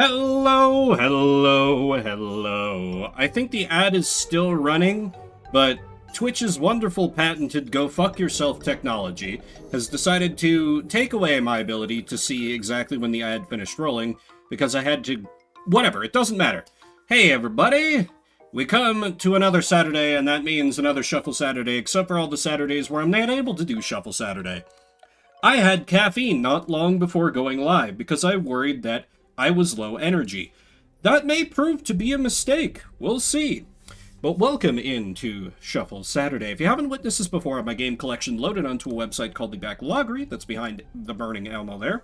Hello, hello, hello. I think the ad is still running, but Twitch's wonderful patented go fuck yourself technology has decided to take away my ability to see exactly when the ad finished rolling because I had to... Whatever, it doesn't matter. Hey everybody! We come to another Saturday, and that means another Shuffle Saturday, except for all the Saturdays where I'm not able to do Shuffle Saturday. I had caffeine not long before going live because I worried that I was low energy. That may prove to be a mistake. We'll see. But welcome into Shuffle Saturday. If you haven't witnessed this before, I have my game collection loaded onto a website called the Backloggery, that's behind the burning Elmo there,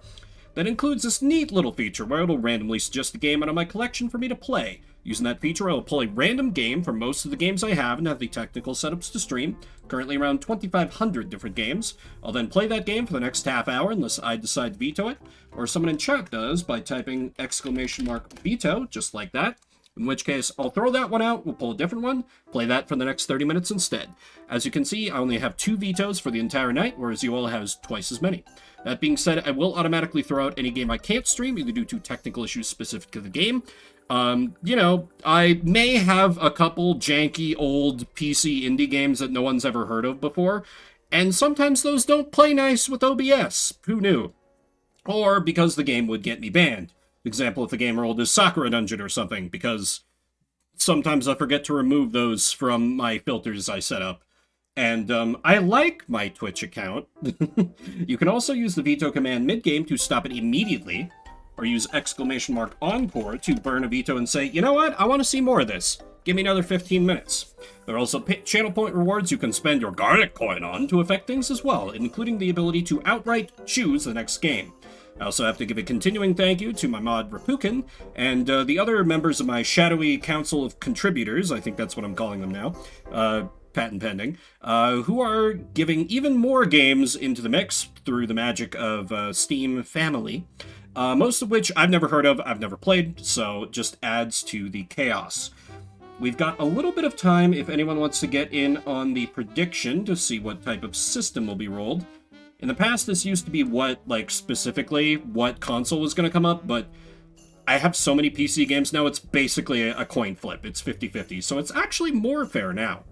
that includes this neat little feature where it'll randomly suggest a game out of my collection for me to play. Using that feature, I will pull a random game from most of the games I have and have the technical setups to stream, currently around 2,500 different games. I'll then play that game for the next half hour unless I decide to veto it, or someone in chat does by typing !veto, just like that. In which case, I'll throw that one out, we'll pull a different one, play that for the next 30 minutes instead. As you can see, I only have 2 vetoes for the entire night, whereas you all have twice as many. That being said, I will automatically throw out any game I can't stream, either due to technical issues specific to the game. I may have a couple janky old PC indie games that no one's ever heard of before, and sometimes those don't play nice with OBS. Who knew? Or because the game would get me banned. Example, if the game rolled as Sakura Dungeon or something, because sometimes I forget to remove those from my filters I set up. And I like my Twitch account. You can also use the veto command mid-game to stop it immediately, or use !encore to burn a veto and say, you know what, I want to see more of this. Give me another 15 minutes. There are also channel point rewards you can spend your garlic coin on to affect things as well, including the ability to outright choose the next game. I also have to give a continuing thank you to my mod Rapukin, and the other members of my shadowy council of contributors, I think that's what I'm calling them now, patent pending, who are giving even more games into the mix through the magic of Steam Family, most of which I've never heard of, I've never played, so it just adds to the chaos. We've got a little bit of time if anyone wants to get in on the prediction to see what type of system will be rolled. In the past, this used to be specifically what console was going to come up, but I have so many PC games now, it's basically a coin flip. It's 50-50, so it's actually more fair now.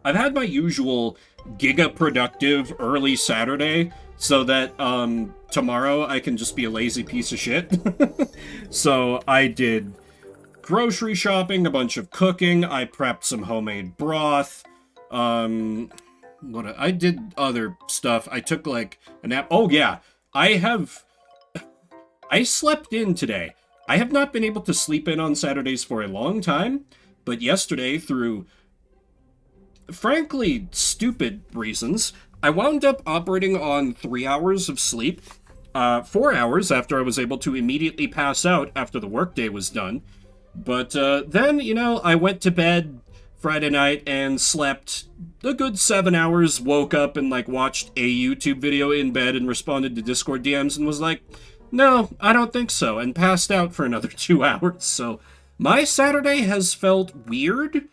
I've had my usual giga-productive early Saturday, so that tomorrow I can just be a lazy piece of shit. So I did grocery shopping, a bunch of cooking, I prepped some homemade broth, I did other stuff. I took a nap. Oh yeah, I slept in today. I have not been able to sleep in on Saturdays for a long time, but yesterday, through frankly stupid reasons, I wound up operating on 3 hours of sleep, 4 hours after I was able to immediately pass out after the workday was done. But then, I went to bed Friday night and slept a good 7 hours, woke up and watched a YouTube video in bed and responded to Discord DMs and was like, no, I don't think so, and passed out for another 2 hours. So my Saturday has felt weird,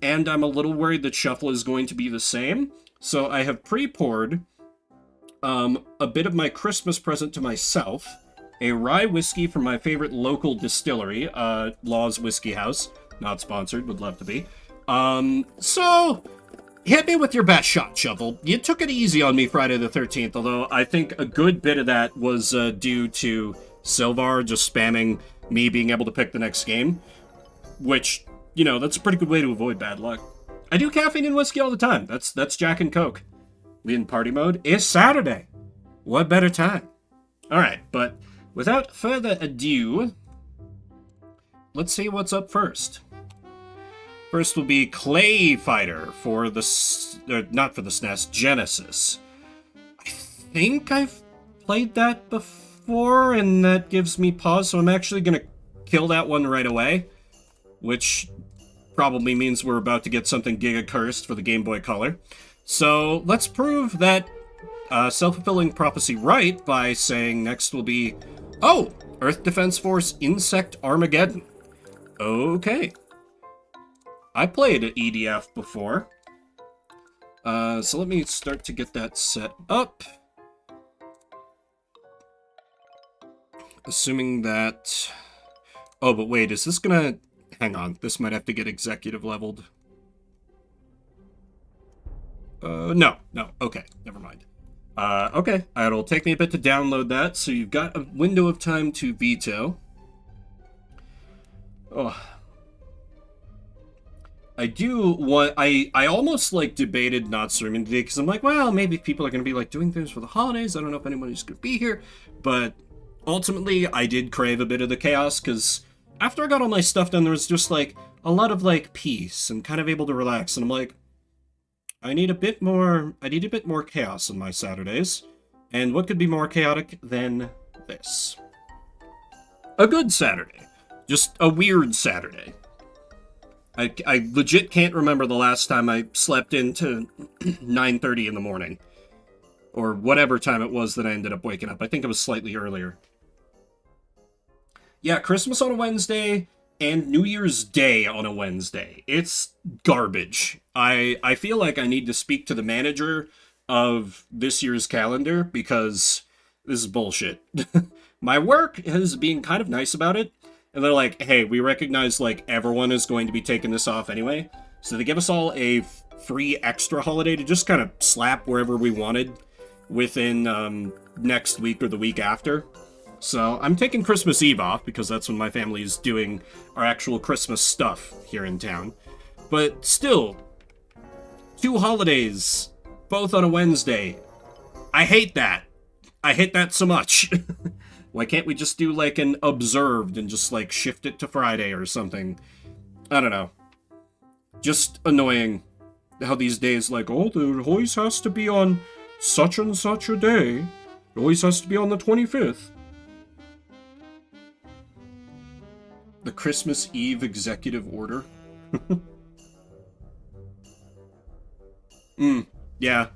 and I'm a little worried that Shuffle is going to be the same. So I have pre-poured a bit of my Christmas present to myself, a rye whiskey from my favorite local distillery, Law's Whiskey House. Not sponsored, would love to be. So hit me with your best shot, Shuffle. You took it easy on me Friday the 13th, although I think a good bit of that was due to Silvar just spamming me being able to pick the next game, which, that's a pretty good way to avoid bad luck. I do caffeine and whiskey all the time. That's Jack and Coke. We in party mode. It's Saturday. What better time? Alright, but without further ado, let's see what's up first. First will be Clay Fighter for not for the SNES, Genesis. I think I've played that before, and that gives me pause, so I'm actually going to kill that one right away, which probably means we're about to get something Giga Cursed for the Game Boy Color. So let's prove that self-fulfilling prophecy right by saying next will be, oh, Earth Defense Force Insect Armageddon. Okay. I played EDF before, so let me start to get that set up. Assuming that Oh, but wait, is this gonna... Hang on, this might have to get executive leveled. No, okay, never mind. Okay, it'll take me a bit to download that, so you've got a window of time to veto. Oh. I do want... I almost, like, debated not streaming today, because I'm like, well, maybe people are going to be, like, doing things for the holidays. I don't know if anybody's going to be here. But ultimately, I did crave a bit of the chaos, because after I got all my stuff done, there was just, like, a lot of, like, peace and kind of able to relax. And I'm like, I need a bit more chaos on my Saturdays. And what could be more chaotic than this? A good Saturday. Just a weird Saturday. I legit can't remember the last time I slept into 9:30 in the morning. Or whatever time it was that I ended up waking up. I think it was slightly earlier. Yeah, Christmas on a Wednesday and New Year's Day on a Wednesday. It's garbage. I feel like I need to speak to the manager of this year's calendar because this is bullshit. My work has been kind of nice about it. And they're like, hey, we recognize, like, everyone is going to be taking this off anyway. So they give us all a free extra holiday to just kind of slap wherever we wanted within next week or the week after. So I'm taking Christmas Eve off because that's when my family is doing our actual Christmas stuff here in town. But still, 2 holidays, both on a Wednesday. I hate that. I hate that so much. Why can't we just do, like, an observed and just, like, shift it to Friday or something? I don't know. Just annoying how these days, like, oh, it always has to be on such and such a day. It always has to be on the 25th. The Christmas Eve executive order. Yeah.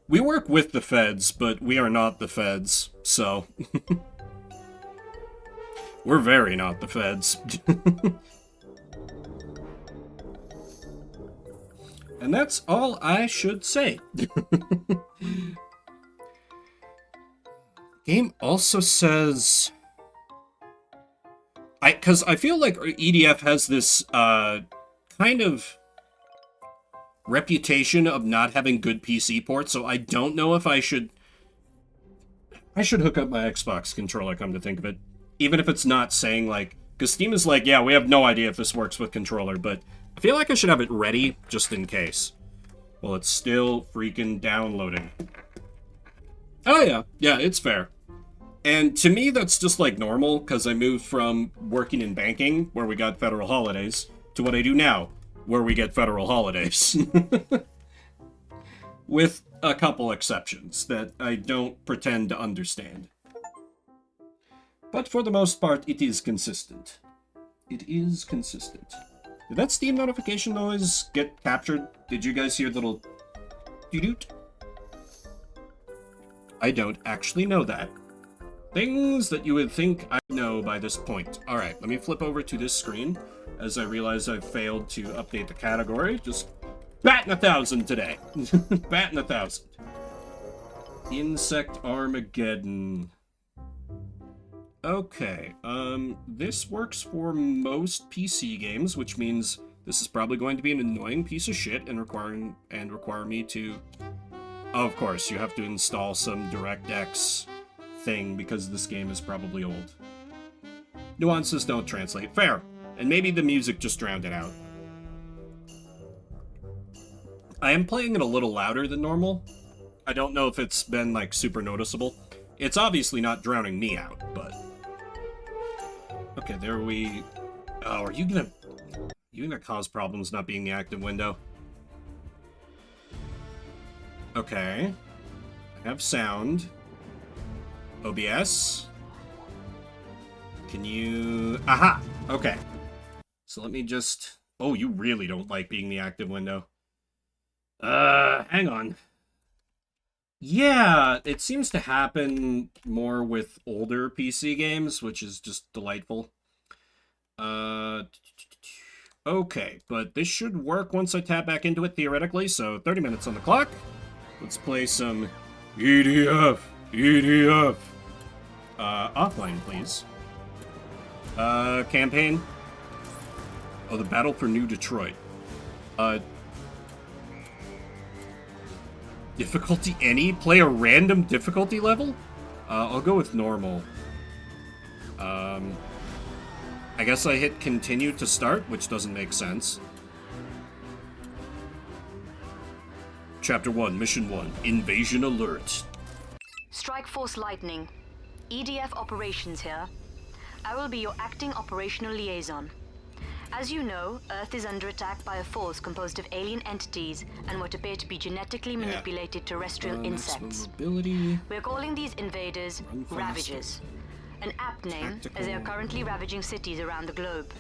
We work with the feds, but we are not the feds, so... We're very not the feds. And that's all I should say. Game also says... Because I feel like EDF has this kind of reputation of not having good PC ports, so I don't know if I should hook up my Xbox controller, come to think of it. Even if it's not saying, like... Because Steam is like, yeah, we have no idea if this works with controller, but I feel like I should have it ready, just in case. Well, it's still freaking downloading. Oh, yeah. Yeah, it's fair. And to me, that's just, like, normal, because I moved from working in banking, where we got federal holidays, to what I do now, where we get federal holidays. With a couple exceptions that I don't pretend to understand. But for the most part, it is consistent. It is consistent. Did that Steam notification noise get captured? Did you guys hear the little doot-doot? I don't actually know that. Things that you would think I know by this point. Alright, let me flip over to this screen as I realize I've failed to update the category. Just batting 1,000 today. Batting 1,000. Insect Armageddon. Okay, this works for most PC games, which means this is probably going to be an annoying piece of shit and require me to... Oh, of course, you have to install some DirectX thing because this game is probably old. Nuances don't translate. Fair. And maybe the music just drowned it out. I am playing it a little louder than normal. I don't know if it's been, like, super noticeable. It's obviously not drowning me out, but... Okay, there we... Oh, are you gonna cause problems not being the active window? Okay. I have sound. OBS. Can you... Aha! Okay. So let me just... Oh, you really don't like being the active window. Hang on. Yeah, it seems to happen more with older PC games, which is just delightful. Okay, but this should work once I tap back into it, theoretically, so 30 minutes on the clock. Let's play some EDF. EDF. Offline, please. Campaign. Oh, the Battle for New Detroit. Difficulty any? Play a random difficulty level? I'll go with normal. I guess I hit continue to start, which doesn't make sense. Chapter 1, Mission 1, Invasion Alert. Strike Force Lightning. EDF Operations here. I will be your acting operational liaison. As you know, Earth is under attack by a force composed of alien entities and what appear to be genetically manipulated terrestrial insects. We're calling these invaders Ravagers. An apt name, as they are currently ravaging cities around the globe.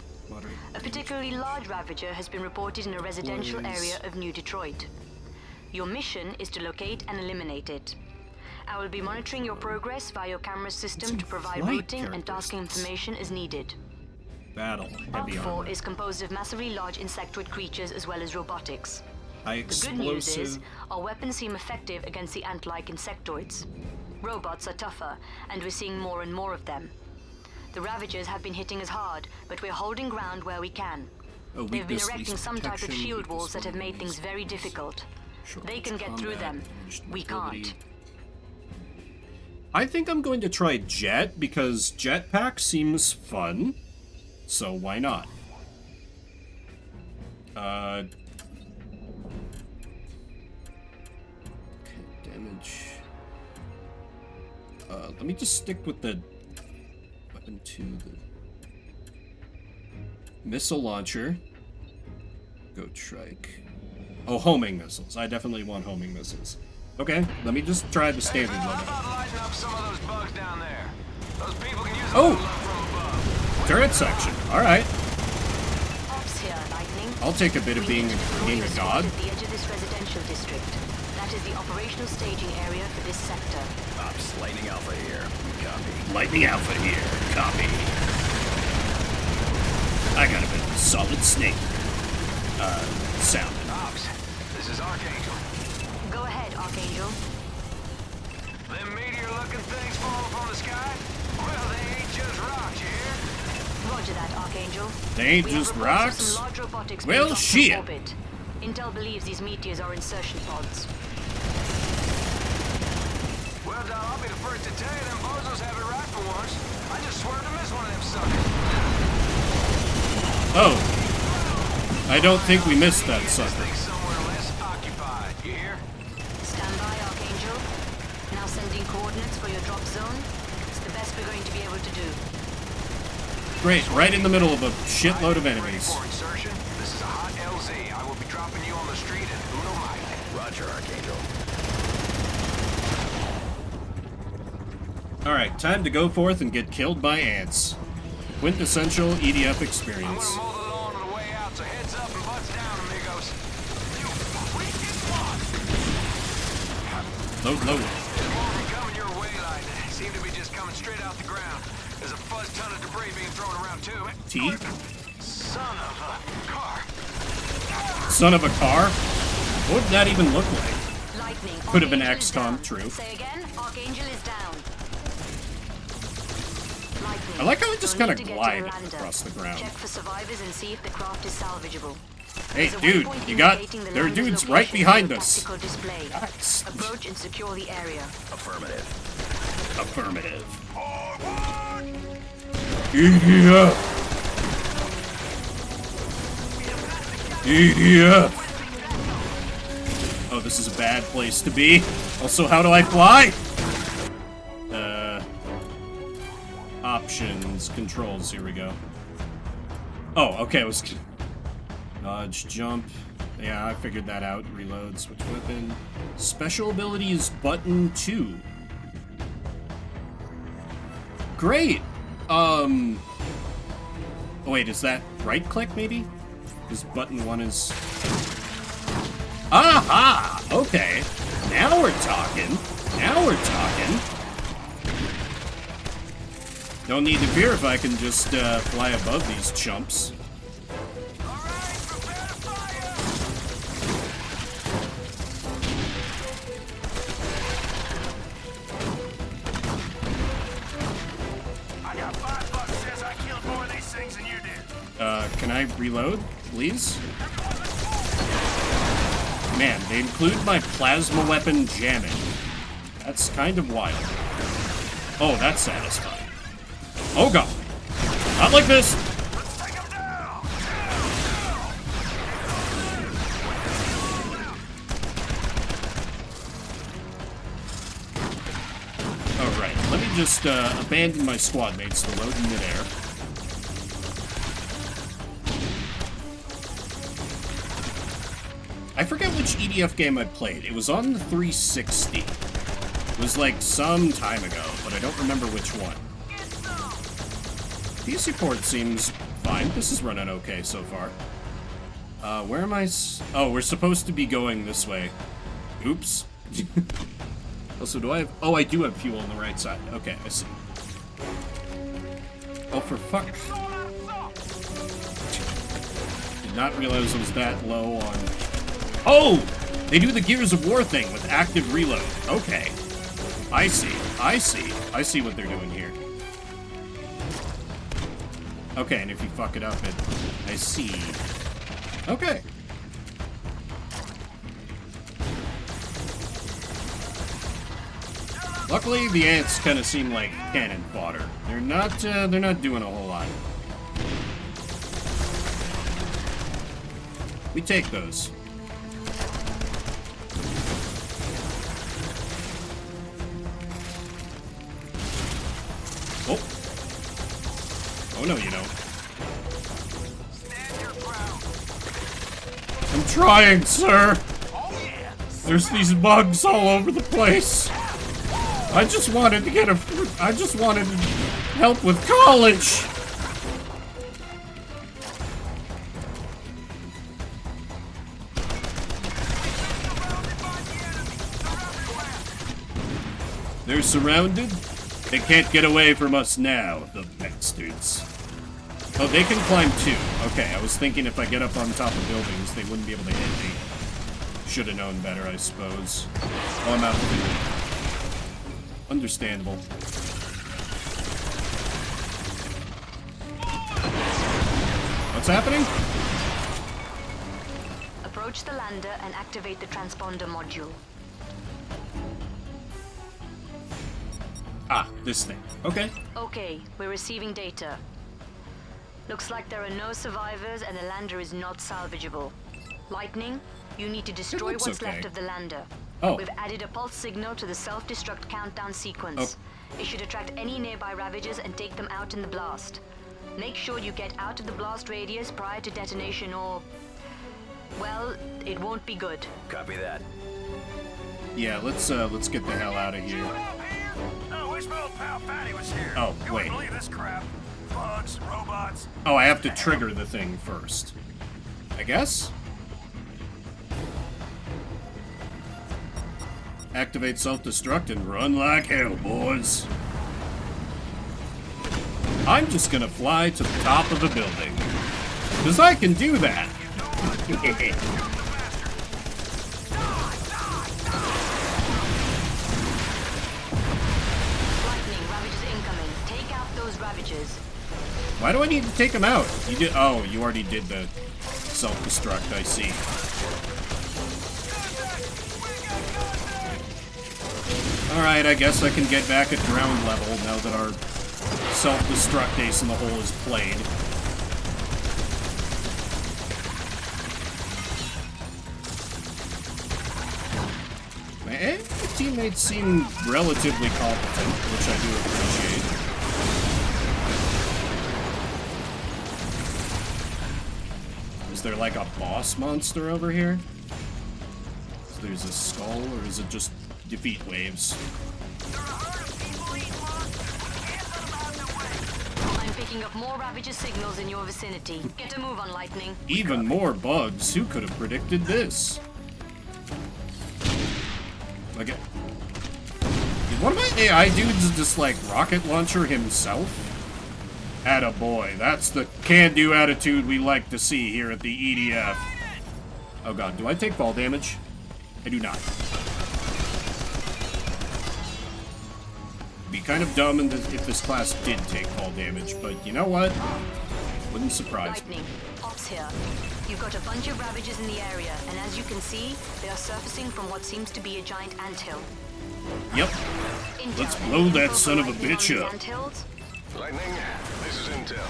A particularly large Ravager has been reported in a residential area of New Detroit. Your mission is to locate and eliminate it. I will be monitoring your progress via your camera system to provide routing and tasking information as needed. Battle. Op 4 is composed of massively large insectoid creatures as well as robotics. The good news is, our weapons seem effective against the ant-like insectoids. Robots are tougher, and we're seeing more and more of them. The Ravagers have been hitting us hard, but we're holding ground where we can. They've been erecting some type of shield walls that have made things very difficult. They can get through them. We can't. I think I'm going to try Jet, because Jetpack seems fun. So why not? Okay, damage. Let me just stick with the weapon 2, the missile launcher. Go trike. Oh, homing missiles. I definitely want homing missiles. Okay, let me just try the standard loadout. Oh! Turret section. Alright. I'll take a bit of being a god. At the edge of this residential district. That is the operational staging area for this sector. Ops, Lightning Alpha here. Copy. Lightning Alpha here. Copy. I got a bit of a solid snake. Sound. Ops, this is Archangel. Go ahead, Archangel. Them meteor-looking things falling from the sky? Well, they ain't just rocks, you hear? Roger that, Archangel. They ain't just rocks? Well, shit. Intel believes these meteors are insertion pods. Well, Don, I'll be the first to tell you them bozos have it right for once. I just swerved to miss one of them suckers. Oh. I don't think we missed that sucker. Somewhere less occupied, you hear? Stand by, Archangel. Now sending coordinates for your drop zone. It's the best we're going to be able to do. Great, right in the middle of a shitload of enemies. For insertion, this is a hot LZ. I will be dropping you on the street in Uno Mike. Roger, Archangel. Alright, time to go forth and get killed by ants. Quintessential EDF experience. I'm gonna mow the lawn on the way out, so heads up and butts down, amigos. You freaking what? Load, load. There's more coming your way, like that. Seem to be just coming straight out the ground. There's a fuzz ton of debris being thrown around, too. T? Son of a car. Son of a car? What would that even look like? Lightning. Could have been Archangel XCOM, is down. true. Say again, Archangel is down. Lightning. I like how it just You'll kind need of to get glide to Miranda. across the ground. Check for survivors and see if the craft is salvageable. Hey, There's a dude, waypoint you got... indicating the There are lander's dudes right location behind on your us. tactical display. Nice. Approach and secure the area. Affirmative. Affirmative. EDF! EDF! Oh, this is a bad place to be. Also, how do I fly? Options, controls, here we go. Oh, okay, it was... Dodge, jump. Yeah, I figured that out. Reload, switch weapon. Special abilities, button 2. Great! Oh, wait, is that right-click, maybe? Because button 1 is... Aha! Okay. Now we're talking. Now we're talking. Don't need to fear if I can just fly above these chumps. I got $5 says I killed more than Can I reload, please? Man, they include my plasma weapon jamming. That's kind of wild. Oh, that's satisfying. Oh god. Not like this! Alright, let me just abandon my squad mates to load in midair. I forget which EDF game I played. It was on the 360. It was like some time ago, but I don't remember which one. PC port seems fine. This is running okay so far. Where am I? Oh, we're supposed to be going this way. Oops. Also, do I have... Oh, I do have fuel on the right side. Okay, I see. Oh, for fuck. Did not realize it was that low on... Oh! They do the Gears of War thing with active reload. Okay. I see. I see. I see what they're doing here. Okay, and if you fuck it up, I see. Okay. Luckily, the ants kind of seem like cannon fodder. They're not doing a whole lot. We take those. Oh. Oh no, you don't. I'm trying, sir. There's these bugs all over the place. I just wanted to get I just wanted help with college. They're surrounded. They can't get away from us now, the bastards. Oh, they can climb too. Okay, I was thinking if I get up on top of buildings, they wouldn't be able to hit me. Should have known better, I suppose. Oh, I'm out of food. Understandable. What's happening? Approach the lander and activate the transponder module. Ah, this thing. Okay. Okay, we're receiving data. Looks like there are no survivors and the lander is not salvageable. Lightning, you need to destroy what's left of the lander. Oh. We've added a pulse signal to the self-destruct countdown sequence. Oh. It should attract any nearby Ravagers and take them out in the blast. Make sure you get out of the blast radius prior to detonation or... well, it won't be good. Copy that. Yeah, let's get the hell out of here. Oh, wish my old pal Fatty was here. Oh, You wait. wouldn't believe this crap. Bugs, robots. Oh, I have to trigger the thing first. I guess? Activate self-destruct and run like hell, boys. I'm just gonna fly to the top of the building. Because I can do that. Lightning, Ravagers incoming. Take out those Ravagers. Why do I need to take them out? You did. Oh, you already did the self-destruct, I see. Alright, I guess I can get back at ground level now that our self-destruct ace in the hole is played. My teammates seem relatively competent, which I do appreciate. Is there like a boss monster over here? So there's a skull, or is it just defeat waves? I'm picking up more Ravager signals in your vicinity. Get a move on, Lightning. Even more bugs. Who could have predicted this? Like, did one of my AI dudes just like rocket launcher himself? Attaboy. That's the can-do attitude we like to see here at the EDF. Oh god, do I take fall damage? I do not. Be kind of dumb if this class did take fall damage, but you know what? Wouldn't surprise me. Lightning, Crimmas here. You've got a bunch of Ravagers in the area, and as you can see, they are surfacing from what seems to be a giant anthill. Yep. Let's blow that son of a bitch up. Lightning, this is Intel.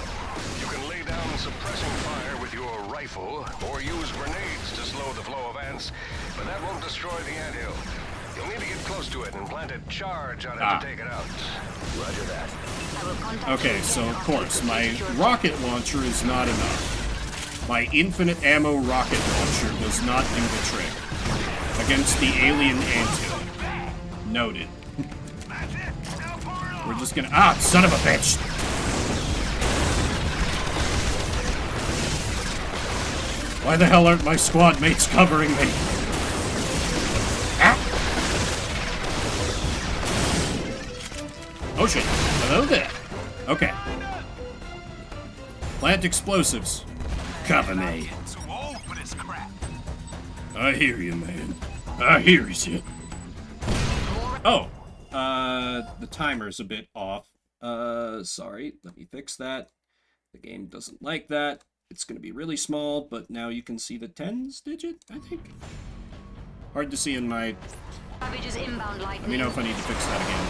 You can lay down suppressing fire with your rifle, or use grenades to slow the flow of ants, but that won't destroy the anthill. You'll need to get close to it and plant a charge on it to take it out. Roger that. Okay, so of course, my rocket launcher is not enough. My infinite ammo rocket launcher does not do the trick against the alien anthill. Noted. We're just gonna... Ah, son of a bitch! Why the hell aren't my squad mates covering me? Ah! Oh shit. Hello there. Okay. Plant explosives. Cover me. I hear you, man. I hear you. Oh. The timer's a bit off. Sorry. Let me fix that. The game doesn't like that. It's gonna be really small, but now you can see the tens digit, I think. Hard to see in my... Let me know if I need to fix that again.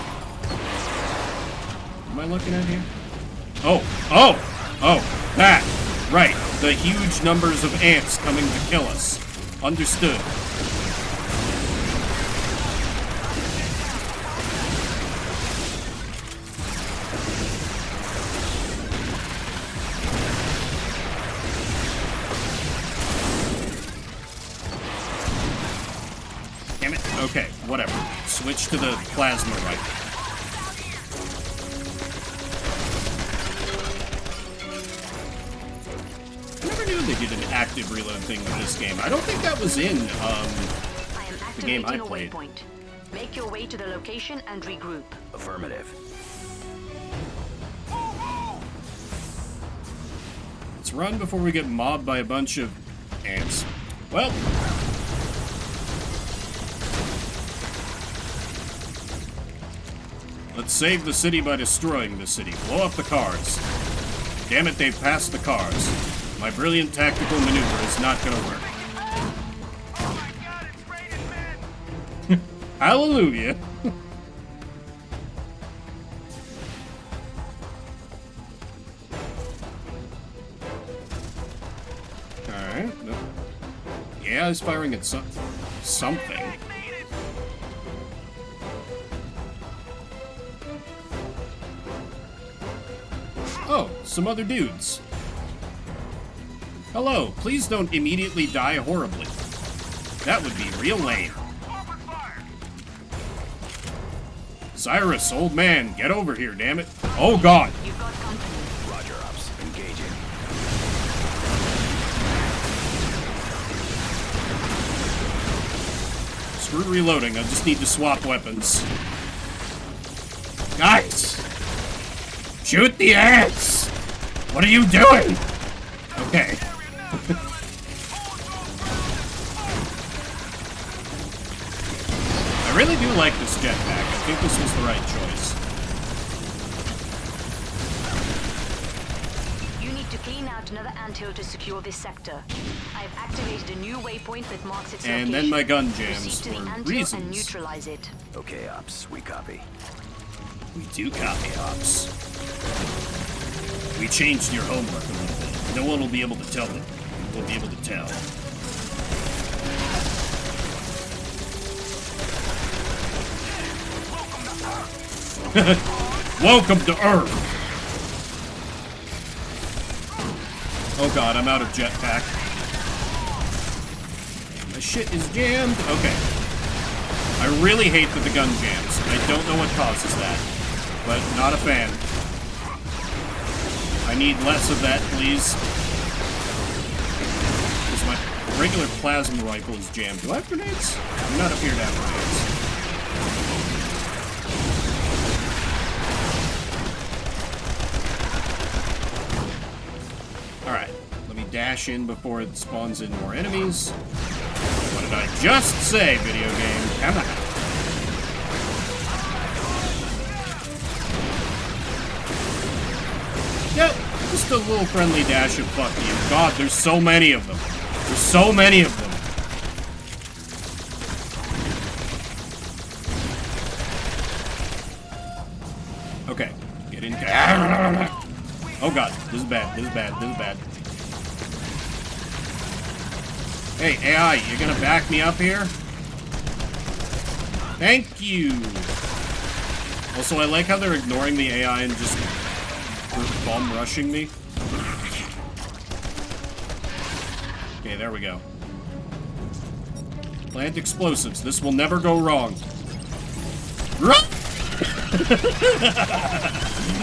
What am I looking at here? Oh! That! Right. The huge numbers of ants coming to kill us. Understood. Damn it. Okay, whatever. Switch to the plasma rifle. They did an active reload thing with this game. I don't think that was in the game I played. Make your way to the location and regroup. Affirmative. Let's run before we get mobbed by a bunch of ants. Well, let's save the city by destroying the city. Blow up the cars. Damn it, they've passed the cars. My brilliant tactical maneuver is not gonna work. Oh my God, it's raining, man. Hallelujah. Alright. Yeah, I was firing at something. Oh, some other dudes. Hello, please don't immediately die horribly. That would be real lame. Cyrus, old man, get over here, damn it. Oh god. You've got company. Roger, ops. Engaging. Screw reloading, I just need to swap weapons. Guys! Shoot the ants! What are you doing? Okay. I really do like this jetpack. I think this was the right choice. You need to clean out another anthill to secure this sector. I've activated a new waypoint that marks its location. And then my gun Proceed jams to the for anthill reasons. and neutralize it. Okay, ops. We copy. We do copy, ops. We changed your homework a little bit. No one will be able to tell them. We'll be able to tell. Welcome to Earth! Oh god, I'm out of jetpack. My shit is jammed. Okay. I really hate that the gun jams. I don't know what causes that, but not a fan. I need less of that, please. Because my regular plasma rifle is jammed. Do I have grenades? I'm not appear to have grenades. Alright, let me dash in before it spawns in more enemies. What did I just say, video game? Come on. Yep, just Just a little friendly dash of fuck you. God, there's so many of them. There's so many of them. Okay, get in. Oh god, this is bad, this is bad, this is bad. Hey, AI, you're gonna back me up here? Thank you! Also, I like how they're ignoring the AI and just bomb rushing me. Okay, there we go. Plant explosives. This will never go wrong. Run!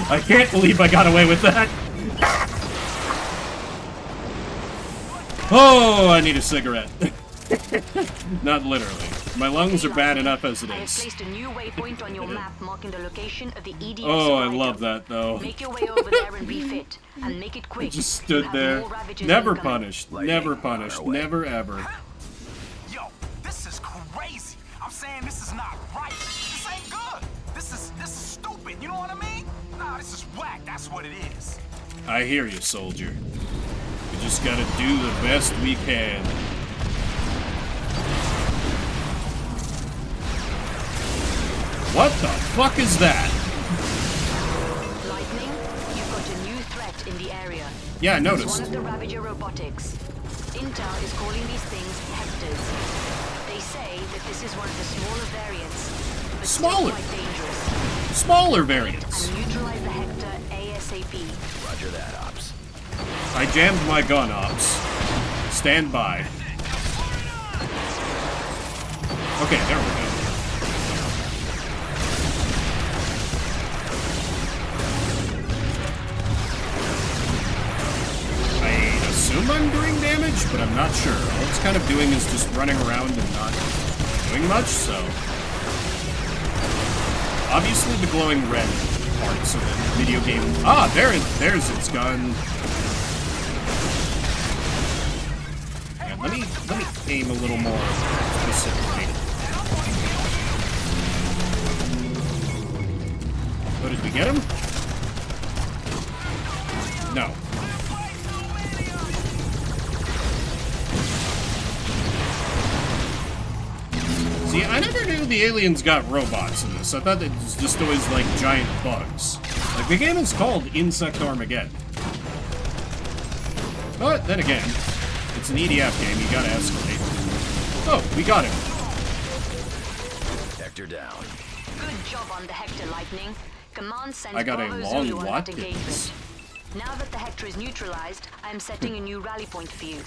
I can't believe I got away with that. Oh, I need a cigarette. Not literally. My lungs are bad enough as it I have is. placed a new waypoint on your map marking the location of the EDF Oh, I supply love dump. that though. Make your way over there and refit, and make it quick. I just You stood have there. more ravages Never incoming. punished. Never punished. Never ever. Yo, this is crazy. I'm saying this is not right. This ain't good. This is stupid. You know what I mean? Nah, this is whack. That's what it is. I hear you, soldier. We just gotta do the best we can. What the fuck is that? Lightning, you've got a new threat in the area. Yeah, I It's noticed. one of the Ravager robotics. Intel is calling these things Hectors. They say that this is one of the smaller variants, but still Smaller? quite dangerous. Smaller variants. And neutralize the Hector ASAP. Roger that, Ops. I jammed my gun, Ops. Stand by. Okay, there we go. I assume I'm doing damage, but I'm not sure. All it's kind of doing is just running around and not doing much, so... Obviously the glowing red parts of the video game... Ah, there's its gun. Yeah, let me aim a little more specifically. Oh, did we get him? No. See, I never knew the aliens got robots in this. I thought it was just always like giant bugs. Like, the game is called Insect Armageddon. But then again, it's an EDF game, you gotta escalate. Oh, we got him. Hector down. Good job on the Hector, Lightning. Command sends I got a Bravo long Zulu on that Watkins. engagement. Now that the Hector is neutralized, I am setting a new rally point for you.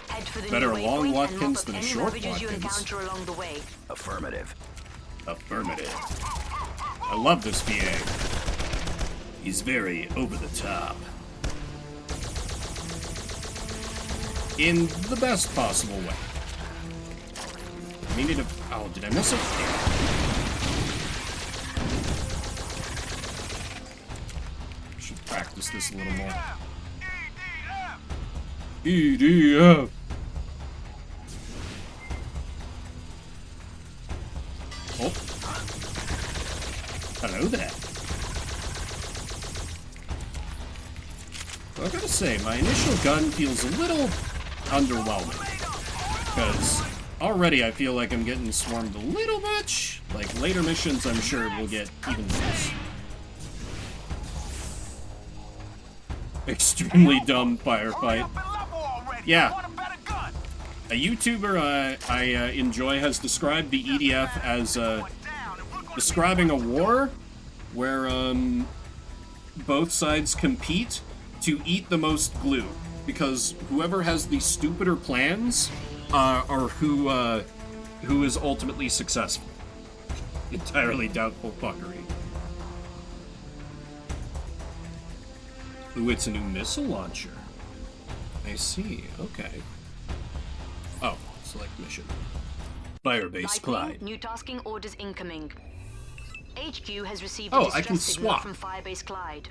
Head for the Better new a long waypoint and mop Watkins up than a any short ravages you Watkins. encounter along the way. Affirmative. Affirmative. I love this VA. He's very over the top. In the best possible way. I needed a... Oh, did I miss it? Should practice this a little more. EDF. Oh. Hello there. Well, I gotta say, my initial gun feels a little underwhelming. Because already I feel like I'm getting swarmed a little much. Like, later missions I'm sure will get even worse. Extremely dumb firefight. Yeah. A YouTuber I enjoy has described the EDF as describing a war where both sides compete to eat the most glue, because whoever has the stupider plans are who is ultimately successful. Entirely doubtful fuckery. Ooh, it's a new missile launcher. I see. Okay. Oh, select mission. Firebase Clyde. Lightning, new tasking orders incoming. HQ has received Oh, a I can distress signal swap. from Firebase Clyde.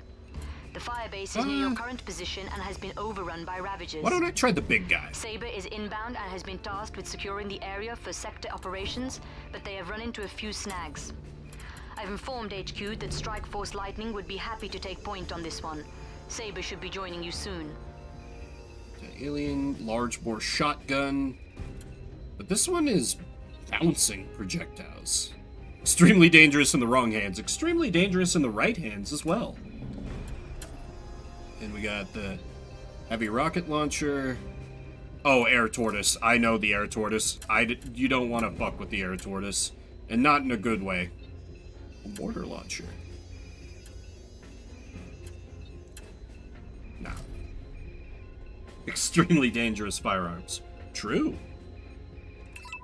The Firebase is near your current position and has been overrun by Ravagers. Why don't I try the big guy? Saber is inbound and has been tasked with securing the area for sector operations, but they have run into a few snags. I've informed HQ that Strike Force Lightning would be happy to take point on this one. Saber should be joining you soon. The alien large bore shotgun. But this one is bouncing projectiles. Extremely dangerous in the wrong hands. Extremely dangerous in the right hands as well. And we got the heavy rocket launcher. Oh, air tortoise. I know the air tortoise. You don't want to fuck with the air tortoise. And not in a good way. A mortar launcher. Nah. Extremely dangerous firearms. True.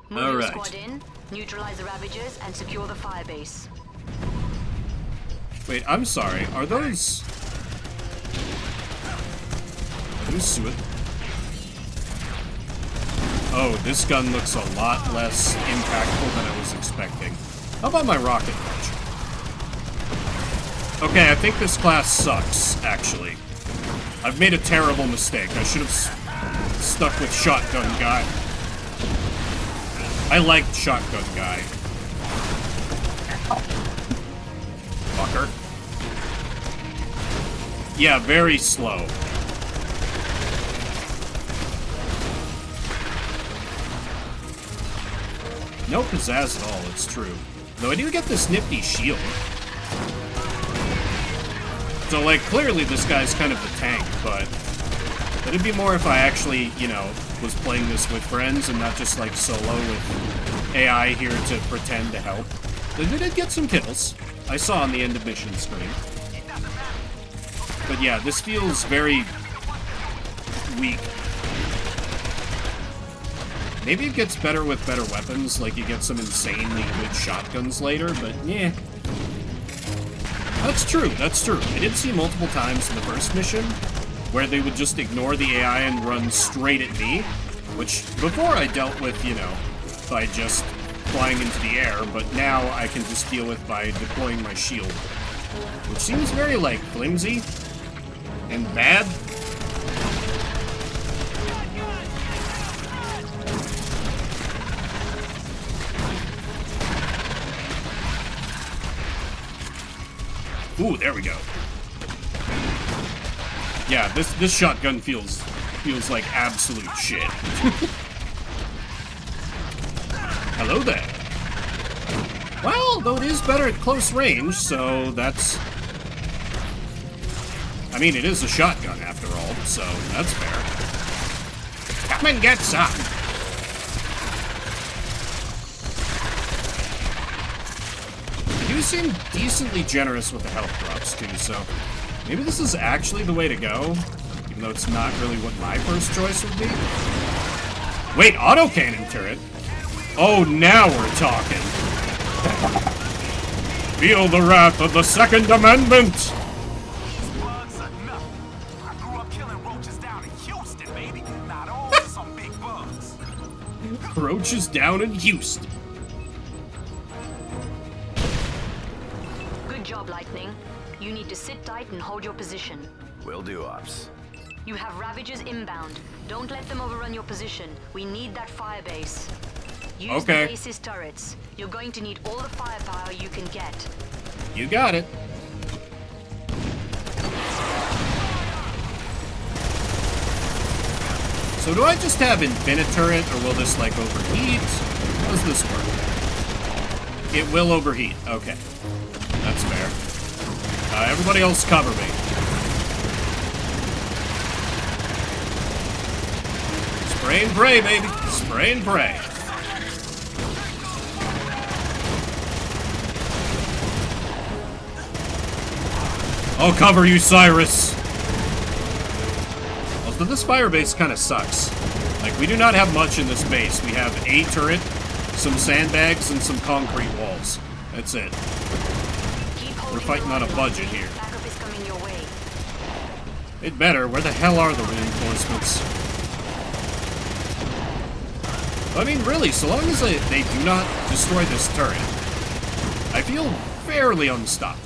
Move All your right. squad in, neutralize the Ravagers, and secure the firebase. Wait, I'm sorry. Are those suet? Oh, this gun looks a lot less impactful than I was expecting. How about my rocket launcher? Okay, I think this class sucks, actually. I've made a terrible mistake. I should have stuck with shotgun guy. I liked shotgun guy. Fucker. Yeah, very slow. No pizzazz at all, it's true. Though I do get this nifty shield. So, like, clearly this guy's kind of the tank, but it'd be more if I actually, you know, was playing this with friends and not just, like, solo with AI here to pretend to help. They did get some kills. I saw on the end of mission screen. But yeah, this feels very weak. Maybe it gets better with better weapons, like you get some insanely good shotguns later, but yeah. That's true, that's true. I did see multiple times in the first mission where they would just ignore the AI and run straight at me, which before I dealt with, you know, by just flying into the air, but now I can just deal with by deploying my shield, which seems very, like, flimsy and bad. Ooh, there we go. Yeah, this shotgun feels like absolute shit. Hello there. Well, though it is better at close range, so that's... I mean, it is a shotgun after all, so that's fair. Come and get some. They do seem decently generous with the health drops, too, so maybe this is actually the way to go, even though it's not really what my first choice would be. Wait, autocannon turret? Oh, now we're talking. Feel the wrath of the Second Amendment! These bugs are nothing. I grew up killing roaches down in Houston, baby. Not all some big bugs. Roaches down in Houston. Good job, Lightning. You need to sit tight and hold your position. Will do, Ops. You have Ravagers inbound. Don't let them overrun your position. We need that firebase. Use Okay. the base's turrets. You're going to need all the firepower you can get. You got it. So do I just have infinite turret, or will this, like, overheat? How does this work? It will overheat. Okay. That's fair. Everybody else cover me. Spray and pray, baby. Spray and pray. I'll cover you, Cyrus. Also, this fire base kind of sucks. Like, we do not have much in this base. We have a turret, some sandbags, and some concrete walls. That's it. We're fighting on a budget here. Backup is coming your way. It better. Where the hell are the reinforcements? I mean, really, so long as they do not destroy this turret, I feel fairly unstoppable.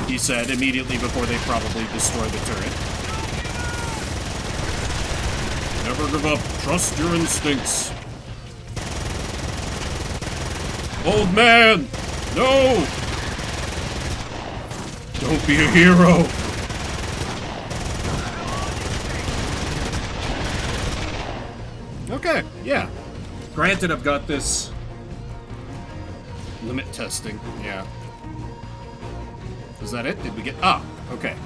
He said immediately before they probably destroy the turret. Never give up. Trust your instincts. Old man! No! Don't be a hero! Okay, yeah. Granted, I've got this limit testing. Yeah. Is that it? Did we get... Ah, okay.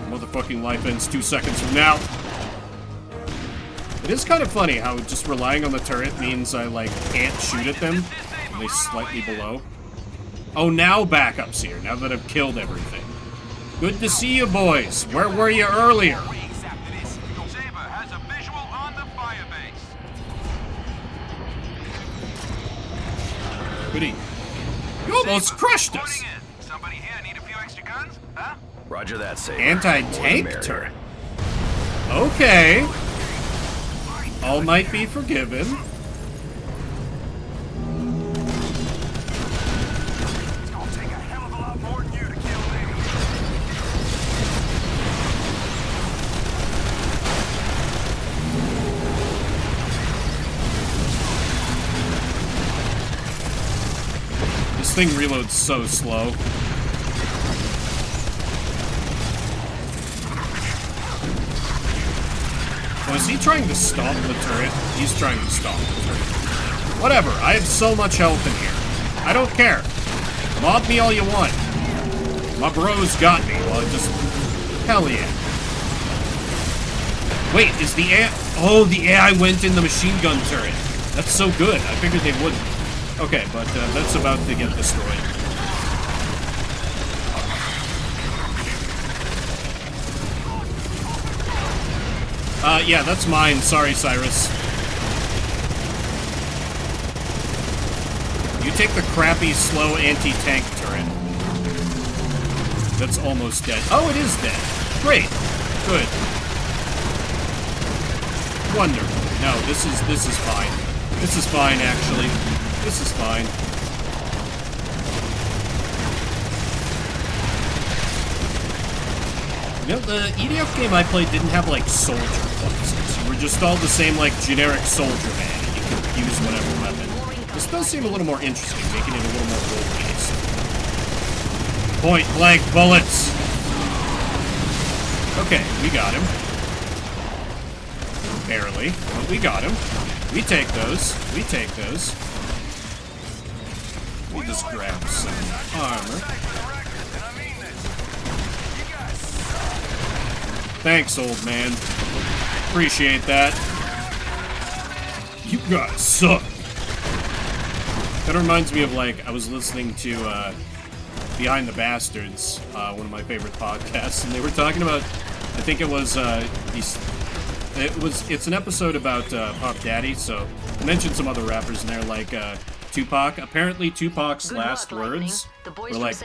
Motherfucking life ends 2 seconds from now. It is kind of funny how just relying on the turret means I, like, can't shoot at them. And they slightly below. Oh, now backup's here, now that I've killed everything. Good to see you, boys. Where were you earlier? Goody. You almost crushed us! Somebody here need a few extra guns? Huh? Roger that, Saber. Anti-tank turret. Okay. All might be forgiven. It's gonna take a hell of a lot more than you to kill me. This thing reloads so slow. Oh, is he trying to stomp the turret? He's trying to stomp the turret. Whatever, I have so much health in here. I don't care. Mob me all you want. My bros got me. Well, just... Hell yeah. Wait, is the AI... Oh, the AI went in the machine gun turret. That's so good. I figured they wouldn't. Okay, but that's about to get destroyed. Yeah, that's mine. Sorry, Cyrus. You take the crappy, slow anti-tank turret. That's almost dead. Oh, it is dead. Great. Good. Wonderful. No, this is fine. This is fine, actually. This is fine. You know, the EDF game I played didn't have, like, soldier classes. You were just all the same, like, generic soldier man, and you could use whatever weapon. This does seem a little more interesting, making it a little more role-based. Point-blank bullets! Okay, we got him. Barely, but we got him. We take those. We take those. We just grab some armor. Thanks, old man. Appreciate that. You guys suck. That reminds me of, like, I was listening to Behind the Bastards, one of my favorite podcasts, and they were talking about, I think it was, it's an episode about Puff Daddy, so I mentioned some other rappers, and they're like, Tupac. Apparently, Tupac's last words were like,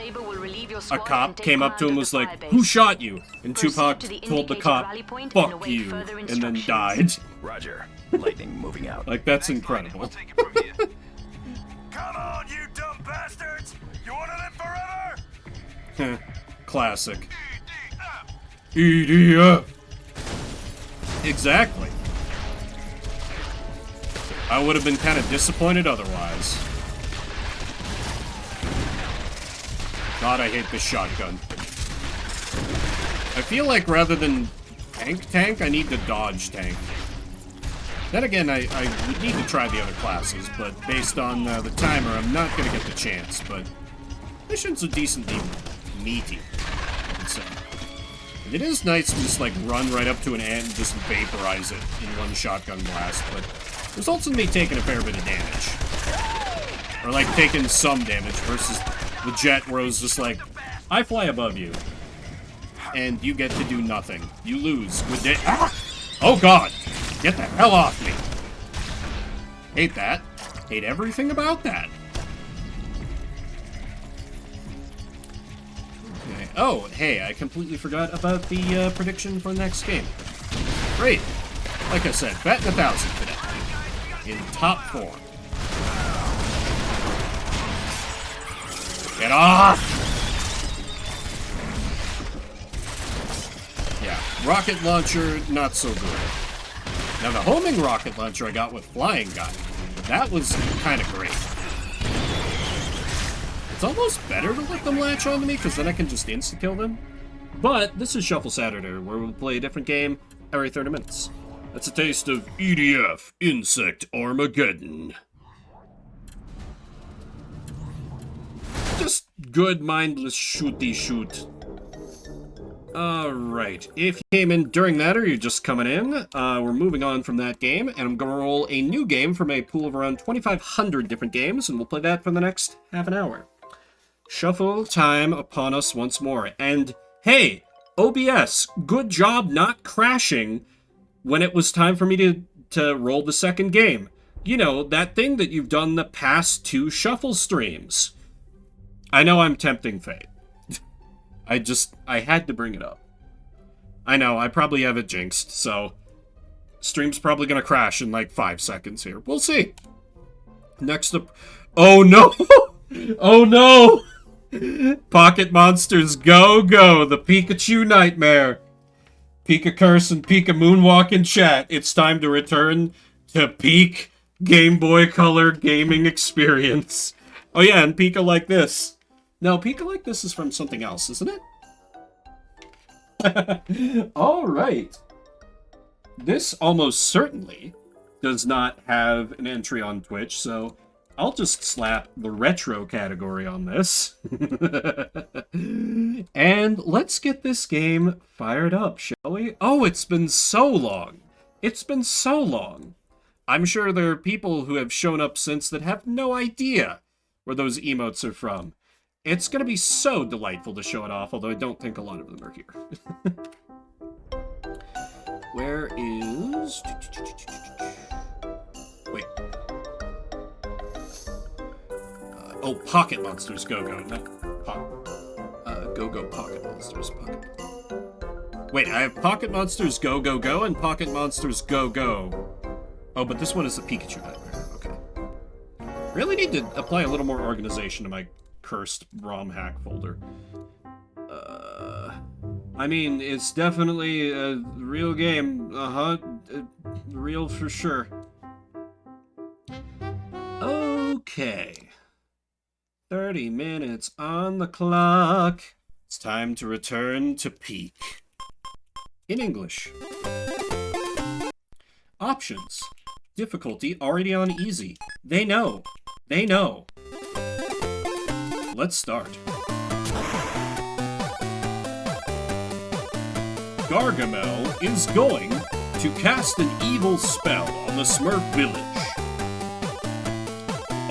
a cop came up to him and was like, "Who shot you?" And Tupac told the cop, "Fuck you," and then died. Roger. Lightning moving out. Like, that's incredible. Come on, you dumb bastards! You wanna live forever? Classic. EDF. Exactly. I would have been kind of disappointed otherwise. God, I hate this shotgun. I feel like rather than tank, I need to dodge tank. Then again, I would need to try the other classes, but based on the timer, I'm not going to get the chance, but missions are decently meaty, I would say. And it is nice to just, like, run right up to an ant and just vaporize it in one shotgun blast, but results in me taking a fair bit of damage. Or, like, taking some damage versus the jet where it was just like, I fly above you, and you get to do nothing. You lose. Good day. Ah! Oh, God! Get the hell off me! Hate that. Hate everything about that. Okay. Oh, hey, I completely forgot about the prediction for the next game. Great. Like I said, batting 1,000 today. In top form. Get off! Yeah, rocket launcher, not so good. Now, the homing rocket launcher I got with Flying Guy, that was kind of great. It's almost better to let them latch onto me, because then I can just insta-kill them. But this is Shuffle Saturday, where we'll play a different game every 30 minutes. That's a taste of EDF, Insect Armageddon. Just good, mindless shooty shoot. Alright, if you came in during that or you're just coming in, we're moving on from that game, and I'm gonna roll a new game from a pool of around 2,500 different games, and we'll play that for the next half an hour. Shuffle time upon us once more, and hey, OBS, good job not crashing when it was time for me to roll the second game. You know, that thing that you've done the past 2 shuffle streams. I know I'm tempting fate. I had to bring it up. I know, I probably have it jinxed, so stream's probably gonna crash in like 5 seconds here. We'll see. Next up... Oh no! Oh no! Pocket Monsters Go Go! The Pikachu Nightmare! Pika Curse and Pika Moonwalk in chat. It's time to return to peak Game Boy Color gaming experience. Oh yeah, and Pika like this. No, Pika like this is from something else, isn't it? Alright. This almost certainly does not have an entry on Twitch, so I'll just slap the retro category on this. And let's get this game fired up, shall we? Oh, it's been so long. It's been so long. I'm sure there are people who have shown up since that have no idea where those emotes are from. It's going to be so delightful to show it off, although I don't think a lot of them are here. Where is... Wait. Oh, Pocket Monsters Go Go, not Go Go Pocket Monsters. Wait, I have Pocket Monsters Go Go Go and Pocket Monsters Go Go. Oh, but this one is the Pikachu Nightmare. Okay. Really need to apply a little more organization to my cursed ROM hack folder. I mean, it's definitely a real game. Real for sure. Okay. 30 minutes on the clock. It's time to return to peak. In English. Options. Difficulty already on easy. They know. They know. Let's start. Gargamel is going to cast an evil spell on the Smurf village.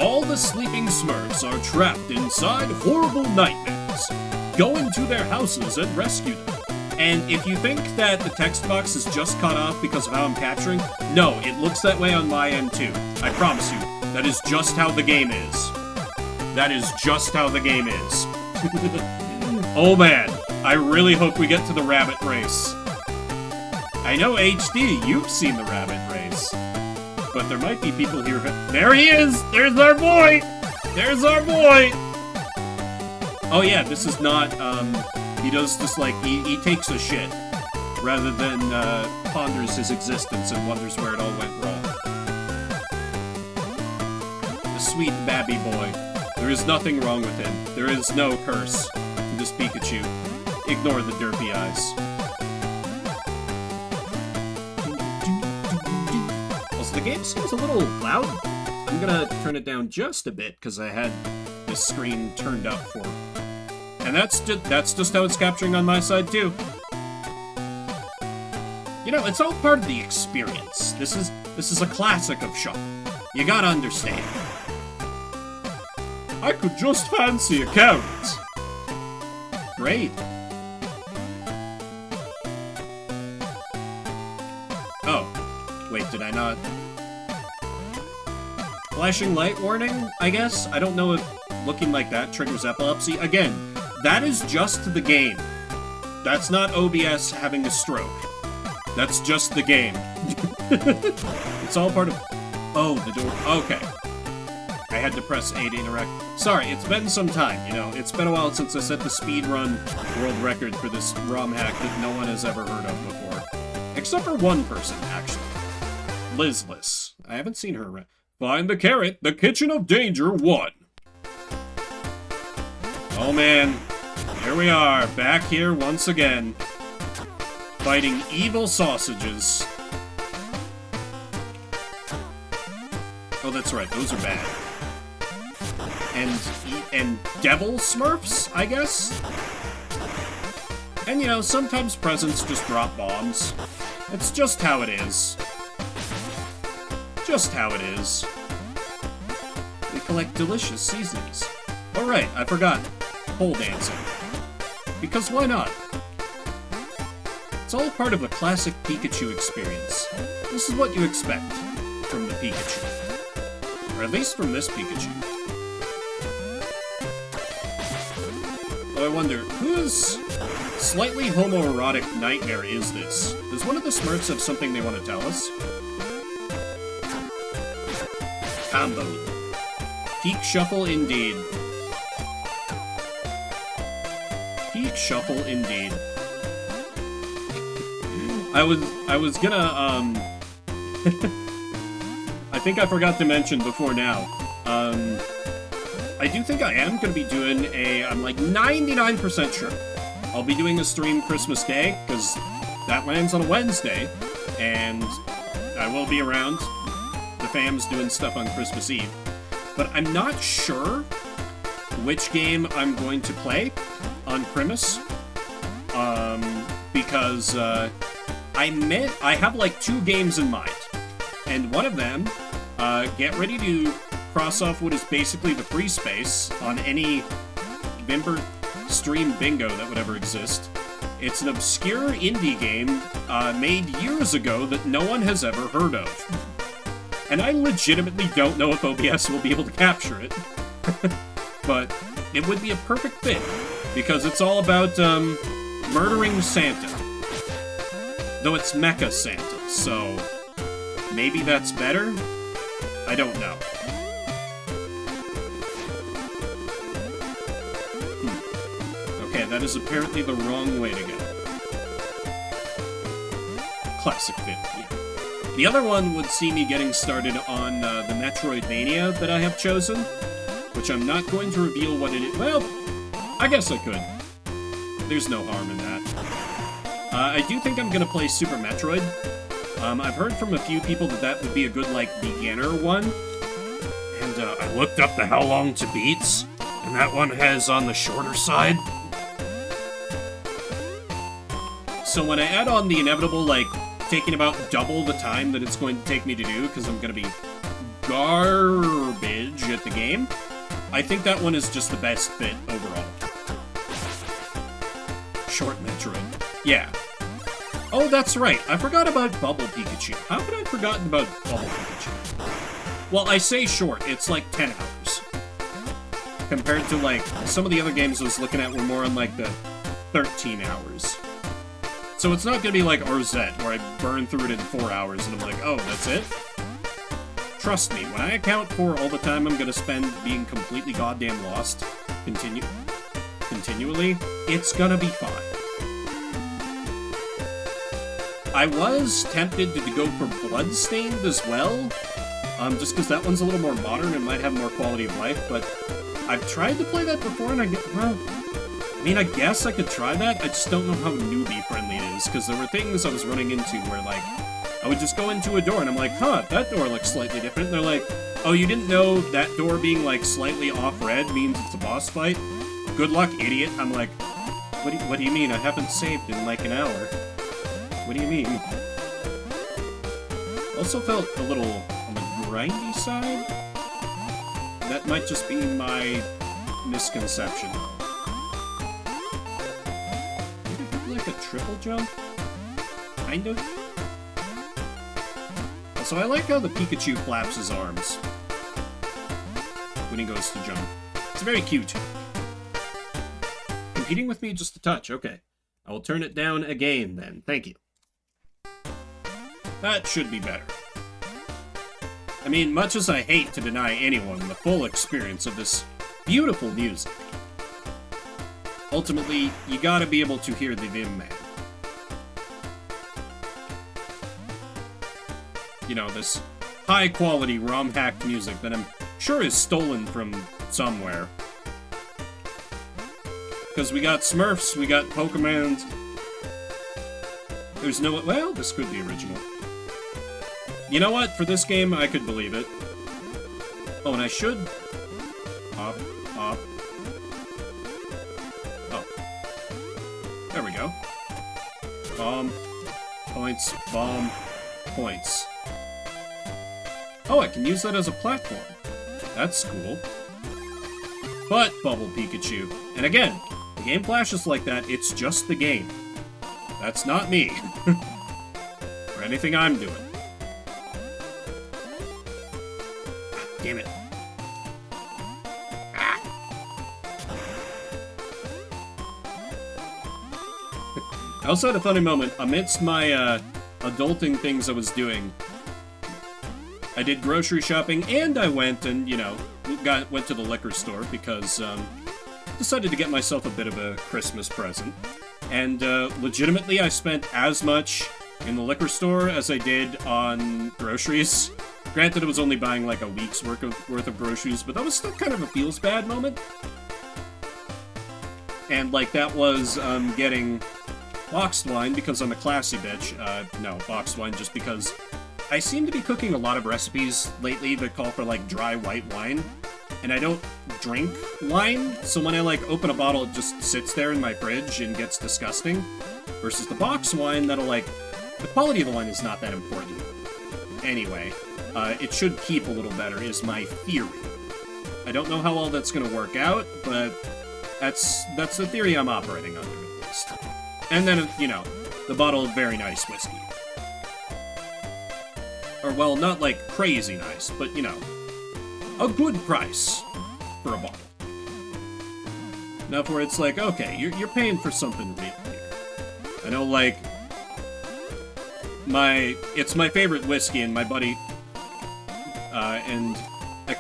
All the sleeping Smurfs are trapped inside horrible nightmares. Go into their houses and rescue them. And if you think that the text box is just cut off because of how I'm capturing, no, it looks that way on my end too. I promise you, that is just how the game is. That is just how the game is. Oh man, I really hope we get to the rabbit race. I know HD, you've seen the rabbit race. But there might be people here. There he is! There's our boy! There's our boy! Oh yeah, this is not, he does just like, he takes a shit. Rather than, ponders his existence and wonders where it all went wrong. The sweet babby boy. There is nothing wrong with him. There is no curse to this Pikachu. Ignore the derpy eyes. Also, the game seems a little loud. I'm gonna turn it down just a bit, because I had this screen turned up for... And that's just how it's capturing on my side, too. You know, it's all part of the experience. This is a classic of Shaw. You gotta understand. I could just fancy a carrot. Great. Oh. Wait, did I not... Flashing light warning, I guess? I don't know if looking like that triggers epilepsy. Again, that is just the game. That's not OBS having a stroke. That's just the game. It's all part of... Oh, the door... Okay. I had to press A to interact. Sorry, it's been some time, you know. It's been a while since I set the speedrun world record for this ROM hack that no one has ever heard of before. Except for one person, actually. Lizless. I haven't seen her around. Find the carrot. The Kitchen of Danger 1. Oh man. Here we are, back here once again. Fighting evil sausages. Oh, that's right, those are bad. And devil Smurfs, I guess? And, you know, sometimes presents just drop bombs. It's just how it is. Just how it is. We collect delicious seasonings. Oh right, I forgot. Pole dancing. Because why not? It's all part of the classic Pikachu experience. This is what you expect from the Pikachu. Or at least from this Pikachu. Oh, I wonder, whose slightly homoerotic nightmare is this? Does one of the Smurfs have something they want to tell us? Combo. Peak Shuffle indeed. Peak Shuffle indeed. I was gonna, I think I forgot to mention before now, I do think I am gonna be doing I'm like 99% sure I'll be doing a stream Christmas Day, because that lands on a Wednesday, and I will be around. The fam's doing stuff on Christmas Eve. But I'm not sure which game I'm going to play on Crimmas, because I have like 2 games in mind, and one of them, get ready to cross off what is basically the free space on any Vimber stream bingo that would ever exist. It's an obscure indie game made years ago that no one has ever heard of. And I legitimately don't know if OBS will be able to capture it. But it would be a perfect fit, because it's all about murdering Santa. Though it's Mecha Santa, so maybe that's better? I don't know. Okay, that is apparently the wrong way to go. Classic fit, yeah. The other one would see me getting started on the Metroidvania that I have chosen, which I'm not going to reveal what it is. Well, I guess I could. There's no harm in that. I do think I'm going to play Super Metroid. I've heard from a few people that that would be a good, like, beginner one. And I looked up the how long to beats, and that one has on the shorter side. So when I add on the inevitable, like, taking about double the time that it's going to take me to do, because I'm going to be garbage at the game, I think that one is just the best fit overall. Short Metroid. Yeah. Oh, that's right. I forgot about Bubble Pikachu. How could I have forgotten about Bubble Pikachu? Well, I say short. It's like 10 hours. Compared to, like, some of the other games I was looking at were more on, like, the 13 hours. So it's not gonna be like RZ, where I burn through it in 4 hours and I'm like, oh, that's it? Trust me, when I account for all the time I'm gonna spend being completely goddamn lost, continually, it's gonna be fine. I was tempted to go for Bloodstained as well, just because that one's a little more modern and might have more quality of life, but I've tried to play that before and I mean, I guess I could try that, I just don't know how newbie-friendly it is, because there were things I was running into where, like, I would just go into a door and I'm like, huh, that door looks slightly different, and they're like, oh, you didn't know that door being, like, slightly off-red means it's a boss fight? Good luck, idiot. I'm like, what do you mean? I haven't saved in, like, an hour. What do you mean? Also felt a little on the grindy side? That might just be my misconception. Like a triple jump? Kind of? Also, I like how the Pikachu flaps his arms when he goes to jump. It's very cute. Competing with me just a touch, okay. I will turn it down again then, thank you. That should be better. I mean, much as I hate to deny anyone the full experience of this beautiful music, ultimately, you gotta be able to hear the Vim Man. You know, this high-quality ROM-hacked music that I'm sure is stolen from somewhere. Because we got Smurfs, we got Pokemons. There's no... Well, this could be original. You know what? For this game, I could believe it. Oh, and I should... Hop, hop. Oh. There we go. Bomb, points, bomb, points. Oh, I can use that as a platform. That's cool. But, Bubble Pikachu. And again, the game flashes like that, it's just the game. That's not me. Or anything I'm doing. Damn it. Ah. I also had a funny moment. Amidst my adulting things I was doing, I did grocery shopping, and I went and, you know, went to the liquor store because decided to get myself a bit of a Christmas present. And legitimately, I spent as much in the liquor store as I did on groceries. Granted, it was only buying like a week's worth of groceries, but that was still kind of a feels bad moment. And like that was getting boxed wine because I'm a classy bitch. No, boxed wine just because I seem to be cooking a lot of recipes lately that call for like dry white wine, and I don't drink wine, so when I like open a bottle, it just sits there in my fridge and gets disgusting. Versus the box wine, that'll like, the quality of the wine is not that important. Anyway, it should keep a little better, is my theory. I don't know how all that's gonna work out, but that's the theory I'm operating under, at least. And then, you know, the bottle of very nice whiskey. Or, well, not like crazy nice, but, you know, a good price for a bottle. Enough where it's like, okay, you're paying for something real here. I know, like, it's my favorite whiskey, and my buddy, and a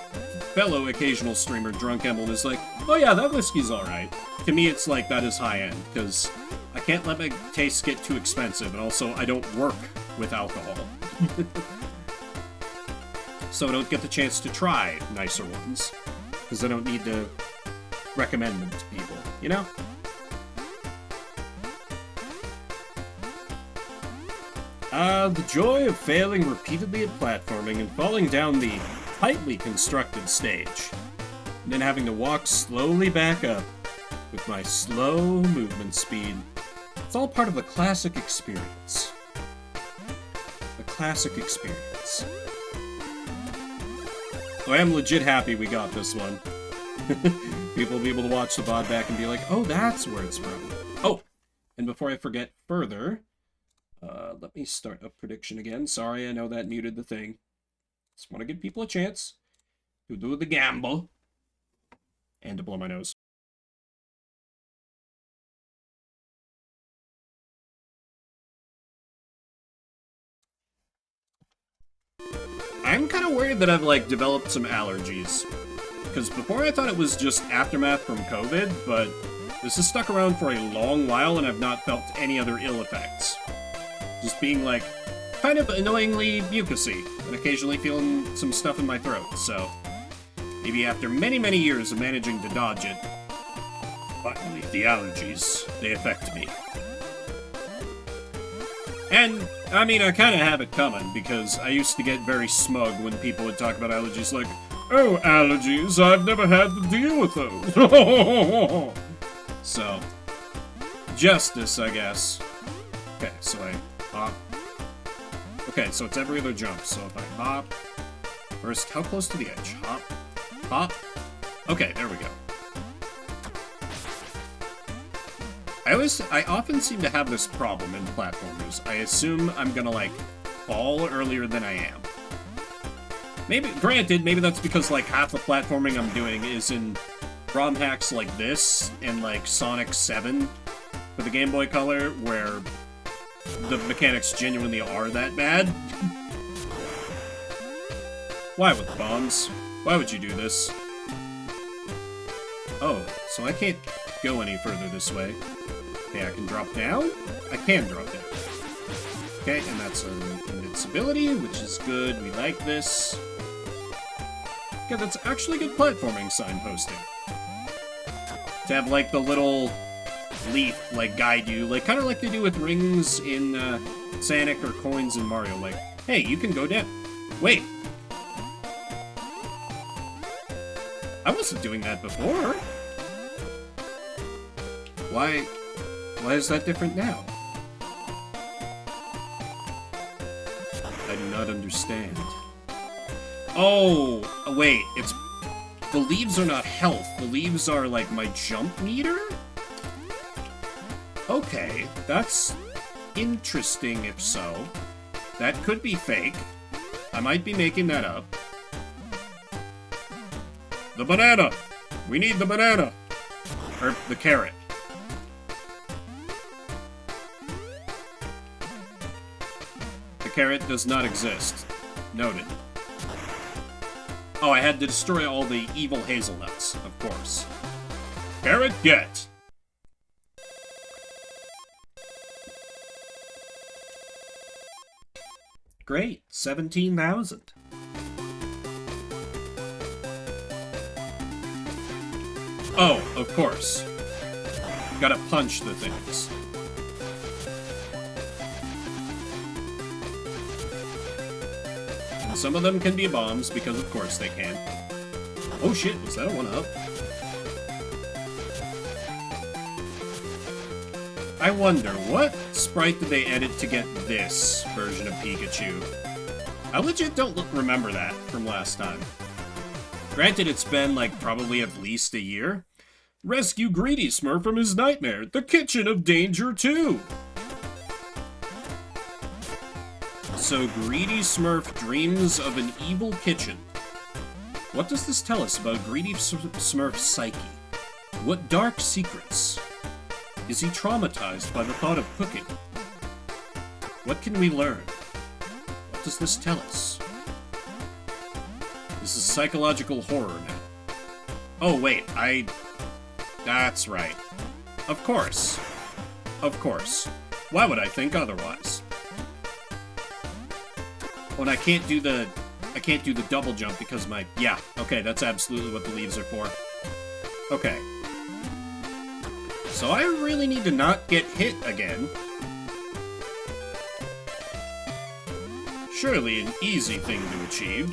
fellow occasional streamer, Drunk Emblem, is like, oh yeah, that whiskey's alright. To me, it's like, that is high-end, because I can't let my tastes get too expensive, and also, I don't work with alcohol. So I don't get the chance to try nicer ones, because I don't need to recommend them to people, you know? The joy of failing repeatedly at platforming and falling down the tightly constructed stage, and then having to walk slowly back up with my slow movement speed. It's all part of the classic experience. The classic experience. So I am legit happy we got this one. People will be able to watch the VOD back and be like, oh, that's where it's from. Oh, and before I forget further, let me start up prediction again. Sorry, I know that muted the thing. Just want to give people a chance to do the gamble and to blow my nose. I'm kind of worried that I've, like, developed some allergies. Because before I thought it was just aftermath from COVID, but this has stuck around for a long while and I've not felt any other ill effects. Just being, like, kind of annoyingly mucusy, and occasionally feeling some stuff in my throat, so maybe after many, many years of managing to dodge it, finally, the allergies, they affect me. And, I mean, I kind of have it coming, because I used to get very smug when people would talk about allergies, like, oh, allergies, I've never had to deal with those. So, justice, I guess. Okay, so I hop. Okay, so it's every other jump, so if I hop, first, how close to the edge? Hop, hop. Okay, there we go. I often seem to have this problem in platformers. I assume I'm gonna, like, fall earlier than I am. Maybe, granted, maybe that's because, like, half the platforming I'm doing is in ROM hacks like this, and, like, Sonic 7 for the Game Boy Color, where the mechanics genuinely are that bad. Why with bombs? Why would you do this? Oh, so I can't go any further this way. Okay, I can drop down? I can drop down. Okay, and that's an invincibility, which is good. We like this. Yeah, that's actually good platforming signposting. To have, like, the little leaf, like, guide you, like, kind of like they do with rings in Sonic or coins in Mario. Like, hey, you can go down. Wait. I wasn't doing that before. Why is that different now? I do not understand. Oh, wait, it's... The leaves are not health. The leaves are, like, my jump meter? Okay, that's interesting if so. That could be fake. I might be making that up. The banana! We need the banana! Or the carrot. The carrot does not exist. Noted. Oh, I had to destroy all the evil hazelnuts, of course. Carrot, get! Great, 17,000. Oh, of course. Gotta punch the things. And some of them can be bombs, because of course they can. Oh shit, was that a 1-up? I wonder, what sprite did they edit to get this version of Pikachu? I legit don't remember that from last time. Granted, it's been, like, probably at least a year. Rescue Greedy Smurf from his nightmare, the Kitchen of Danger 2! So, Greedy Smurf dreams of an evil kitchen. What does this tell us about Greedy Smurf's psyche? What dark secrets? Is he traumatized by the thought of cooking? What can we learn? What does this tell us? This is psychological horror now. Oh, wait, That's right. Of course. Of course. Why would I think otherwise? Oh, and I can't do the double jump because my... Yeah, okay, that's absolutely what the leaves are for. Okay. So I really need to not get hit again. Surely an easy thing to achieve,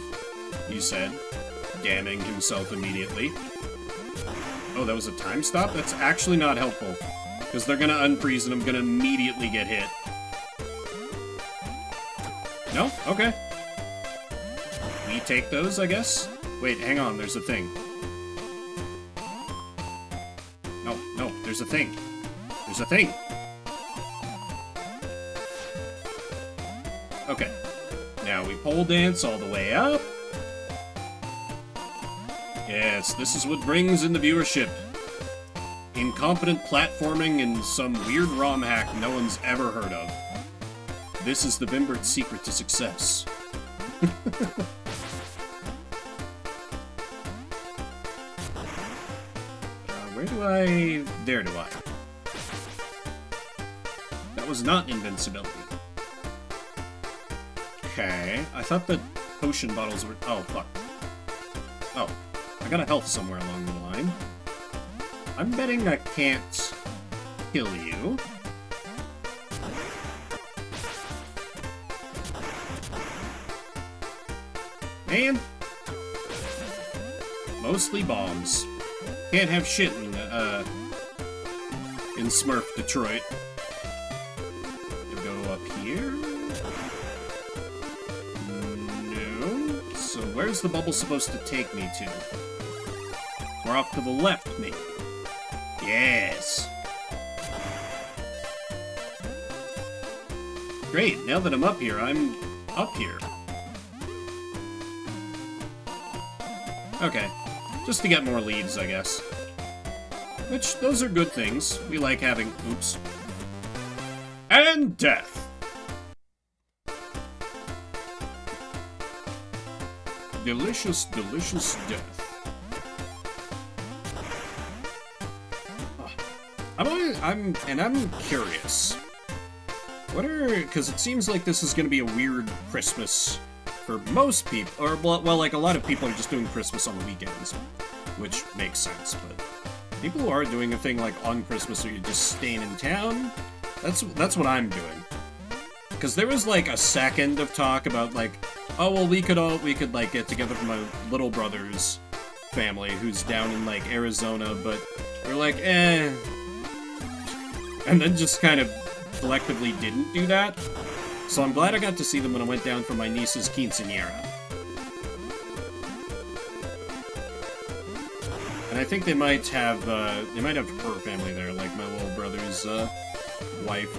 he said, damning himself immediately. Oh, that was a time stop? That's actually not helpful, because they're gonna unfreeze and I'm gonna immediately get hit. No? Okay. We take those, I guess? Wait, hang on, there's a thing. No, there's a thing. There's a thing! Okay. Now we pole dance all the way up. Yes, this is what brings in the viewership. Incompetent platforming and some weird ROM hack no one's ever heard of. This is the Vimbert's secret to success. Where do I... There do I. That was not invincibility. Okay, I thought the potion bottles were... Oh, fuck. Oh, I got a health somewhere along the line. I'm betting I can't kill you. And... mostly bombs. Can't have shit in Smurf Detroit. You'll go up here? No. So where's the bubble supposed to take me to? We're off to the left, maybe. Yes! Great, now that I'm up here, I'm up here. Okay. Just to get more leads, I guess. Which, those are good things. We like having... Oops. And death! Delicious, delicious death. I'm curious. What are... Because it seems like this is going to be a weird Christmas for most people. Or, well, like, a lot of people are just doing Christmas on the weekends. Which makes sense, but... people who are doing a thing like on Christmas, or you're just staying in town, that's what I'm doing. Because there was like a second of talk about like, oh well, we could like get together for my little brother's family who's down in, like, Arizona, but we're like, eh. And then just kind of collectively didn't do that. So I'm glad I got to see them when I went down for my niece's quinceañera. And I think they might have her family there, like my little brother's, wife.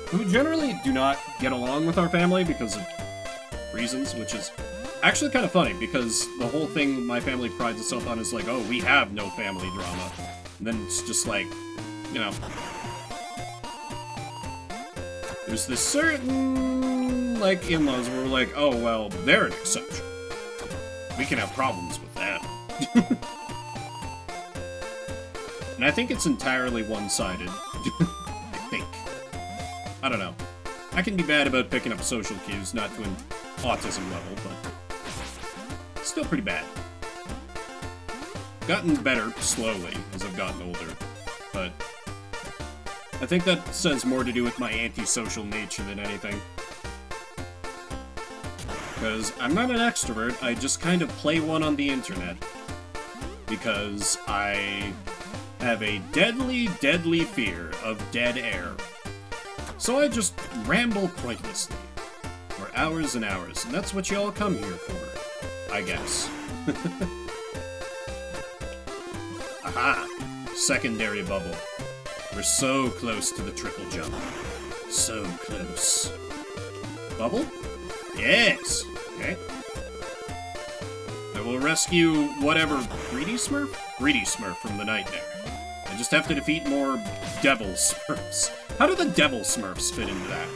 Who generally do not get along with our family because of reasons, which is actually kind of funny, because the whole thing my family prides itself on is like, oh, we have no family drama. And then it's just like, you know, there's this certain, like, in-laws where we're like, oh, well, they're an exception. We can have problems with that. And I think it's entirely one-sided. I think. I don't know. I can be bad about picking up social cues, not to an autism level, but still pretty bad. Gotten better slowly as I've gotten older, but I think that says more to do with my antisocial nature than anything. Because I'm not an extrovert, I just kind of play one on the internet. Because I have a deadly, deadly fear of dead air. So I just ramble pointlessly. For hours and hours, and that's what you all come here for, I guess. Aha! Secondary bubble. We're so close to the triple jump. So close. Bubble? Yes! Okay. I will rescue whatever... Greedy Smurf? Greedy Smurf from the nightmare. I just have to defeat more Devil Smurfs. How do the Devil Smurfs fit into that?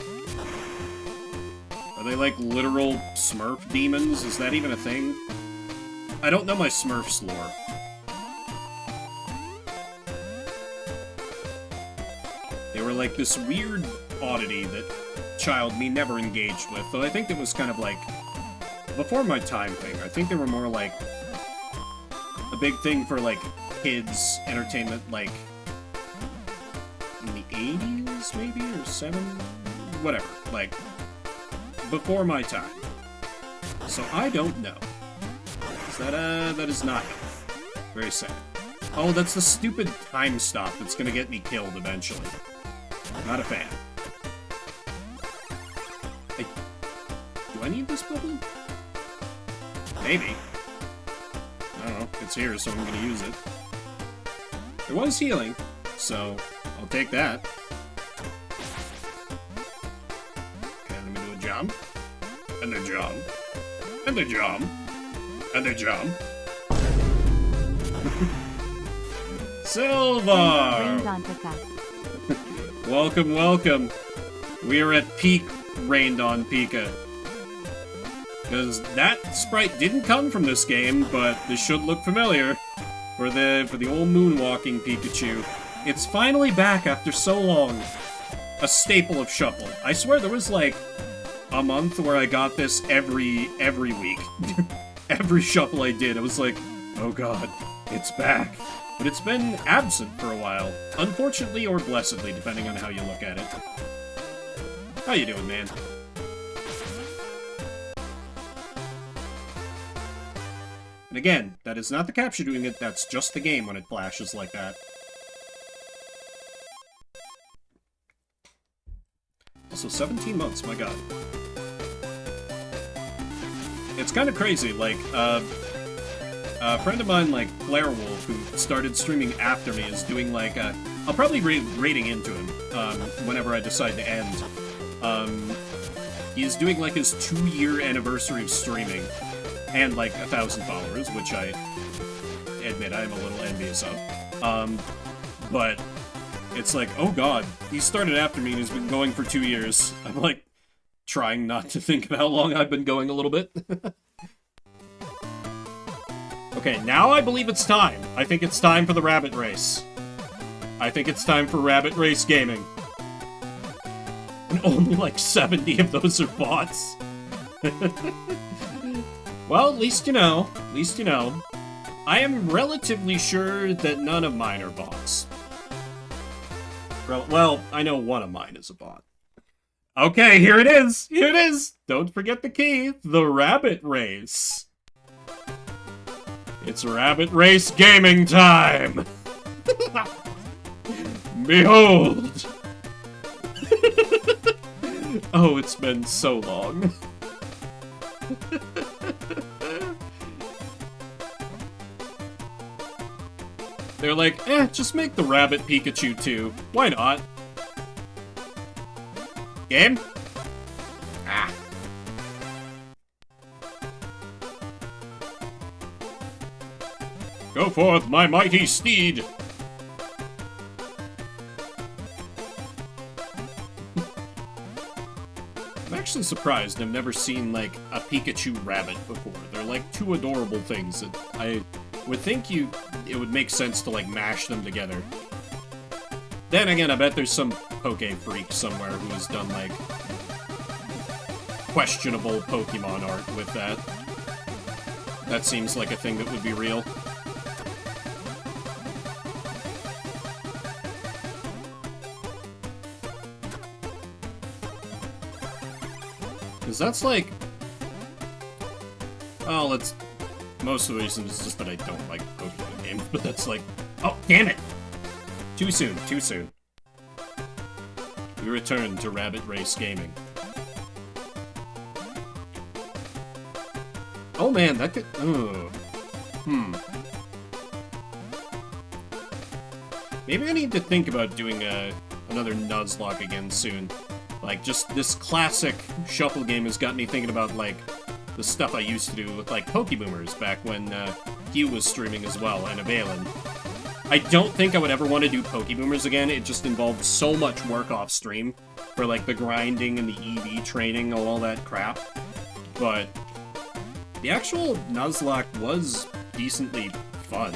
Are they like literal Smurf demons? Is that even a thing? I don't know my Smurfs lore. They were like this weird oddity that child me never engaged with, though I think it was kind of like before my time thing. I think they were more like a big thing for like kids entertainment, like in the 80s maybe, or 7, whatever, like before my time. So I don't know. Is that is not very sad. Oh, that's the stupid time stop that's gonna get me killed eventually. Not a fan. Do I need this bubble? Maybe. I don't know. It's here, so I'm gonna use it. It was healing, so I'll take that. Okay, let me do a jump. And a jump. And a jump. And a jump. Silver! Welcome, welcome. We are at peak Rained on Pika. Because that sprite didn't come from this game, but this should look familiar. For the old moonwalking Pikachu. It's finally back after so long. A staple of Shuffle. I swear there was like a month where I got this every week. Every Shuffle I did, I was like, oh god, it's back. But it's been absent for a while. Unfortunately or blessedly, depending on how you look at it. How you doing, man? And again, that is not the capture doing it, that's just the game when it flashes like that. Also, 17 months, my god. It's kind of crazy, like, a friend of mine, like, Blair Wolf, who started streaming after me, is doing, like, I'll probably be raiding into him, whenever I decide to end. He's doing, like, his 2-year anniversary of streaming, and, like, 1,000 followers, which I admit I am a little envious of. But it's like, oh god, he started after me and he's been going for 2 years. I'm, like, trying not to think of how long I've been going a little bit. Okay, now I believe it's time. I think it's time for the rabbit race. I think it's time for rabbit race gaming. And only like 70 of those are bots. Well, at least you know. At least you know. I am relatively sure that none of mine are bots. Well, I know one of mine is a bot. Okay, here it is! Here it is! Don't forget the key. The rabbit race. It's Rabbit Race gaming time! Behold! Oh, it's been so long. They're like, just make the Rabbit Pikachu too. Why not? Game? Ah. Go forth, my mighty steed! I'm actually surprised I've never seen, like, a Pikachu rabbit before. They're, like, two adorable things that I would think it would make sense to, like, mash them together. Then again, I bet there's some Poke freak somewhere who has done, like, questionable Pokemon art with that. That seems like a thing that would be real. Because that's like... Well, that's... Most of the reason is just that I don't like Pokemon games, but that's like... Oh, damn it! Too soon, too soon. We return to Rabbit Race Gaming. Oh man, that could... Maybe I need to think about doing another Nuzlocke again soon. Like, just this classic shuffle game has got me thinking about, like, the stuff I used to do with, like, Pokeboomers back when Hugh was streaming as well, and Avalon. I don't think I would ever want to do Pokeboomers again. It just involved so much work off stream for, like, the grinding and the EV training and all that crap. But the actual Nuzlocke was decently fun.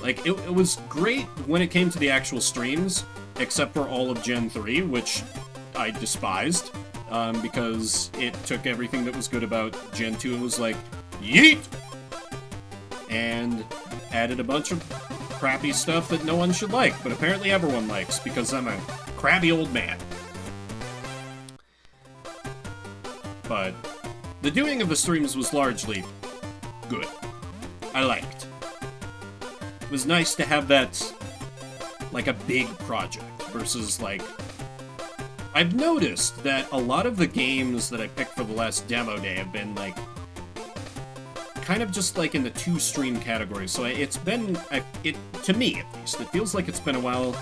Like, it was great when it came to the actual streams, except for all of Gen 3, which I despised, because it took everything that was good about Gen 2 and was like, yeet! And added a bunch of crappy stuff that no one should like, but apparently everyone likes, because I'm a crabby old man. But the doing of the streams was largely good. I liked. It was nice to have that, like, a big project, versus, like... I've noticed that a lot of the games that I picked for the last demo day have been, like, kind of just, like, in the two-stream category, so it's been, to me, at least, it feels like it's been a while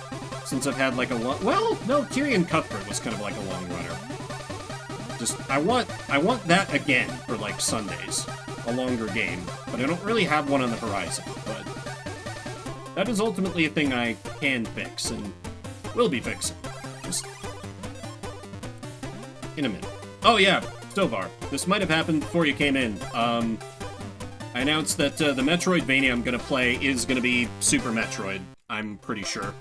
since I've had, like, a long... Well, no, Tyrion Cuthbert was kind of like a long runner. Just, I want that again for, like, Sundays. A longer game. But I don't really have one on the horizon, but... That is ultimately a thing I can fix, and will be fixing. Just... in a minute. Oh yeah, Stovar. This might have happened before you came in. I announced that the Metroidvania I'm gonna play is gonna be Super Metroid. I'm pretty sure.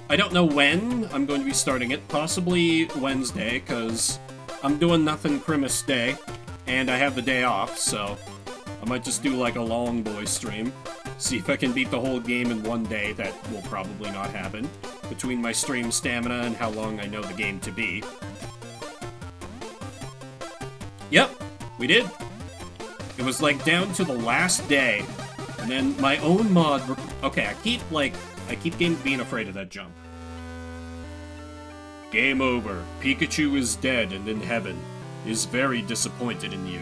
I don't know when I'm going to be starting it. Possibly Wednesday, because I'm doing nothing Crimmas Day, and I have the day off, so I might just do like a long boy stream. See if I can beat the whole game in one day. That will probably not happen, between my stream stamina and how long I know the game to be. Yep, we did. It was like down to the last day, and then my own mod... Okay, I keep being afraid of that jump. Game over. Pikachu is dead and in heaven. Is very disappointed in you.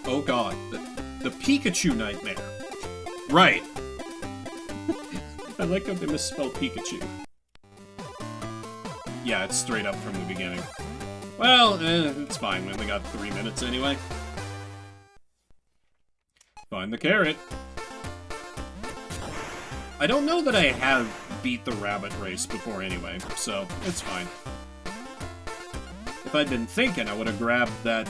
Oh god, the Pikachu nightmare. Right. I like how they misspelled Pikachu. Yeah, it's straight up from the beginning. Well, it's fine. We only got 3 minutes anyway. Find the carrot. I don't know that I have beat the rabbit race before anyway, so it's fine. If I'd been thinking, I would have grabbed that,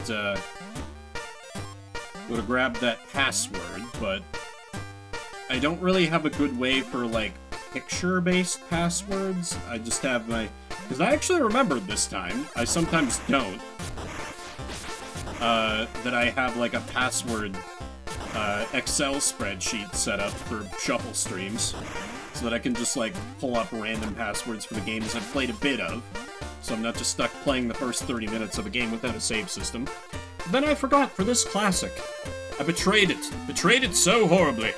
password, but I don't really have a good way for, like, picture-based passwords. I just have my... Because I actually remembered this time. I sometimes don't. That I have, like, a password Excel spreadsheet set up for shuffle streams. So that I can just, like, pull up random passwords for the games I've played a bit of. so I'm not just stuck playing the first 30 minutes of a game without a save system. But then I forgot for this classic. I betrayed it. Betrayed it so horribly.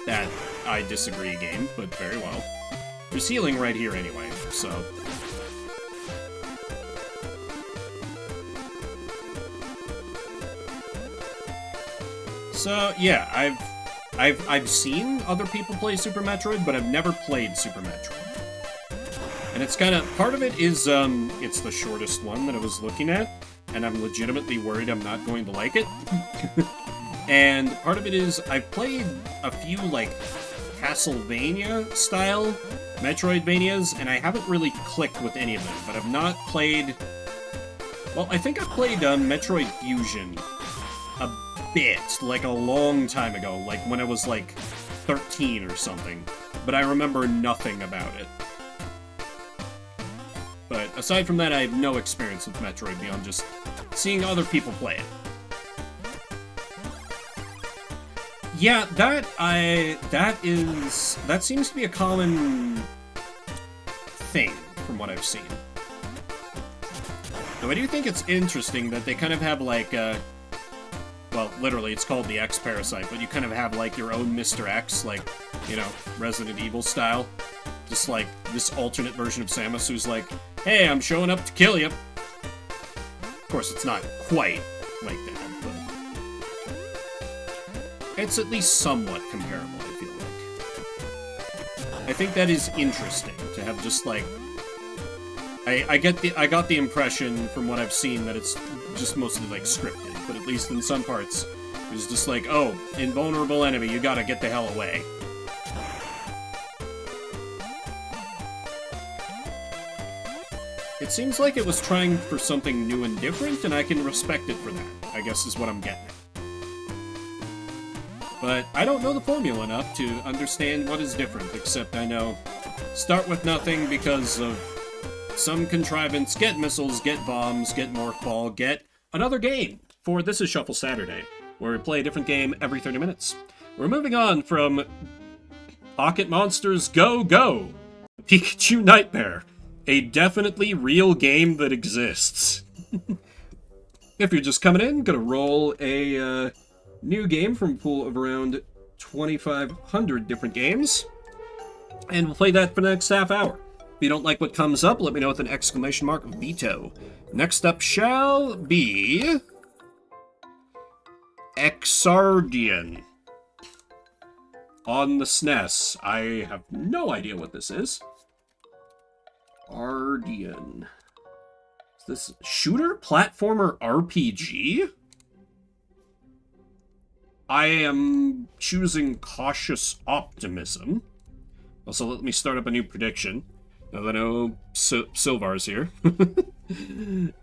That, I disagree game, but very well. There's healing right here anyway, so... So, yeah, I've seen other people play Super Metroid, but I've never played Super Metroid. And it's kind of... Part of it is, it's the shortest one that I was looking at, and I'm legitimately worried I'm not going to like it. And part of it is, I've played a few, like, Castlevania-style Metroidvanias, and I haven't really clicked with any of them, but I've not played... Well, I think I played Metroid Fusion a bit, like a long time ago, like when I was like 13 or something, but I remember nothing about it. But aside from that, I have no experience with Metroid beyond just seeing other people play it. Yeah, that seems to be a common thing from what I've seen. Now, I do think it's interesting that they kind of have like well, literally, it's called the X Parasite, but you kind of have, like, your own Mr. X, like, you know, Resident Evil style. Just, like, this alternate version of Samus who's like, hey, I'm showing up to kill you. Of course, it's not quite like that, but... It's at least somewhat comparable, I feel like. I think that is interesting, to have just, like... I got the impression, from what I've seen, that it's just mostly, like, scripted. But at least in some parts, it's just like, oh, invulnerable enemy, you gotta get the hell away. It seems like it was trying for something new and different, and I can respect it for that, I guess is what I'm getting at. But I don't know the formula enough to understand what is different, except I know start with nothing because of some contrivance, get missiles, get bombs, get morph ball, get another game. For This Is Shuffle Saturday, where we play a different game every 30 minutes. We're moving on from Pocket Monsters Go Go! Pikachu Nightmare, a definitely real game that exists. If you're just coming in, gonna roll a new game from a pool of around 2,500 different games, and we'll play that for the next half hour. If you don't like what comes up, let me know with an exclamation mark veto. Next up shall be... Exardian. On the SNES. I have no idea what this is. Ardian. Is this shooter? Platformer RPG? I am choosing cautious optimism. Also, let me start up a new prediction. Now that I know Silvar's here.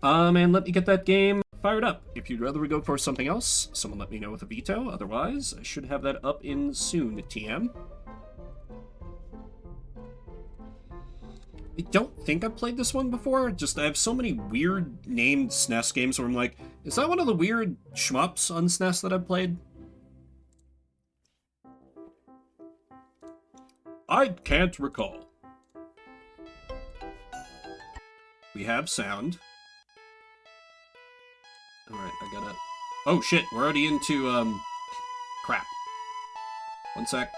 And let me get that game fired up. If you'd rather we go for something else, someone let me know with a veto. Otherwise, I should have that up in soon, TM. I don't think I've played this one before. Just, I have so many weird named SNES games where I'm like, is that one of the weird shmups on SNES that I've played? I can't recall. We have sound. Alright, I gotta... Oh shit, we're already into, crap. One sec.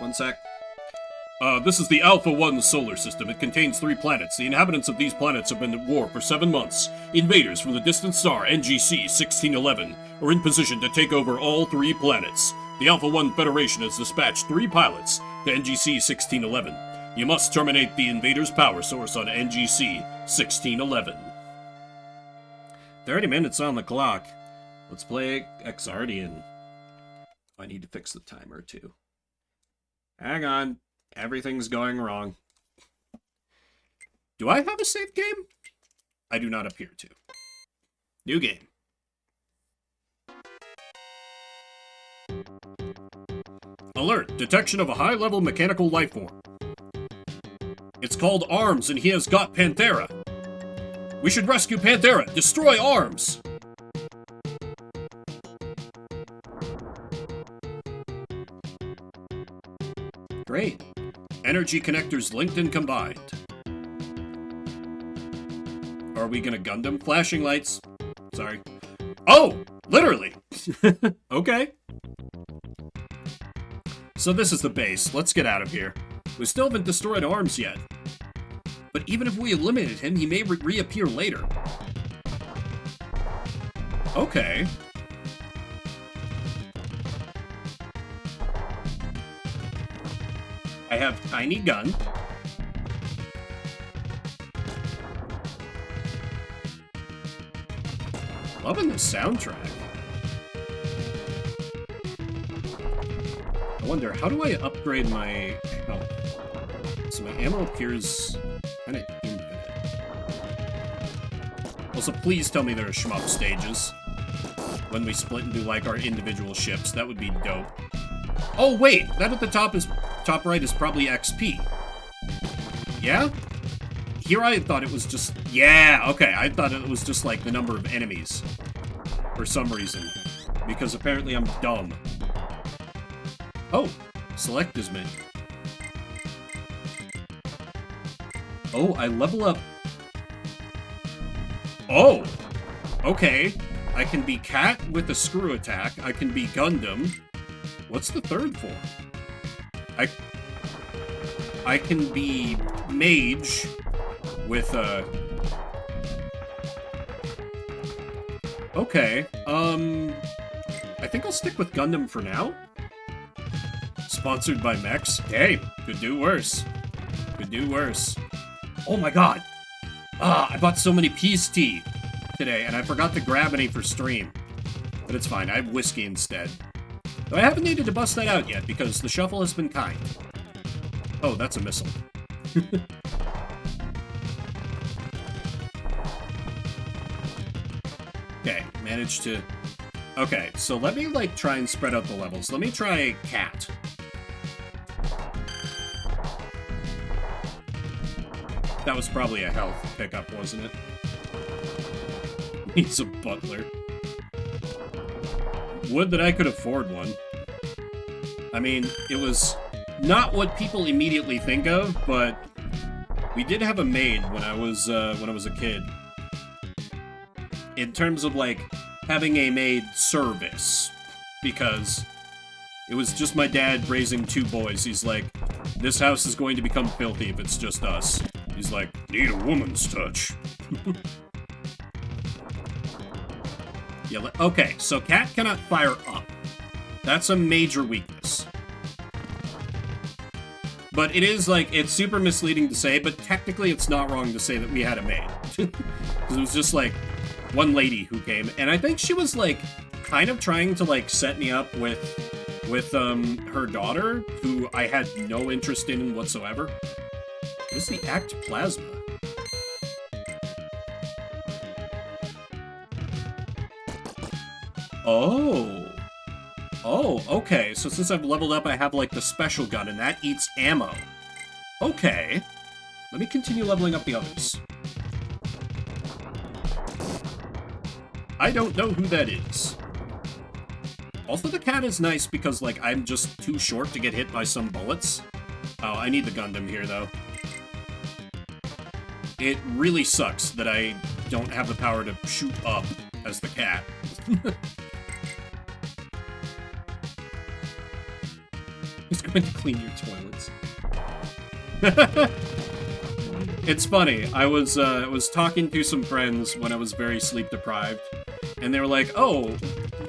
This is the Alpha 1 solar system. It contains 3 planets. The inhabitants of these planets have been at war for 7 months. Invaders from the distant star NGC 1611 are in position to take over all 3 planets. The Alpha 1 Federation has dispatched 3 pilots to NGC 1611. You must terminate the invaders' power source on NGC 1611. 30 minutes on the clock. Let's play Exardian. I need to fix the timer, too. Hang on. Everything's going wrong. Do I have a save game? I do not appear to. New game. Alert! Detection of a high-level mechanical lifeform. It's called Arms, and he has got Panthera. We should rescue Panthera! Destroy Arms! Great. Energy connectors linked and combined. Are we gonna Gundam? Flashing lights. Sorry. Oh! Literally! Okay. So this is the base. Let's get out of here. We still haven't destroyed arms yet. But even if we eliminated him, he may reappear later. Okay. I have tiny gun. Loving the soundtrack. I wonder, how do I upgrade my health? So my ammo appears kind of infinite. Also, please tell me there are shmup stages when we split into, like, our individual ships. That would be dope. Oh, wait! That at the top right is probably XP. Yeah? Here I thought it was just... Yeah, okay, I thought it was just, like, the number of enemies. For some reason. Because apparently I'm dumb. Oh, select as menu. Oh, I level up... Oh! Okay. I can be Cat with a screw attack. I can be Gundam. What's the third form? I can be Mage with a... Okay, I think I'll stick with Gundam for now. Sponsored by Mechs. Hey, could do worse. Could do worse. Oh my god! I bought so many peace tea today, and I forgot to grab any for stream. But it's fine, I have whiskey instead. Though I haven't needed to bust that out yet, because the shuffle has been kind. Oh, that's a missile. Okay, managed to... Okay, so let me, like, try and spread out the levels. Let me try Cat. That was probably a health pickup, wasn't it? Needs a butler. Would that I could afford one. I mean, it was not what people immediately think of, but we did have a maid when I was a kid. In terms of, like, having a maid service. Because it was just my dad raising two boys. He's like, this house is going to become filthy if it's just us. He's like, need a woman's touch. Yeah, okay, so Cat cannot fire up. That's a major weakness. But it is, like, it's super misleading to say, but technically it's not wrong to say that we had a maid. Because it was just, like, one lady who came, and I think she was, like, kind of trying to, like, set me up with her daughter, who I had no interest in whatsoever. What is the Act Plasma? Oh. Oh, okay. So since I've leveled up, I have, like, the special gun, and that eats ammo. Okay. Let me continue leveling up the others. I don't know who that is. Also, the Cat is nice because, like, I'm just too short to get hit by some bullets. Oh, I need the Gundam here, though. It really sucks that I don't have the power to shoot up as the Cat. He's going to clean your toilets. It's funny. I was talking to some friends when I was very sleep deprived, and they were like, "Oh,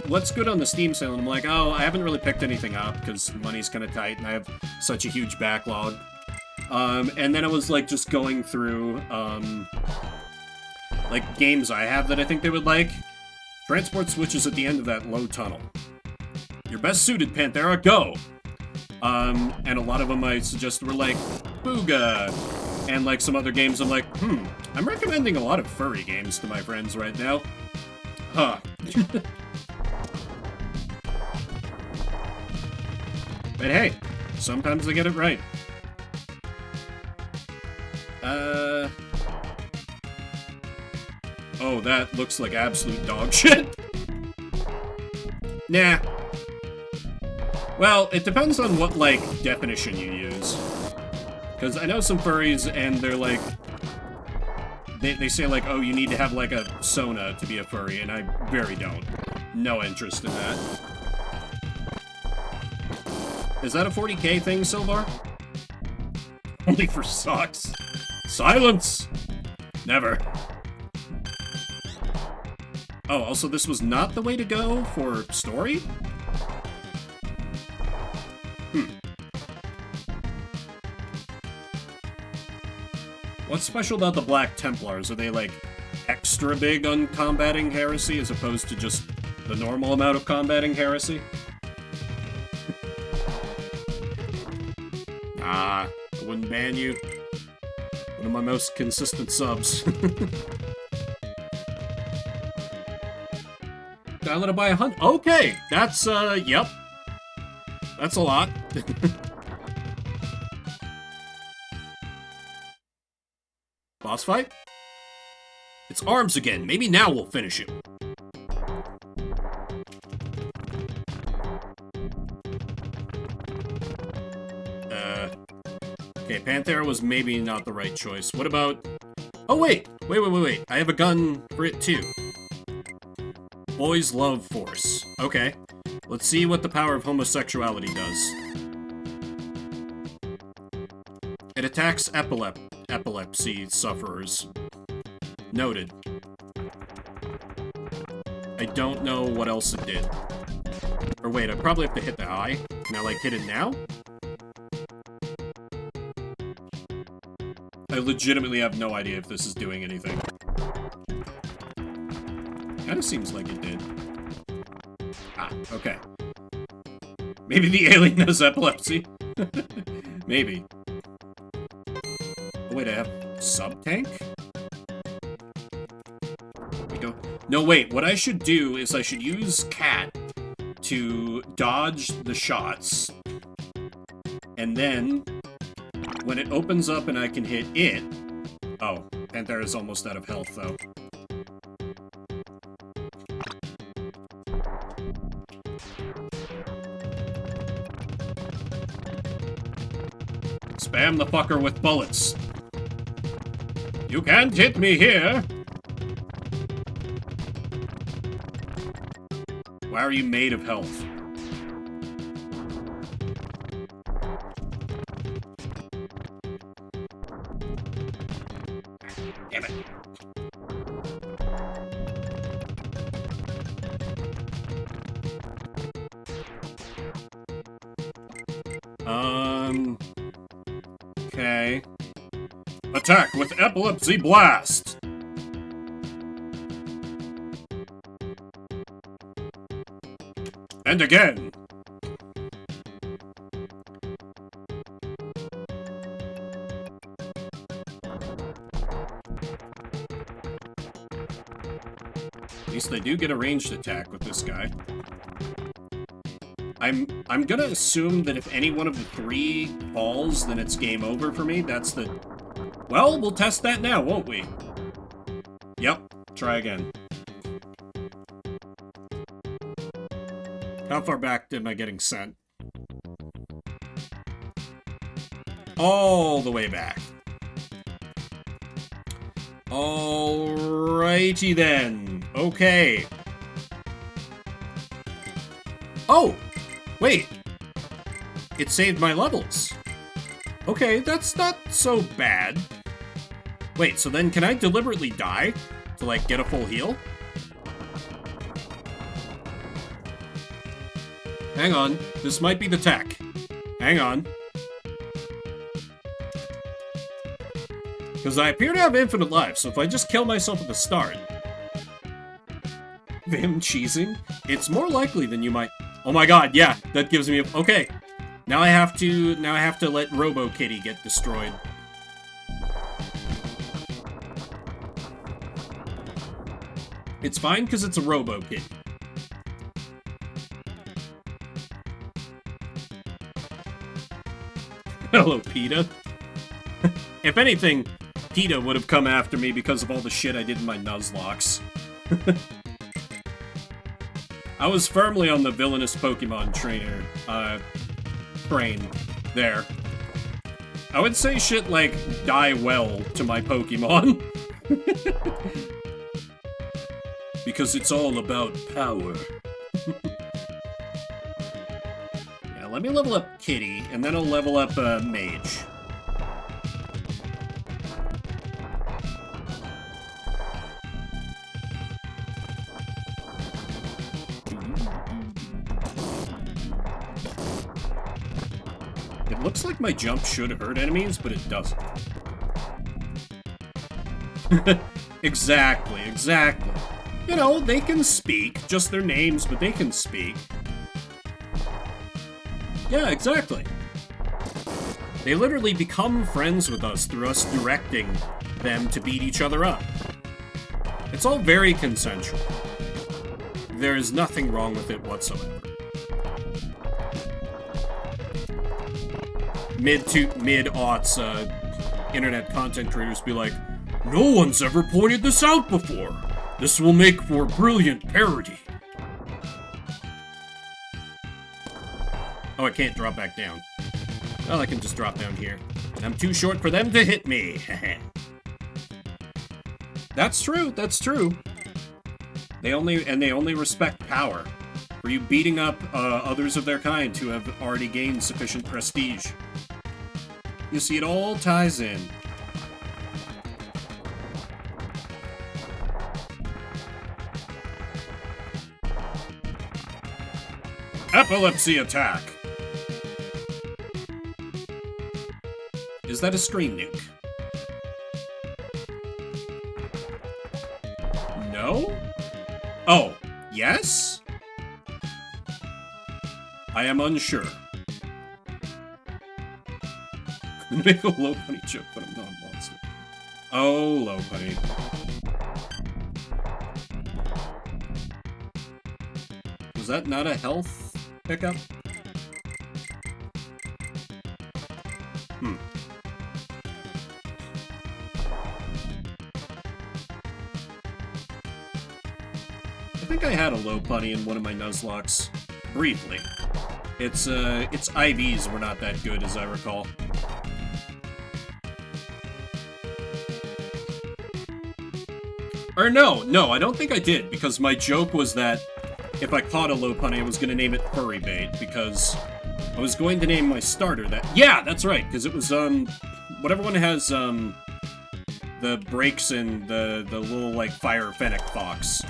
what's good on the Steam sale?" And I'm like, "Oh, I haven't really picked anything up because money's kind of tight, and I have such a huge backlog." And then I was like just going through like games I have that I think they would like. Transport switches at the end of that low tunnel. Your best suited, Panthera, go! And a lot of them I suggested were like, Booga! And like some other games I'm like, I'm recommending a lot of furry games to my friends right now. Huh. But hey, sometimes they get it right. Oh, that looks like absolute dog shit. Nah. Well, it depends on what, like, definition you use. Because I know some furries, and they're, like, They say, like, oh, you need to have, like, a Sona to be a furry, and I very don't. No interest in that. Is that a 40k thing, Silvar? Only for socks. Silence! Never. Oh, also this was not the way to go for story? What's special about the Black Templars? Are they, like, extra big on combating heresy as opposed to just the normal amount of combating heresy? I wouldn't ban you. One of my most consistent subs. Dial it by 100. Okay, that's, yep. That's a lot. Boss fight? It's arms again. Maybe now we'll finish him. Okay, Panthera was maybe not the right choice. What about... Oh, wait! Wait. I have a gun for it, too. Boys love force. Okay. Let's see what the power of homosexuality does. It attacks epilepsy sufferers. Noted. I don't know what else it did. Or wait, I probably have to hit the eye. Can I, like, hit it now? I legitimately have no idea if this is doing anything. Kinda seems like it did. Ah, okay. Maybe the alien has epilepsy? Maybe. Oh wait, I have sub-tank? We go. No, wait, what I should do is I should use Cat to dodge the shots. And then... when it opens up and I can hit it... Oh, Panthera's almost out of health, though. Spam the fucker with bullets. You can't hit me here! Why are you made of health? Damn it. Okay. Attack with Epilepsy Blast! And again! At least I do get a ranged attack with this guy. I'm gonna assume that if any one of the three falls, then it's game over for me. That's the... Well, we'll test that now, won't we? Yep, try again. How far back am I getting sent? All the way back. Alrighty then. Okay. Oh! Wait. It saved my levels. Okay, that's not so bad. Wait, so then can I deliberately die to, like, get a full heal? Hang on. This might be the tech. Hang on. Because I appear to have infinite lives, so if I just kill myself at the start... Vim cheesing? It's more likely than you might... Oh my god, yeah, that gives me a... Okay. Now I have to let Robo Kitty get destroyed. It's fine because it's a Robo Kitty. Hello, PETA. If anything, PETA would have come after me because of all the shit I did in my Nuzlocke. I was firmly on the villainous Pokemon trainer, train there. I would say shit like, die well to my Pokemon. Because it's all about power. Yeah, let me level up Kitty, and then I'll level up Mage. It looks like my jump should hurt enemies, but it doesn't. Exactly, exactly. You know, they can speak, just their names, but they can speak. Yeah, exactly. They literally become friends with us through us directing them to beat each other up. It's all very consensual. There is nothing wrong with it whatsoever. Mid-aughts, internet content creators be like, no one's ever pointed this out before. This will make for brilliant parody. Oh, I can't drop back down. Well, I can just drop down here. And I'm too short for them to hit me. That's true, that's true. They only respect power. For you beating up others of their kind who have already gained sufficient prestige. You see, it all ties in. Epilepsy attack! Is that a screen nuke? No? Oh, yes? I am unsure. Make a low bunny joke, but I'm not a monster. Oh, low bunny. Was that not a health pickup? I think I had a low bunny in one of my Nuzlocks. Briefly. Its IVs were not that good, as I recall. Or no, I don't think I did, because my joke was that if I caught a low punny, I was going to name it Furry Bait, because I was going to name my starter that... Yeah, that's right, because it was, whatever one has, the brakes and the little, like, fire fennec fox.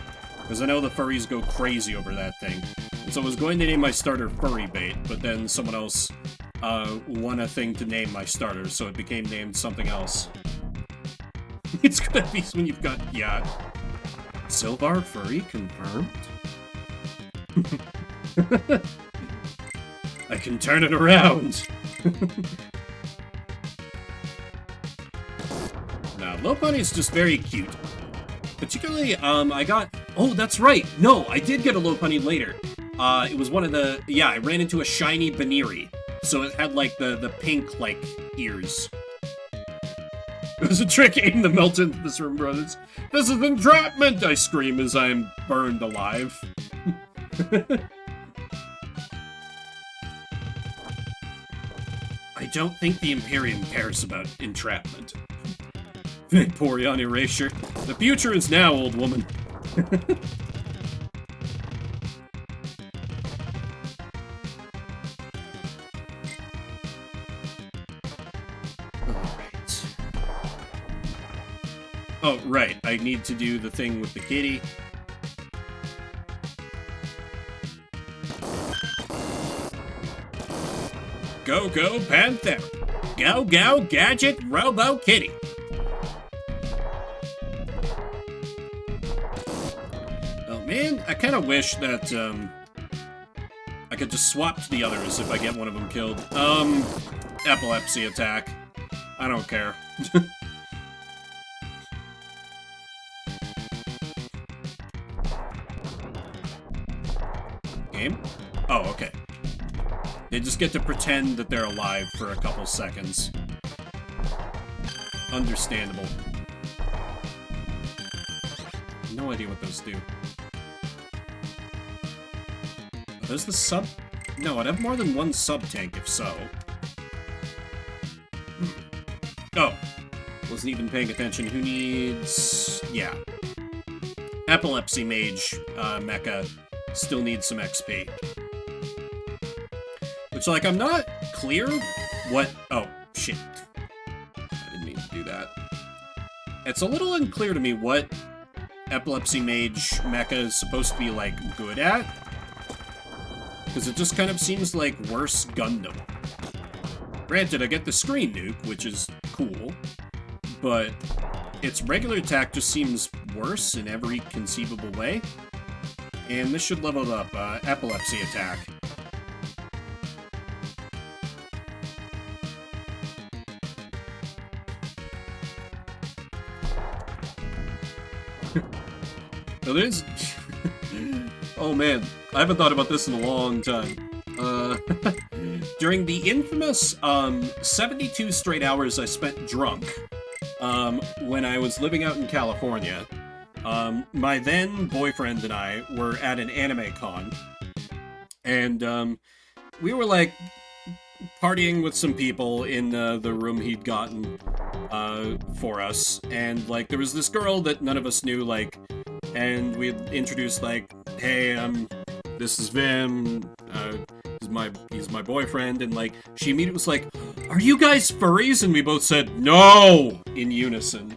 Because I know the furries go crazy over that thing. And so I was going to name my starter Furry Bait, but then someone else, won a thing to name my starter, so it became named something else. It's gonna be when you've got, yeah. Silvar Furry confirmed? I can turn it around! Nah, Low Bunny's just very cute. Particularly, I got... Oh, that's right! No, I did get a Low Bunny later. It was one of the... Yeah, I ran into a shiny Baniri. So it had, like, the pink, like, ears. It was a trick aim to melt into this room, brothers. This is entrapment! I scream as I am burned alive. I don't think the Imperium cares about entrapment. Vaporeon erasure. The future is now, old woman. Oh, right. I need to do the thing with the kitty. Go, go, Panther! Go, go, Gadget Robo Kitty! Oh, man, I kind of wish that, I could just swap to the others if I get one of them killed. Epilepsy attack. I don't care. Game? Oh, okay. They just get to pretend that they're alive for a couple seconds. Understandable. No idea what those do. Are those the sub? No, I'd have more than one sub-tank if so. Oh. wasn't even paying attention. Who needs... yeah. Epilepsy Mage mecha still needs some XP. Which, like, I'm not clear what... oh, shit. I didn't mean to do that. It's a little unclear to me what Epilepsy Mage mecha is supposed to be, like, good at. Because it just kind of seems like worse Gundam. Granted, I get the screen nuke, which is cool, but its regular attack just seems worse in every conceivable way. And this should level it up. Epilepsy attack. Now there's... oh man, I haven't thought about this in a long time. During the infamous 72 straight hours I spent drunk when I was living out in California, my then boyfriend and I were at an anime con, and we were like partying with some people in the room he'd gotten for us, and like there was this girl that none of us knew, like, and we introduced like, hey, this is Vim, he's my boyfriend, and like, she immediately was like, are you guys furries? And we both said, no! In unison.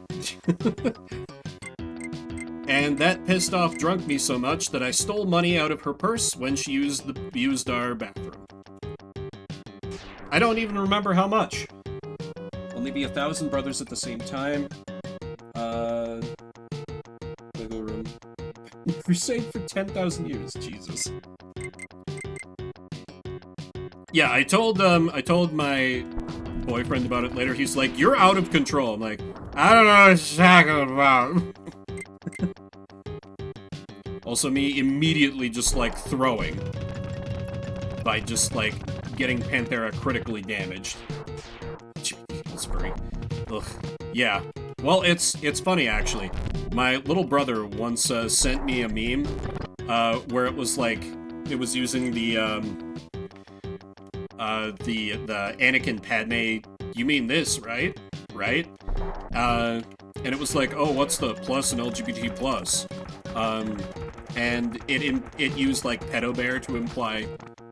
And that pissed off drunk me so much that I stole money out of her purse when she used our bathroom. I don't even remember how much. Only be 1,000 brothers at the same time. Wiggle room. Crusade for 10,000 years, Jesus. Yeah, I told my boyfriend about it later. He's like, you're out of control. I'm like, I don't know what you're talking about. Also, me immediately just, like, throwing. By just, like, getting Panthera critically damaged. That's very... ugh. Yeah. Well, it's funny, actually. My little brother once sent me a meme, where it was, like, it was using the Anakin Padme, you mean this, right? Right? And it was like, oh, what's the plus in LGBT plus? And it used, like, pedo bear to imply,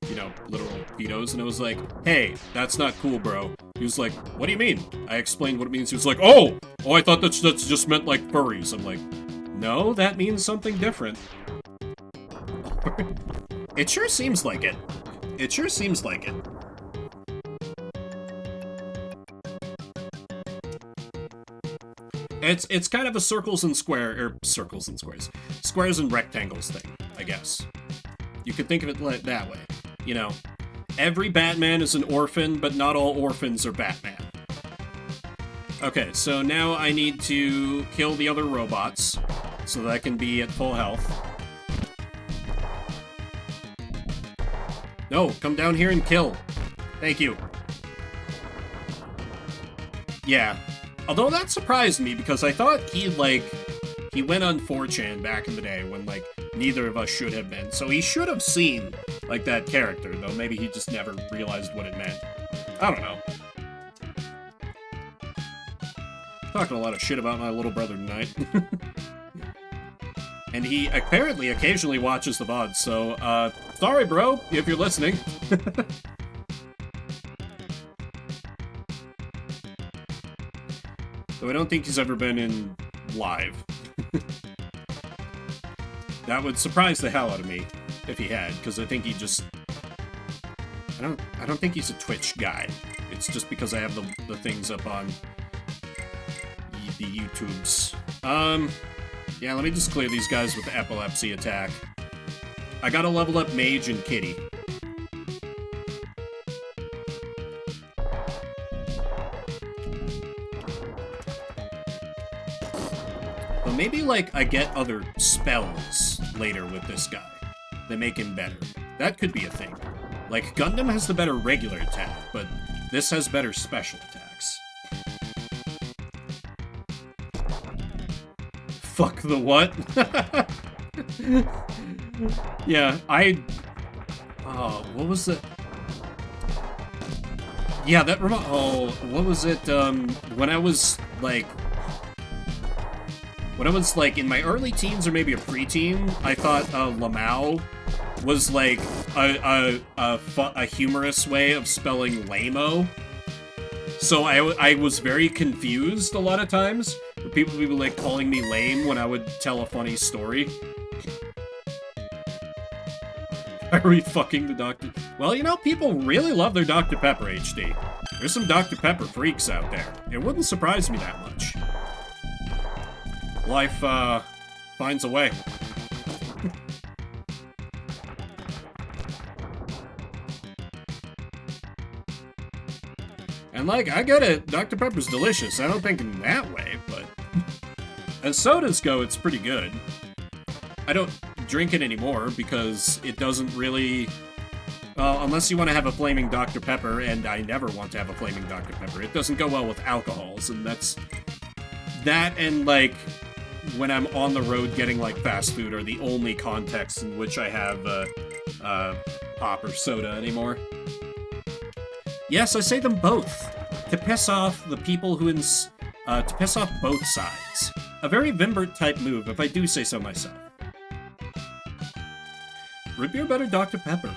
you know, literal pedos, and it was like, hey, that's not cool, bro. He was like, what do you mean? I explained what it means. He was like, oh, I thought that's just meant, like, furries. I'm like, no, that means something different. It sure seems like it. It sure seems like it. It's kind of a squares and rectangles thing, I guess. You could think of it that way. You know, every Batman is an orphan, but not all orphans are Batman. Okay, so now I need to kill the other robots, so that I can be at full health. No, come down here and kill. Thank you. Yeah. Although that surprised me, because I thought he went on 4chan back in the day when, like, neither of us should have been. So he should have seen, like, that character, though maybe he just never realized what it meant. I don't know. Talking a lot of shit about my little brother tonight. And he apparently occasionally watches the VOD, so, sorry, bro, if you're listening. Though I don't think he's ever been in live. That would surprise the hell out of me if he had, because I think he just... I don't think he's a Twitch guy. It's just because I have the things up on the YouTubes. Yeah, let me just clear these guys with the epilepsy attack. I gotta level up Mage and Kitty. But maybe, like, I get other spells later with this guy that make him better. That could be a thing. Like, Gundam has the better regular attack, but this has better special attacks. Fuck the what? Yeah, oh, what was it? Yeah, that oh, what was it, when I was, like, When I was, like, in my early teens or maybe a preteen, I thought Lamau was, like, a humorous way of spelling lame-o. So I was very confused a lot of times. People would be, like, calling me lame when I would tell a funny story. Are we fucking the Dr. Well, you know, people really love their Dr. Pepper HD. There's some Dr. Pepper freaks out there. It wouldn't surprise me that much. Life, finds a way. And, like, I get it, Dr. Pepper's delicious. I don't think in that way, but... As sodas go, it's pretty good. I don't drink it anymore because it doesn't really... Well, unless you want to have a flaming Dr. Pepper, and I never want to have a flaming Dr. Pepper. It doesn't go well with alcohols, and that's... That and, like, when I'm on the road getting, like, fast food are the only contexts in which I have, pop or soda anymore. Yes, I say them both. To piss off the people who to piss off both sides. A very Vimbert-type move, if I do say so myself. Root beer better Dr. Pepper.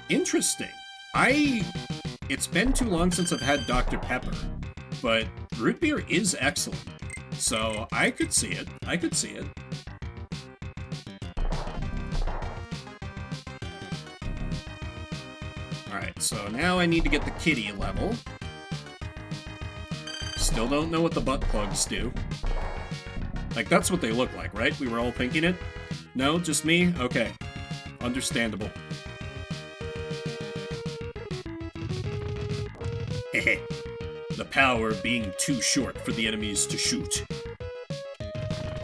Interesting. It's been too long since I've had Dr. Pepper, but root beer is excellent. So, I could see it. I could see it. Alright, so now I need to get the kitty level. Still don't know what the butt plugs do. Like, that's what they look like, right? We were all thinking it? No? Just me? Okay. Understandable. Hehe. The power of being too short for the enemies to shoot.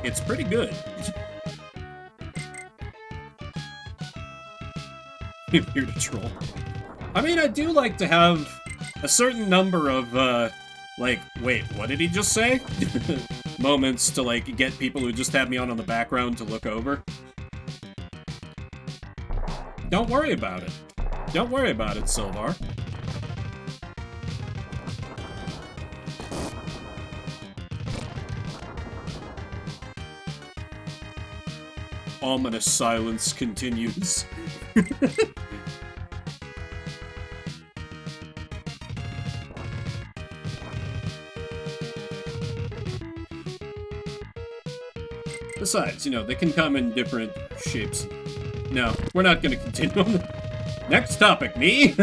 It's pretty good. Here to troll. I mean, I do like to have a certain number of, like, wait, what did he just say? Moments to, like, get people who just have me on the background to look over. Don't worry about it. Don't worry about it, Silvar. Ominous silence continues. Besides, you know, they can come in different shapes. No, we're not gonna continue on the next topic, me!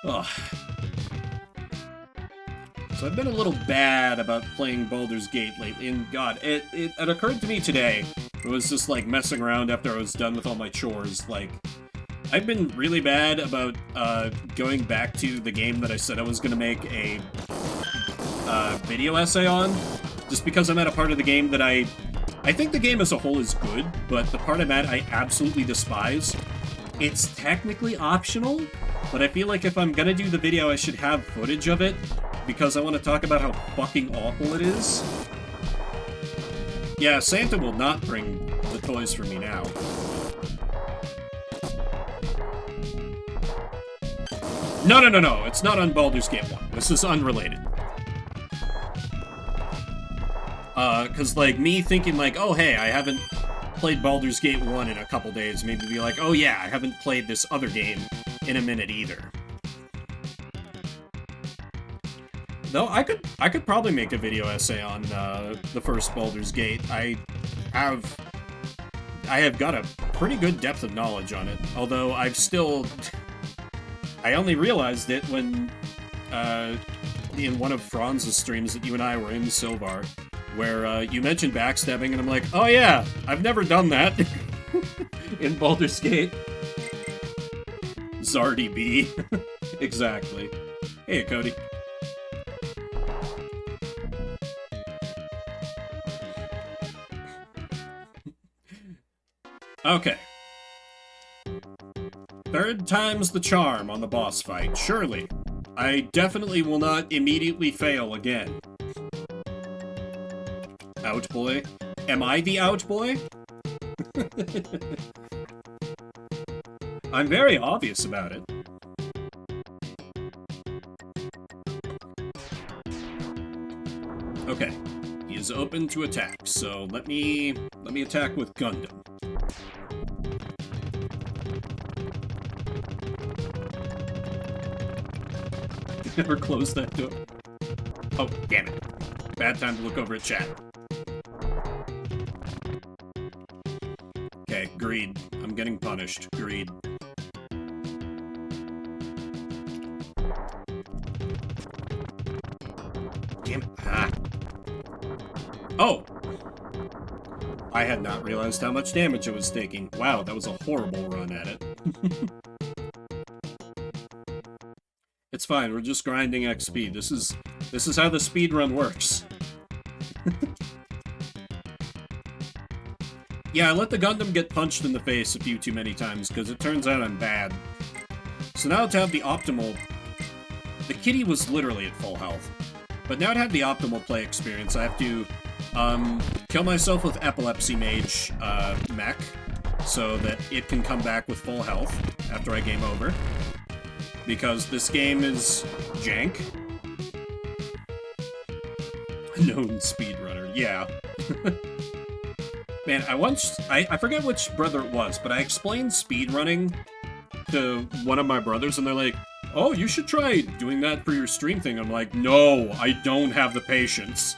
Ugh. So I've been a little bad about playing Baldur's Gate lately, and god, it occurred to me today, I was just like messing around after I was done with all my chores, like, I've been really bad about going back to the game that I said I was gonna make a video essay on, just because I'm at a part of the game that I think the game as a whole is good, but the part I'm at I absolutely despise. It's technically optional, but I feel like if I'm gonna do the video I should have footage of it, because I want to talk about how fucking awful it is. Yeah, Santa will not bring the toys for me now. No, it's not on Baldur's Gate 1. This is unrelated. Cause like, me thinking like, oh hey, I haven't played Baldur's Gate 1 in a couple days, maybe be like, oh yeah, I haven't played this other game in a minute either. Though I could probably make a video essay on the first Baldur's Gate. I have got a pretty good depth of knowledge on it, although I only realized it when in one of Franz's streams that you and I were in, Silvar, where you mentioned backstabbing, and I'm like, oh yeah, I've never done that in Baldur's Gate. Zardy B. Exactly. Hey, Cody. Okay. Third time's the charm on the boss fight, surely. I definitely will not immediately fail again. Out boy? Am I the out boy? I'm very obvious about it. Okay. He is open to attack, so let me attack with Gundam. Never close that door. Oh, damn it. Bad time to look over at chat. Okay, greed. I'm getting punished. Greed. Damn it. Ah. Oh! I had not realized how much damage it was taking. Wow, that was a horrible run at it. It's fine, we're just grinding XP. This is how the speedrun works. Yeah, I let the Gundam get punched in the face a few too many times, because it turns out I'm bad. So now to have the optimal... The kitty was literally at full health. But now to have the optimal play experience, I have to kill myself with Epilepsy Mage mech, so that it can come back with full health after I game over. Because this game is jank. Known speedrunner, yeah. Man, I forget which brother it was, but I explained speedrunning to one of my brothers, and they're like, oh, you should try doing that for your stream thing. I'm like, no, I don't have the patience.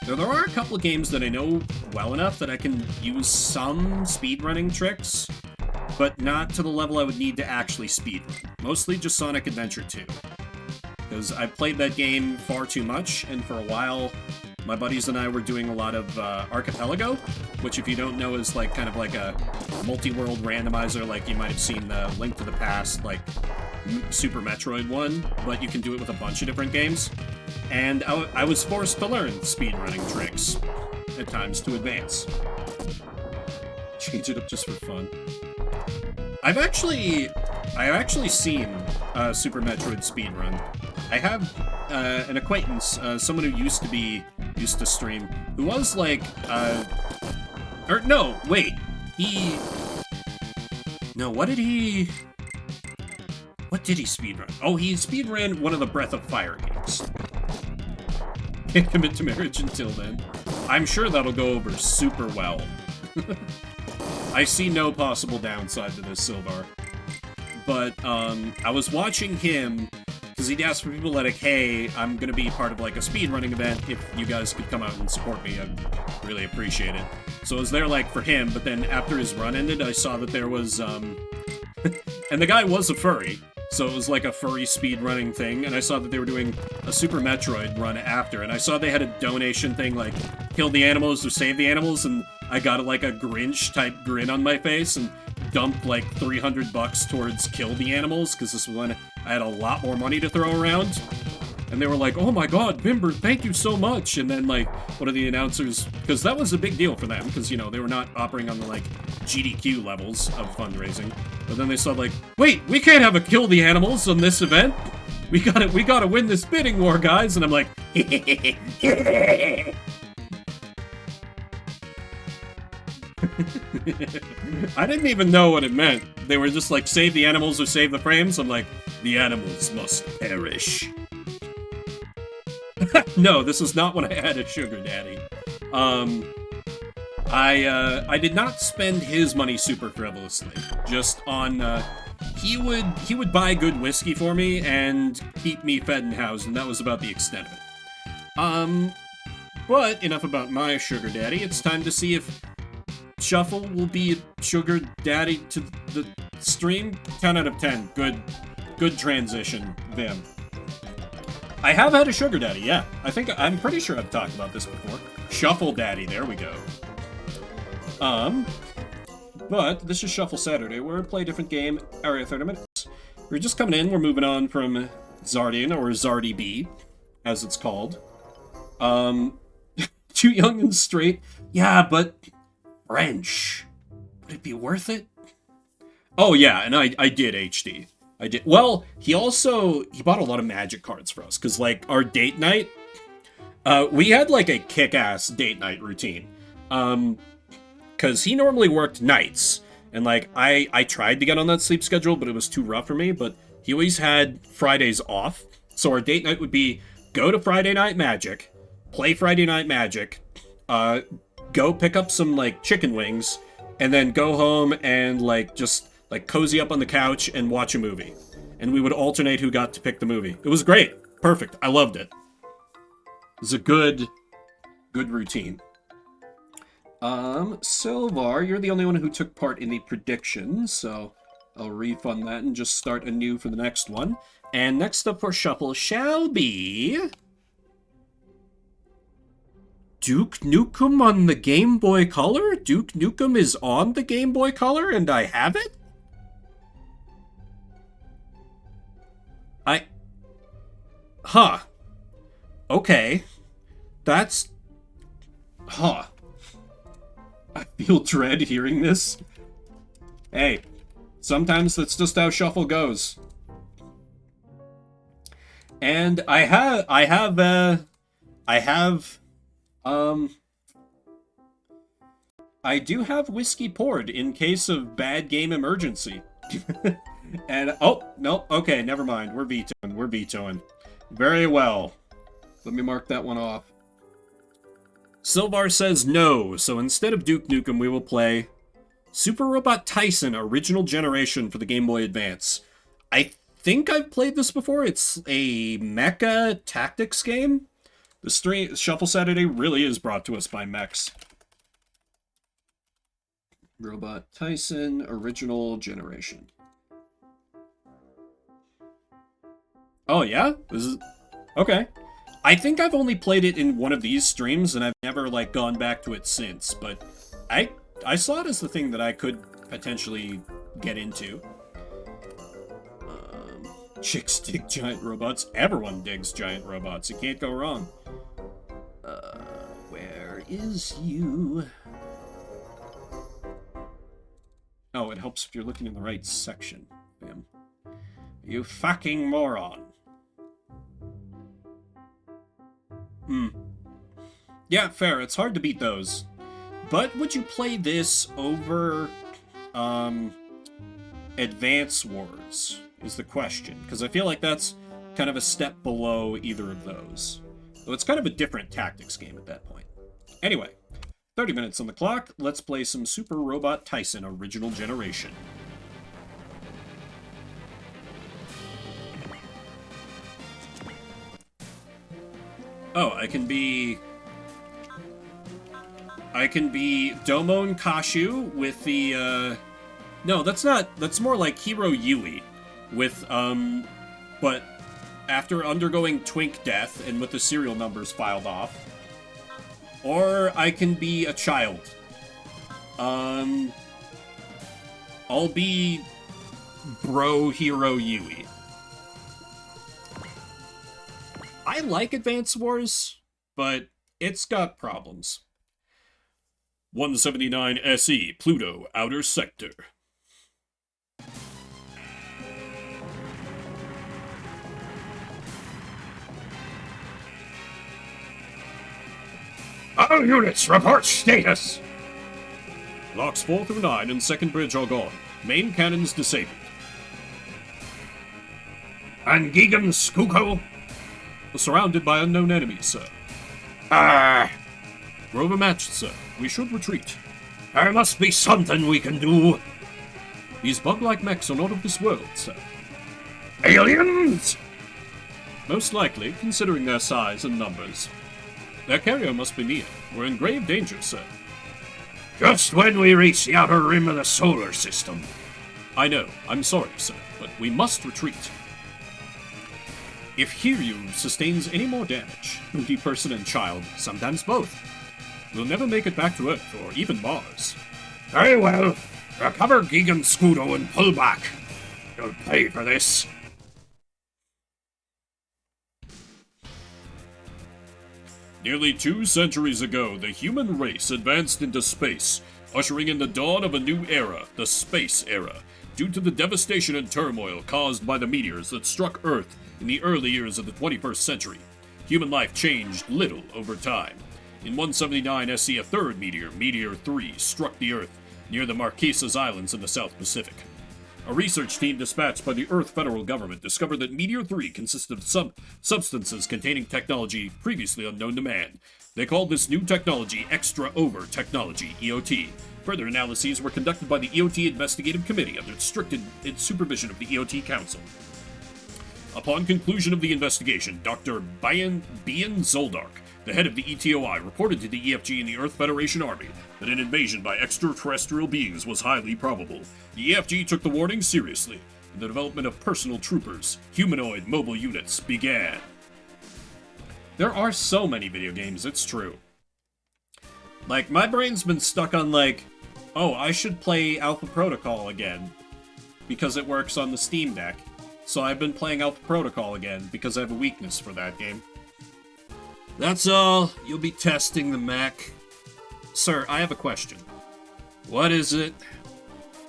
There are a couple of games that I know well enough that I can use some speedrunning tricks, but not to the level I would need to actually speedrun. Mostly just Sonic Adventure 2. Because I've played that game far too much, and for a while, my buddies and I were doing a lot of Archipelago, which if you don't know is like kind of like a multi-world randomizer, like you might have seen the Link to the Past, like Super Metroid one, but you can do it with a bunch of different games. And I was forced to learn speedrunning tricks at times to advance. Change it up just for fun. I've actually seen Super Metroid speedrun. I have an acquaintance, someone who used to stream, who was like, or no, wait, what did he speedrun? Oh, he speedran one of the Breath of Fire games. Can't commit to marriage until then. I'm sure that'll go over super well. I see no possible downside to this, Silvar. But, I was watching him, because he'd asked for people like, hey, I'm gonna be part of, like, a speedrunning event, if you guys could come out and support me, I'd really appreciate it. So I was there, like, for him, but then after his run ended, I saw that there was, and the guy was a furry, so it was like a furry speedrunning thing, and I saw that they were doing a Super Metroid run after, and I saw they had a donation thing, like, kill the animals or save the animals, and I got, like, a Grinch-type grin on my face, and dumped, like, $300 towards kill the animals, because this was when I had a lot more money to throw around. And they were like, oh my god, Bimber, thank you so much! And then, like, one of the announcers, because that was a big deal for them, because, you know, they were not operating on the, like, GDQ levels of fundraising. But then they saw, like, wait, we can't have a kill the animals on this event! We gotta win this bidding war, guys! And I'm like, I didn't even know what it meant. They were just like, save the animals or save the frames. I'm like, the animals must perish. No, this is not when I had a sugar daddy. I did not spend his money super frivolously. Just on, he would buy good whiskey for me and keep me fed and housed, and that was about the extent of it. But enough about my sugar daddy. It's time to see if Shuffle will be a sugar daddy to the stream. 10 out of 10. Good transition, Vim. I have had a sugar daddy, yeah. I'm pretty sure I've talked about this before. Shuffle daddy, there we go. But this is Shuffle Saturday, where we play a different game every 30 minutes. We're just coming in, we're moving on from Zardian, or Zardy B, as it's called. Too young and straight. Yeah, but French. Would it be worth it? Oh yeah, and I did HD. I did. Well, he bought a lot of magic cards for us, because, like, our date night, we had, like, a kick-ass date night routine. Because he normally worked nights, and, like, I tried to get on that sleep schedule, but it was too rough for me, but he always had Fridays off, so our date night would be go to Friday Night Magic, play Friday Night Magic, go pick up some, like, chicken wings, and then go home and, like, just, like, cozy up on the couch and watch a movie. And we would alternate who got to pick the movie. It was great. Perfect. I loved it. It was a good routine. Silvar, you're the only one who took part in the prediction, so I'll refund that and just start anew for the next one. And next up for Shuffle shall be Duke Nukem on the Game Boy Color? Duke Nukem is on the Game Boy Color and I have it? Huh. Okay. That's... Huh. I feel dread hearing this. Hey, sometimes that's just how Shuffle goes. And I do have whiskey poured in case of bad game emergency. And, oh, no, okay, never mind. We're vetoing. Very well. Let me mark that one off. Silvar says no, so instead of Duke Nukem, we will play Super Robot Tyson Original Generation for the Game Boy Advance. I think I've played this before. It's a mecha tactics game. The Shuffle Saturday really is brought to us by mechs. Robot Tyson Original Generation. Oh, yeah? This is... Okay. I think I've only played it in one of these streams, and I've never, like, gone back to it since, but I saw it as the thing that I could potentially get into. Chicks dig giant robots. Everyone digs giant robots. You can't go wrong. Where is you? Oh, it helps if you're looking in the right section. Damn. You fucking moron. Yeah, fair. It's hard to beat those. But would you play this over Advance Wars, is the question. Because I feel like that's kind of a step below either of those. So it's kind of a different tactics game at that point. Anyway, 30 minutes on the clock. Let's play some Super Robot Tyson Original Generation. Oh, I can be Domon Kashu with the, no, that's more like Hero Yui with, but after undergoing Twink death and with the serial numbers filed off. Or I can be a child. I'll be Bro Hero Yui. I like Advance Wars, but it's got problems. 179 SE, Pluto, Outer Sector. All units, report status! Locks 4 through 9 and second bridge are gone. Main cannons disabled. And Gigan Skuko? Surrounded by unknown enemies, sir. We're overmatched, sir. We should retreat. There must be something we can do. These bug-like mechs are not of this world, sir. Aliens? Most likely, considering their size and numbers. Their carrier must be near. We're in grave danger, sir. Just when we reach the outer rim of the solar system. I know. I'm sorry, sir, but we must retreat. If Hiryu sustains any more damage, booty person and child, sometimes both, we'll never make it back to Earth or even Mars. Very well. Recover Gigan Scudo and pull back. You'll pay for this. Nearly 2 centuries ago, the human race advanced into space, ushering in the dawn of a new era, the Space Era, due to the devastation and turmoil caused by the meteors that struck Earth in the early years of the 21st century. Human life changed little over time. In 179 SE, a third meteor, Meteor 3, struck the Earth near the Marquesas Islands in the South Pacific. A research team dispatched by the Earth federal government discovered that Meteor 3 consisted of substances containing technology previously unknown to man. They called this new technology Extra-Over Technology, EOT. Further analyses were conducted by the EOT Investigative Committee under strict supervision of the EOT Council. Upon conclusion of the investigation, Dr. Bian Zoldark, the head of the ETOI, reported to the EFG and the Earth Federation Army that an invasion by extraterrestrial beings was highly probable. The EFG took the warning seriously, and the development of personal troopers, humanoid mobile units, began. There are so many video games, it's true. Like, my brain's been stuck on, like, oh, I should play Alpha Protocol again, because it works on the Steam Deck. So I've been playing Alpha Protocol again, because I have a weakness for that game. That's all. You'll be testing the mech. Sir, I have a question. What is it?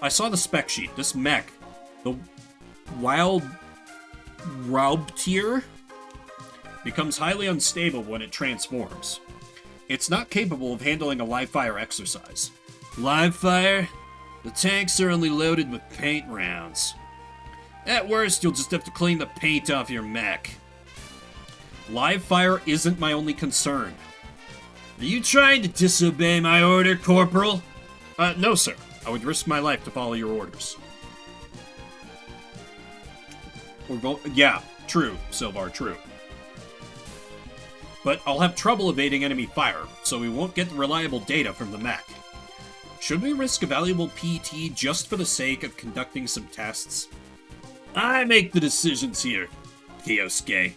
I saw the spec sheet. This mech, the Wild Raubtier, becomes highly unstable when it transforms. It's not capable of handling a live fire exercise. Live fire? The tanks are only loaded with paint rounds. At worst, you'll just have to clean the paint off your mech. Live fire isn't my only concern. Are you trying to disobey my order, Corporal? No, sir. I would risk my life to follow your orders. Yeah, true, Silvar, true. But I'll have trouble evading enemy fire, so we won't get reliable data from the mech. Should we risk a valuable PT just for the sake of conducting some tests? I make the decisions here, Kiosuke.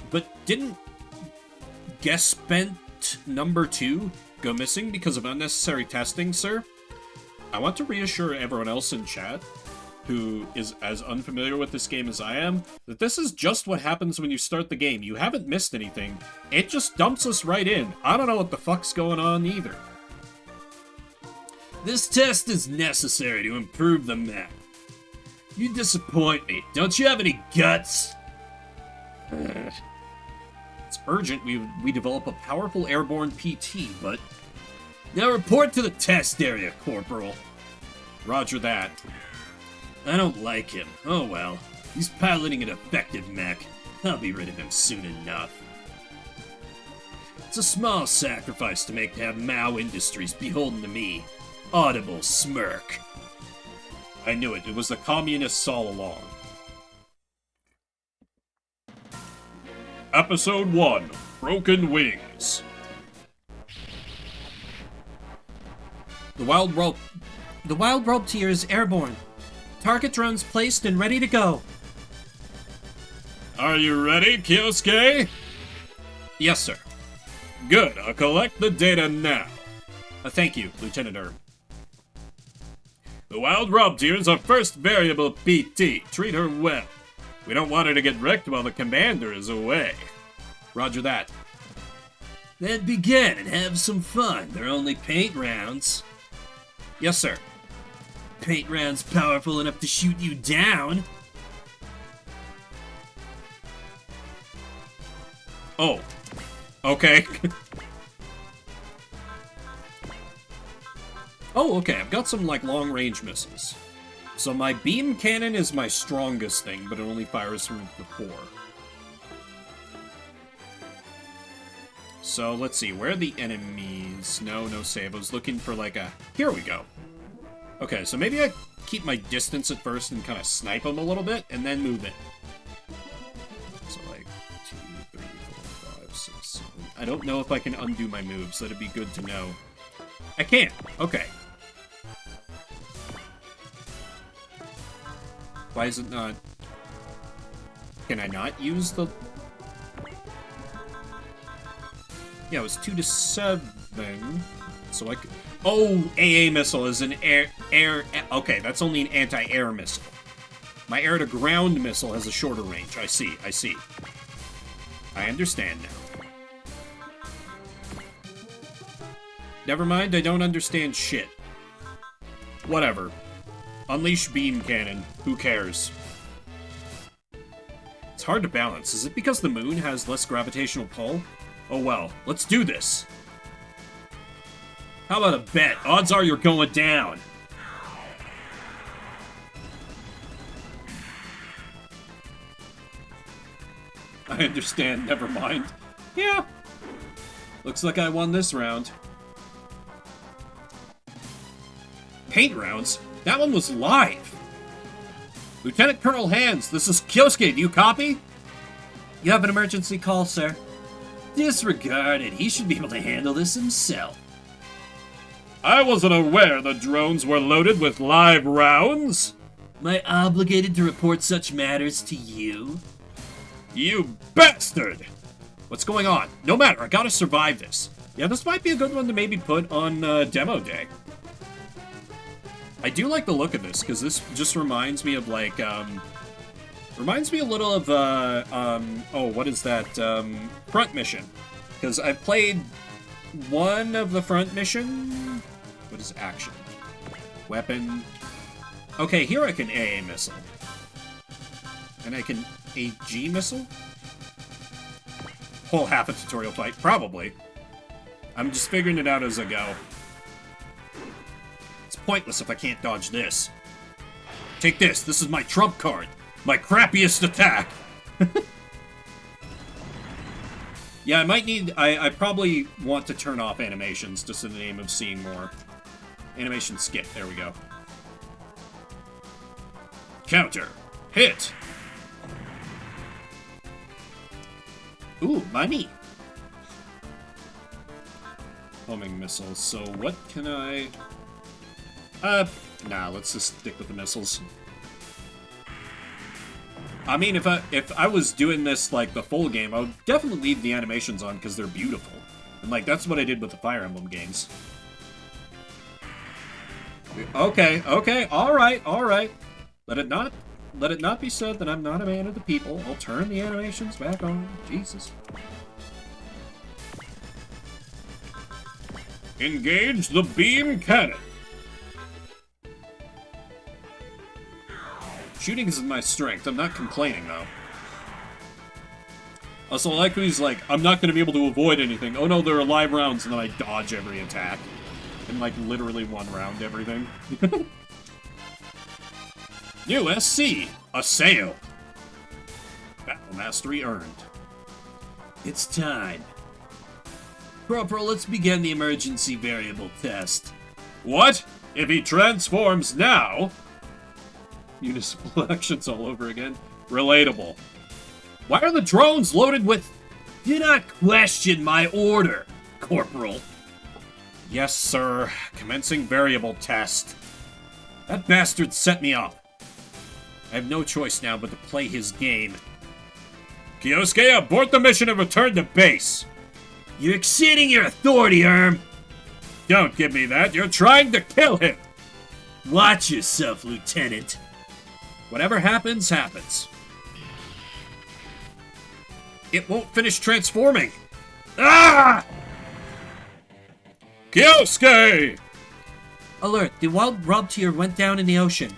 But didn't guest spent number 2 go missing because of unnecessary testing, sir? I want to reassure everyone else in chat, who is as unfamiliar with this game as I am, that this is just what happens when you start the game. You haven't missed anything. It just dumps us right in. I don't know what the fuck's going on either. This test is necessary to improve the mech. You disappoint me. Don't you have any guts? It's urgent we develop a powerful airborne PT, but... Now report to the test area, Corporal. Roger that. I don't like him. Oh well. He's piloting an effective mech. I'll be rid of him soon enough. It's a small sacrifice to make to have Mao Industries beholden to me. Audible smirk. I knew it. It was the communists all along. Episode 1. Broken Wings. The Wild Raubtier is airborne. Target drones placed and ready to go. Are you ready, Kiosuke? Yes, sir. Good. I'll collect the data now. Thank you, Lieutenant Erb. The Wild Raubtier is our first variable PT. Treat her well. We don't want her to get wrecked while the commander is away. Roger that. Then begin and have some fun. They're only paint rounds. Yes, sir. Paint rounds powerful enough to shoot you down. Oh. Okay. Oh, okay. I've got some, like, long-range missiles. So my beam cannon is my strongest thing, but it only fires from the core. So, let's see. Where are the enemies? No save. I was looking for, like, a... Here we go. Okay, so maybe I keep my distance at first and kind of snipe them a little bit, and then move in. So, like, 2, 3, 4, 5, 6, 7... I don't know if I can undo my moves. That'd be good to know. I can't. Okay. Why is it not... Can I not use the... Yeah, it was 2 to 7. So I could... Oh, AA missile is an air... Okay, that's only an anti-air missile. My air-to-ground missile has a shorter range. I see. I understand now. Never mind, I don't understand shit. Whatever. Unleash beam cannon. Who cares? It's hard to balance. Is it because the moon has less gravitational pull? Oh well, let's do this. How about a bet? Odds are you're going down. I understand, never mind. Yeah. Looks like I won this round. Paint rounds? That one was live! Lieutenant Colonel Hands, this is Kyosuke, do you copy? You have an emergency call, sir. Disregard it, he should be able to handle this himself. I wasn't aware the drones were loaded with live rounds. Am I obligated to report such matters to you? You bastard! What's going on? No matter, I gotta survive this. Yeah, this might be a good one to maybe put on demo day. I do like the look of this, because this just reminds me of, like, reminds me a little of, oh, what is that, Front Mission. Because I've played one of the Front Mission. What is action? Weapon. Okay, here I can AA missile. And I can AG missile? Whole half a tutorial fight, probably. I'm just figuring it out as I go. It's pointless if I can't dodge this. Take this, this is my trump card. My crappiest attack. Yeah, I might need... I probably want to turn off animations, just in the name of seeing more. Animation skip, there we go. Counter. Hit. Ooh, money. Homing missiles, so what can I... nah, let's just stick with the missiles. I mean, if I was doing this, like, the full game, I would definitely leave the animations on, because they're beautiful. And, like, that's what I did with the Fire Emblem games. Okay, alright. Let it not be said that I'm not a man of the people. I'll turn the animations back on. Jesus. Engage the beam cannon. Shooting is my strength. I'm not complaining, though. Also, I like when he's like, I'm not going to be able to avoid anything. Oh no, there are live rounds, and then I dodge every attack. And, like, literally one round everything. New SC! Assail! Battle Mastery earned. It's time. Corporal, let's begin the emergency variable test. What? If he transforms now... Municipal elections all over again. Relatable. Why are the drones loaded with... Do not question my order, Corporal. Yes, sir. Commencing variable test. That bastard set me up. I have no choice now but to play his game. Kyosuke, abort the mission and return to base. You're exceeding your authority, Erm. Don't give me that. You're trying to kill him. Watch yourself, Lieutenant. Whatever happens, happens. It won't finish transforming. Ah! Kyosuke! Alert, the wild rob tier went down in the ocean.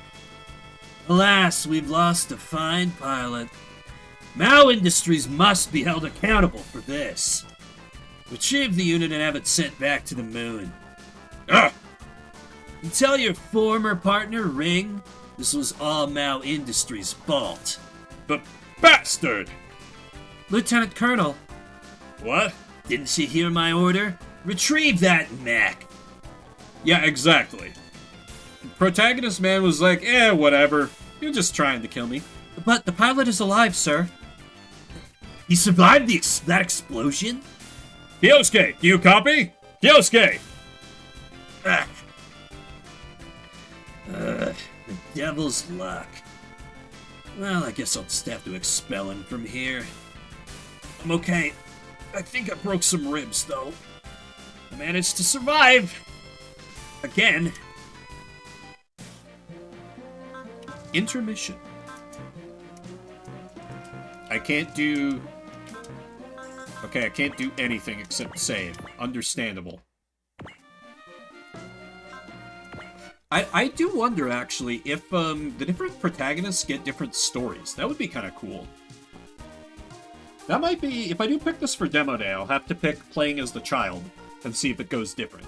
Alas, we've lost a fine pilot. Mao Industries must be held accountable for this. Retrieve the unit and have it sent back to the moon. Ah! You tell your former partner, Ring, this was all Mao Industries' fault. The bastard! Lieutenant Colonel. What? Didn't you hear my order? Retrieve that mech! Yeah, exactly. The protagonist man was like, whatever. You're just trying to kill me. But the pilot is alive, sir. He survived that explosion? Kyosuke, do you copy? Kyosuke! The devil's luck. Well, I guess I'll just have to expel him from here. I'm okay. I think I broke some ribs, though. I managed to survive. Again. Intermission. I can't do... Okay, I can't do anything except save. Understandable. I do wonder, actually, if the different protagonists get different stories. That would be kind of cool. That might be... If I do pick this for Demo Day, I'll have to pick playing as the child and see if it goes different.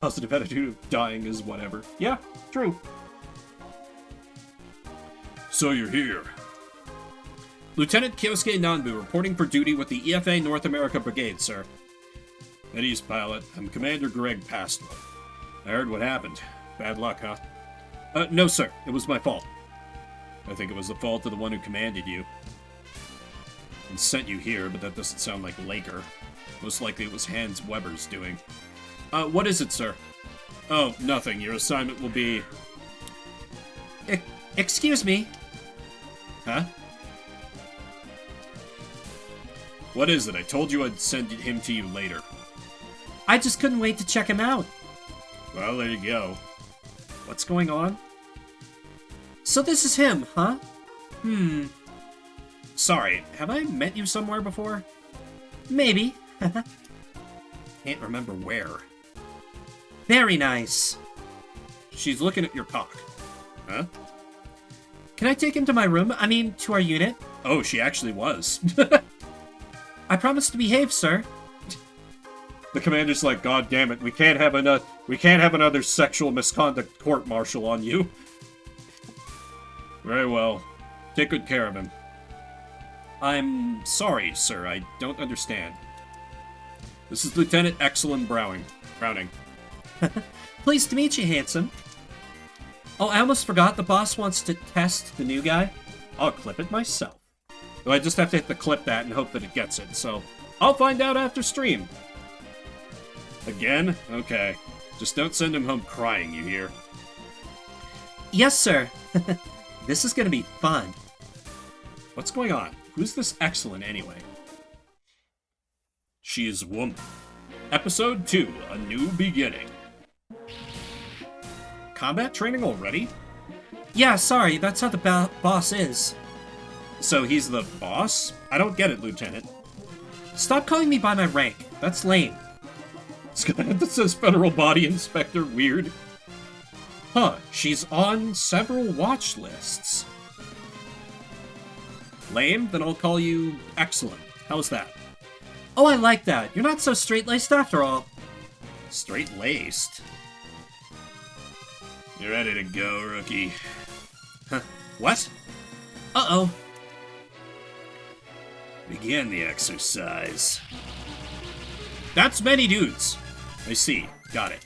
Positive attitude of dying is whatever. Yeah, true. So you're here. Lieutenant Kyosuke Nanbu, reporting for duty with the EFA North America Brigade, sir. At East, pilot. I'm Commander Greg Pastlo. I heard what happened. Bad luck, huh? No, sir. It was my fault. I think it was the fault of the one who commanded you. And sent you here, but that doesn't sound like Laker. Most likely it was Hans Weber's doing. What is it, sir? Oh, nothing. Your assignment will be... Excuse me. Huh? What is it? I told you I'd send him to you later. I just couldn't wait to check him out. Well, there you go. What's going on? So this is him, huh? Sorry, have I met you somewhere before? Maybe. Can't remember where. Very nice. She's looking at your cock. Huh? Can I take him to my room? I mean, to our unit? Oh, she actually was. I promise to behave, sir. The commander's like, God damn it, we can't have another sexual misconduct court-martial on you. Very well. Take good care of him. I'm sorry, sir. I don't understand. This is Lieutenant Excellent Browning. Pleased to meet you, handsome. Oh, I almost forgot the boss wants to test the new guy. I'll clip it myself. Though I just have to hit the clip that and hope that it gets it, so I'll find out after stream. Again? Okay. Just don't send him home crying, you hear? Yes, sir. This is gonna be fun. What's going on? Who's this Excellent, anyway? She is woman. Episode 2, A New Beginning. Combat training already? Yeah, sorry, that's how the boss is. So he's the boss? I don't get it, Lieutenant. Stop calling me by my rank. That's lame. That says Federal Body Inspector. Weird. Huh, she's on several watch lists. Lame? Then I'll call you Excellent. How's that? Oh, I like that. You're not so straight-laced after all. Straight-laced? You're ready to go, rookie. Huh. What? Uh-oh. Begin the exercise. That's many dudes. I see. Got it.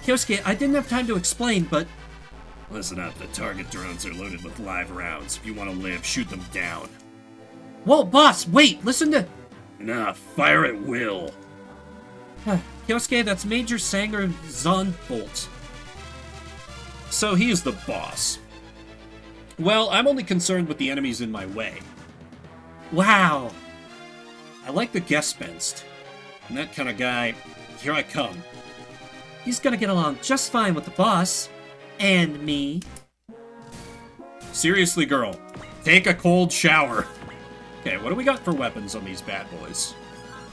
Kyosuke, I didn't have time to explain, but... Listen up. The target drones are loaded with live rounds. If you want to live, shoot them down. Whoa, boss! Wait! Listen to... Nah, fire at will. Kyosuke, that's Major Sanger Zonbolt. So he's the boss. Well, I'm only concerned with the enemies in my way. Wow. I like the Gespenst. I'm that kind of guy. Here I come. He's gonna get along just fine with the boss. And me. Seriously, girl. Take a cold shower. Okay, what do we got for weapons on these bad boys?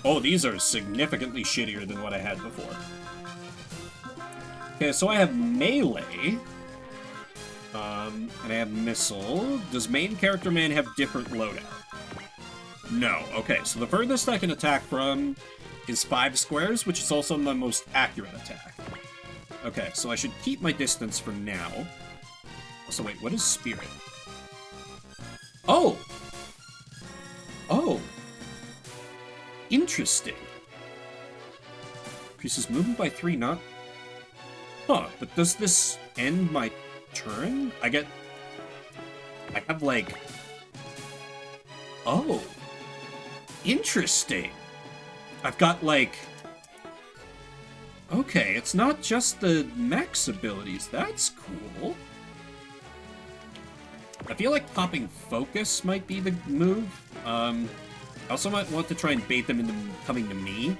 Oh, these are significantly shittier than what I had before. Okay, so I have melee. And I have missile. Does main character man have different loadout? No. Okay, so the furthest I can attack from is 5 squares, which is also my most accurate attack. Okay, so I should keep my distance for now. So wait, what is Spirit? Oh! Oh! Interesting. Increases movement by 3, not... Huh, but does this end my turn? I have, like... Oh! Interesting! I've got, like... Okay, it's not just the max abilities. That's cool. I feel like popping Focus might be the move. I also might want to try and bait them into coming to me,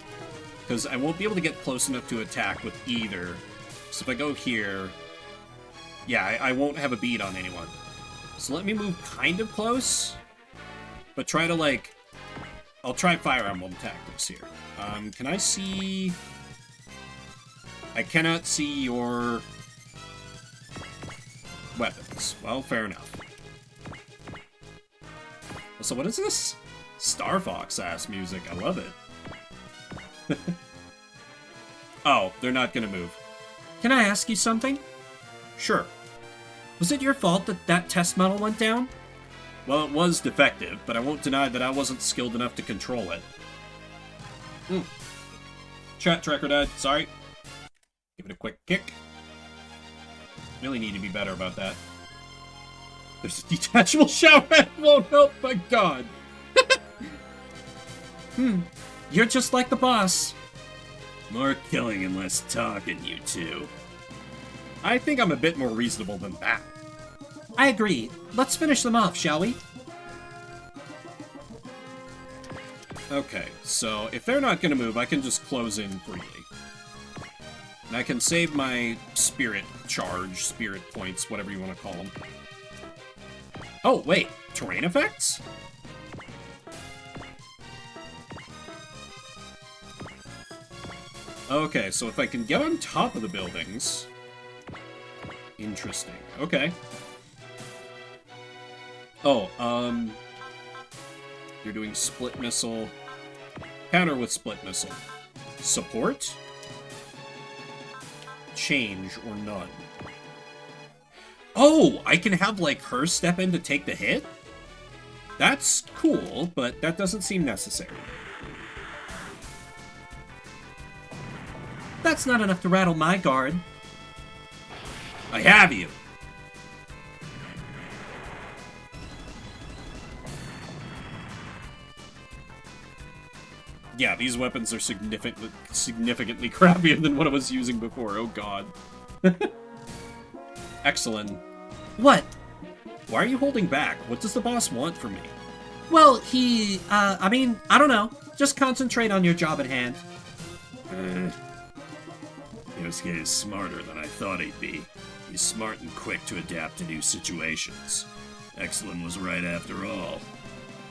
because I won't be able to get close enough to attack with either. So if I go here... Yeah, I won't have a beat on anyone. So let me move kind of close, but try to, like... I'll try Fire Emblem tactics here. Can I see... I cannot see your weapons. Well, fair enough. So what is this? Star Fox-ass music. I love it. Oh, they're not gonna move. Can I ask you something? Sure. Was it your fault that that test model went down? Well, it was defective, but I won't deny that I wasn't skilled enough to control it. Chat tracker died. Sorry. Give it a quick kick. Really need to be better about that. There's a detachable shower head. Won't help. My God. You're just like the boss. More killing and less talking, you two. I think I'm a bit more reasonable than that. I agree. Let's finish them off, shall we? Okay, so if they're not gonna move, I can just close in freely. And I can save my spirit charge, spirit points, whatever you want to call them. Oh, wait. Terrain effects? Okay, so if I can get on top of the buildings... Interesting. Okay. Oh, you're doing split missile. Counter with split missile. Support? Change or none. Oh, I can have, like, her step in to take the hit? That's cool, but that doesn't seem necessary. That's not enough to rattle my guard. I have you! Yeah, these weapons are significantly crappier than what I was using before. Oh god. Excellent. What? Why are you holding back? What does the boss want from me? Well, I mean, I don't know. Just concentrate on your job at hand. Yosuke is smarter than I thought he'd be. He's smart and quick to adapt to new situations. Excellent was right after all.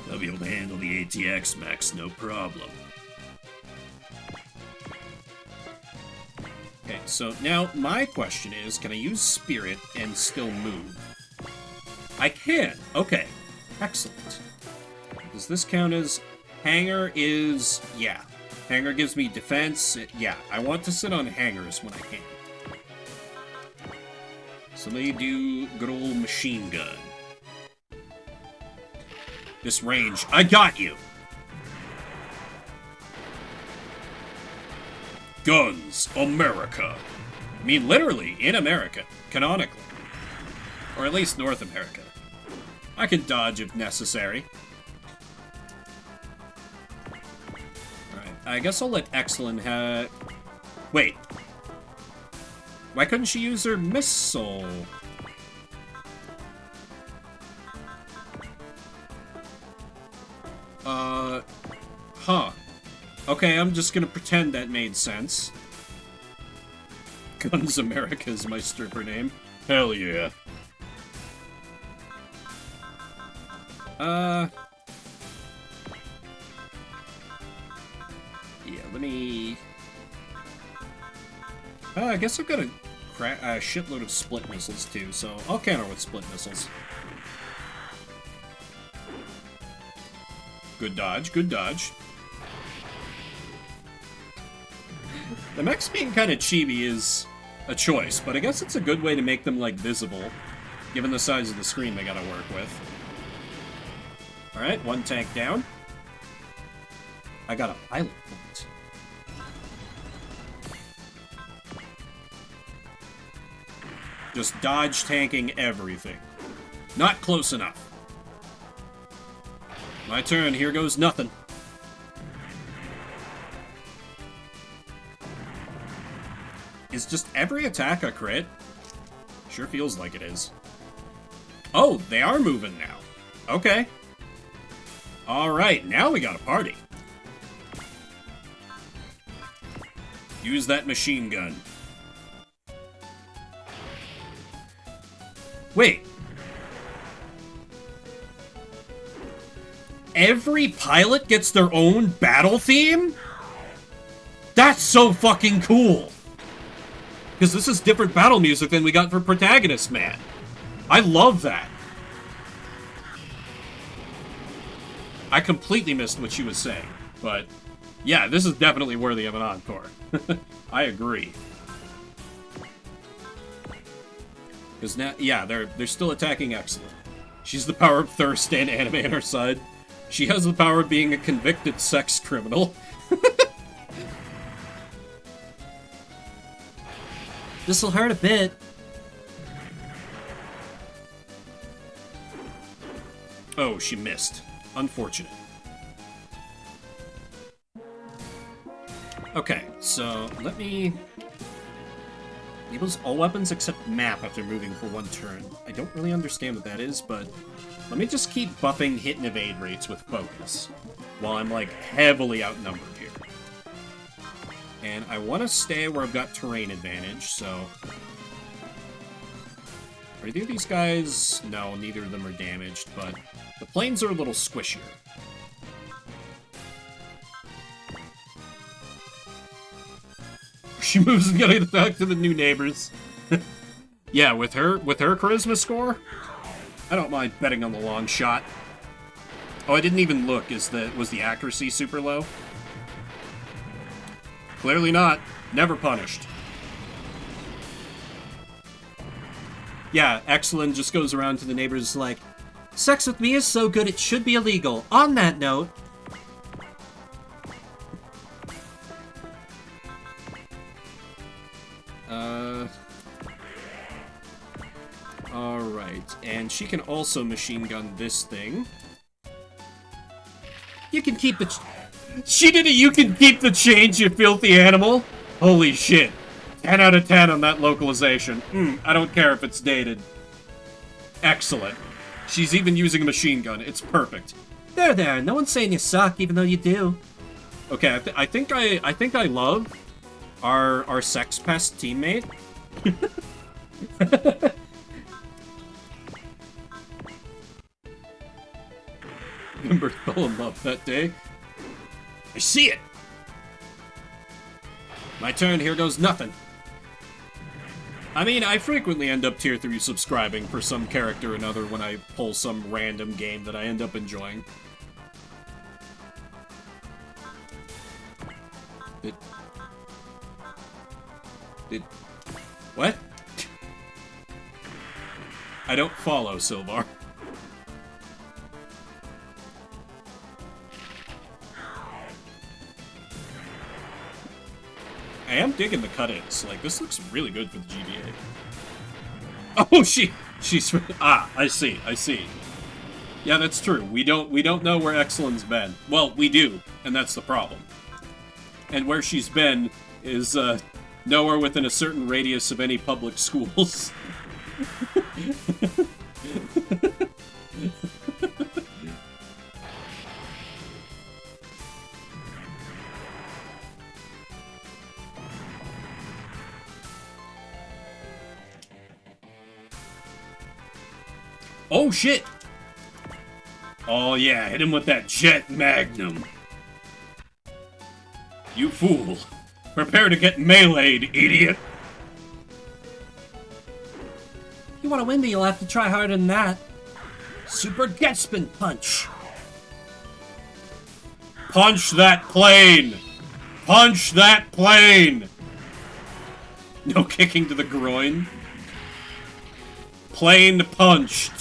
They'll be able to handle the ATX mechs, no problem. Okay, so now my question is, can I use Spirit and still move? I can! Okay. Excellent. Does this count as... Hanger is... yeah. Hanger gives me defense. Yeah, I want to sit on hangers when I can. So let me do good old machine gun. This range, I got you! Guns, America. I mean, literally, in America, canonically. Or at least North America. I can dodge if necessary. Alright, I guess I'll let Excellent have... Wait. Why couldn't she use her missile? Huh. Okay, I'm just gonna pretend that made sense. Guns America is my stripper name. Hell yeah. Yeah, let me... I guess I've got a shitload of split missiles, too, so I'll counter with split missiles. Good dodge, good dodge. The mechs being kind of chibi is a choice, but I guess it's a good way to make them, like, visible, given the size of the screen they gotta work with. Alright, one tank down. I got a pilot point. Just dodge tanking everything. Not close enough. My turn, here goes nothing. Is just every attack a crit? Sure feels like it is. Oh, they are moving now. Okay. Alright, now we got a party. Use that machine gun. Wait. Every pilot gets their own battle theme? That's so fucking cool! Because this is different battle music than we got for Protagonist, man. I love that. I completely missed what she was saying, but yeah, this is definitely worthy of an encore. I agree. Because now, yeah, they're still attacking Excellent. She's the power of thirst and anime on her side. She has the power of being a convicted sex criminal. This'll hurt a bit. Oh, she missed. Unfortunate. Okay, so let me... Enables all weapons except map after moving for 1 turn. I don't really understand what that is, but let me just keep buffing hit and evade rates with focus while I'm, like, heavily outnumbered here. And I want to stay where I've got terrain advantage, so... Are either of these guys... No, neither of them are damaged, but the planes are a little squishier. She moves and getting back to the new neighbors. Yeah, with her charisma score, I don't mind betting on the long shot. Oh, I didn't even look. Was the accuracy super low? Clearly not. Never punished. Yeah, Excellent just goes around to the neighbors like, sex with me is so good it should be illegal. On that note... Alright, and she can also machine gun this thing. You can keep the... She did a you can keep the change, you filthy animal! Holy shit. 10 out of 10 on that localization. I don't care if it's dated. Excellent. She's even using a machine gun. It's perfect. There. No one's saying you suck, even though you do. Okay, I think I love our sex pest teammate. Remember, fell in love that day. I see it. My turn. Here goes nothing. I mean, I frequently end up tier 3 subscribing for some character or another when I pull some random game that I end up enjoying. What? I don't follow, Silvar. I am digging the cut-ins. Like, this looks really good for the GBA. Oh, she's... Ah, I see. Yeah, that's true. We don't know where Excellent's been. Well, we do, and that's the problem. And where she's been is, nowhere within a certain radius of any public schools. Oh, shit! Oh, yeah, hit him with that jet magnum. You fool. Prepare to get meleeed, idiot. If you want to win me, you'll have to try harder than that. Super Getspin Punch. Punch that plane. Punch that plane. No kicking to the groin. Plane punched.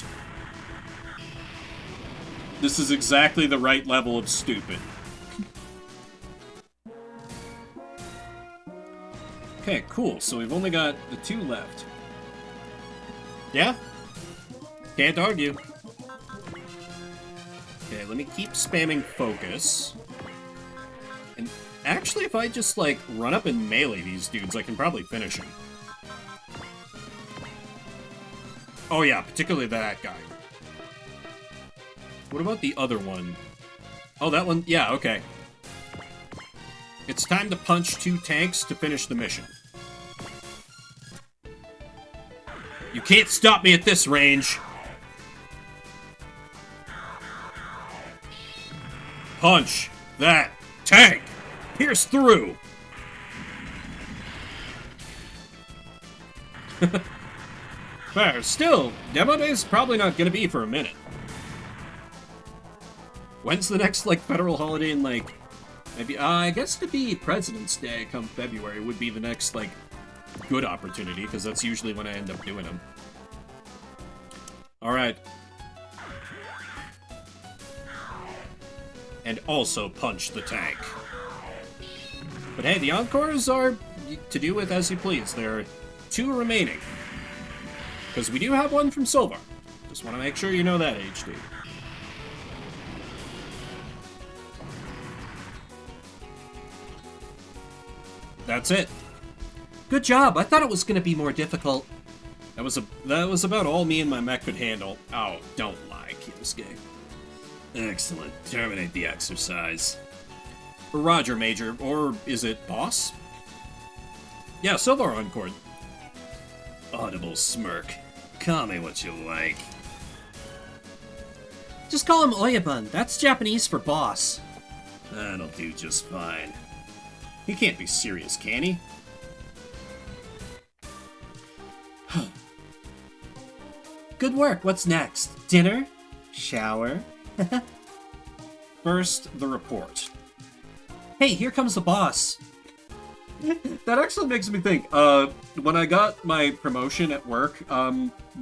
This is exactly the right level of stupid. Okay, cool. So we've only got the 2 left. Yeah? Can't argue. Okay, let me keep spamming focus. And actually, if I just, like, run up and melee these dudes, I can probably finish them. Oh yeah, particularly that guy. What about the other one? Oh, that one? Yeah, okay. It's time to punch 2 tanks to finish the mission. You can't stop me at this range. Punch that tank. Pierce through. Fair. Still, demo day's probably not gonna be for a minute. When's the next, like, federal holiday in, like, maybe, I guess it'd be President's Day come February would be the next, like, good opportunity, because that's usually when I end up doing them. Alright. And also punch the tank. But hey, the Encores are to do with as you please. There are 2 remaining. Because we do have one from Silvar. Just want to make sure you know that, HD. That's it. Good job. I thought it was going to be more difficult. That was about all me and my mech could handle. Oh, don't lie, Kyosuke. Excellent. Terminate the exercise. Roger, Major. Or is it Boss? Yeah, Silvar Encore. Audible smirk. Call me what you like. Just call him Oyabun. That's Japanese for boss. That'll do just fine. He can't be serious, can he? Good work. What's next? Dinner? Shower? First, the report. Hey, here comes the boss. That actually makes me think. When I got my promotion at work,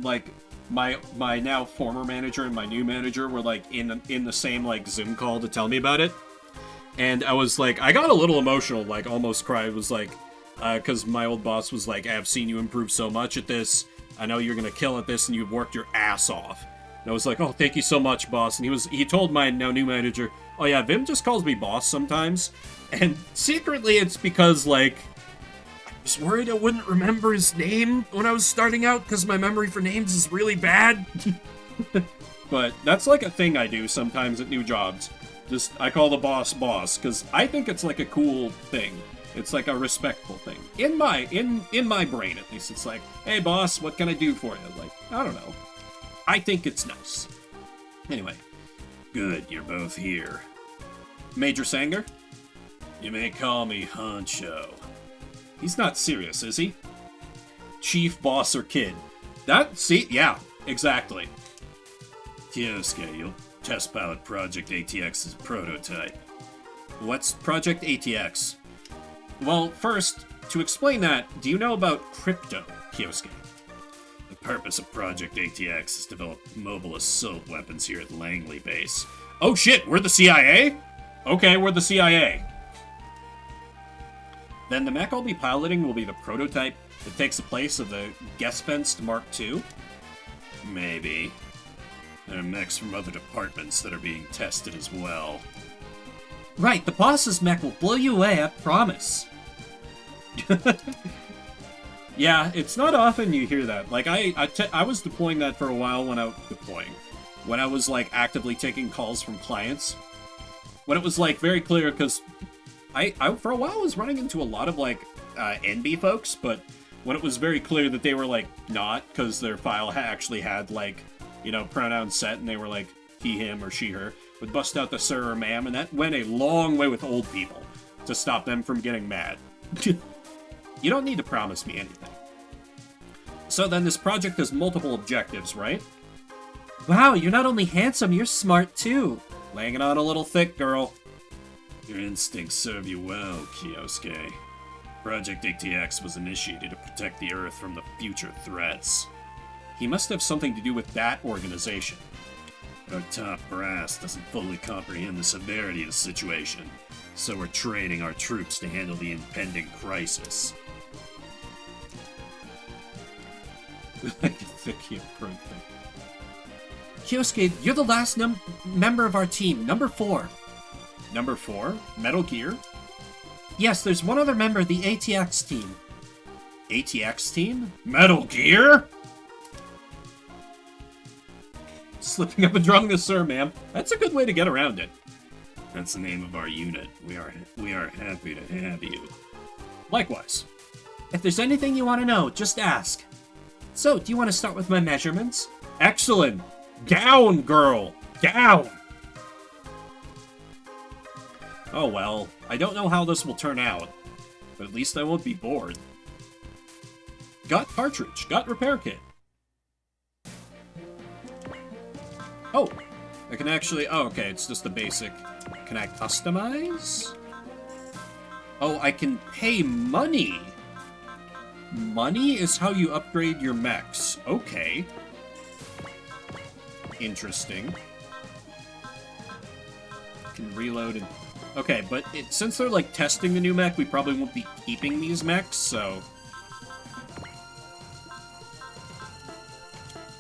like my now former manager and my new manager were like in the same like Zoom call to tell me about it, and I was like, I got a little emotional, like almost cried. Was like, because my old boss was like, I've seen you improve so much at this. I know you're gonna kill at this, and you've worked your ass off. And I was like, oh, thank you so much, boss. And he told my now new manager, oh yeah, Vim just calls me boss sometimes. And secretly it's because, like, I was worried I wouldn't remember his name when I was starting out, because my memory for names is really bad. But that's like a thing I do sometimes at new jobs. Just, I call the boss, because I think it's like a cool thing. It's like a respectful thing. In my brain, at least, it's like, hey boss, what can I do for you? Like, I don't know. I think it's nice. Anyway. Good, you're both here. Major Sanger? You may call me Honcho. He's not serious, is he? Chief, boss, or kid? Yeah, exactly. Kyosuke, you'll test pilot Project ATX's prototype. What's Project ATX? Well, first, to explain that, do you know about crypto, Kyosuke? The purpose of Project ATX is to develop mobile assault weapons here at Langley Base. Oh shit, we're the CIA? Okay, we're the CIA. Then the mech I'll be piloting will be the prototype that takes the place of the Gespenst Mark II? Maybe. There are mechs from other departments that are being tested as well. Right, the boss's mech will blow you away, I promise. Yeah, it's not often you hear that. Like, I was deploying that for a while when I was, like, actively taking calls from clients. When it was, like, very clear, because I for a while was running into a lot of, like, NB folks, but when it was very clear that they were, like, not, because their file actually had, like, you know, pronouns set, and they were, like, he, him, or she, her, would bust out the sir or ma'am, and that went a long way with old people to stop them from getting mad. You don't need to promise me anything. So then this project has multiple objectives, right? Wow, you're not only handsome, you're smart too. Laying it on a little thick, girl. Your instincts serve you well, Kyosuke. Project ATX was initiated to protect the Earth from the future threats. He must have something to do with that organization. Our top brass doesn't fully comprehend the severity of the situation, so we're training our troops to handle the impending crisis. Like a thick thing. Kyosuke, you're the last member of our team, number 4. Number 4? Metal Gear? Yes, there's one other member of the ATX team. ATX team? Metal Gear? Slipping up a drunk to sir, ma'am. That's a good way to get around it. That's the name of our unit. We are happy to have you. Likewise. If there's anything you want to know, just ask. So, do you want to start with my measurements? Excellent! Down, girl! Down! Oh well, I don't know how this will turn out, but at least I won't be bored. Got cartridge, got repair kit. Oh, I can actually, oh okay, it's just the basic. Can I customize? Oh, I can pay money! Money is how you upgrade your mechs. Okay. Interesting. Can reload and... Okay, but since they're, like, testing the new mech, we probably won't be keeping these mechs, so...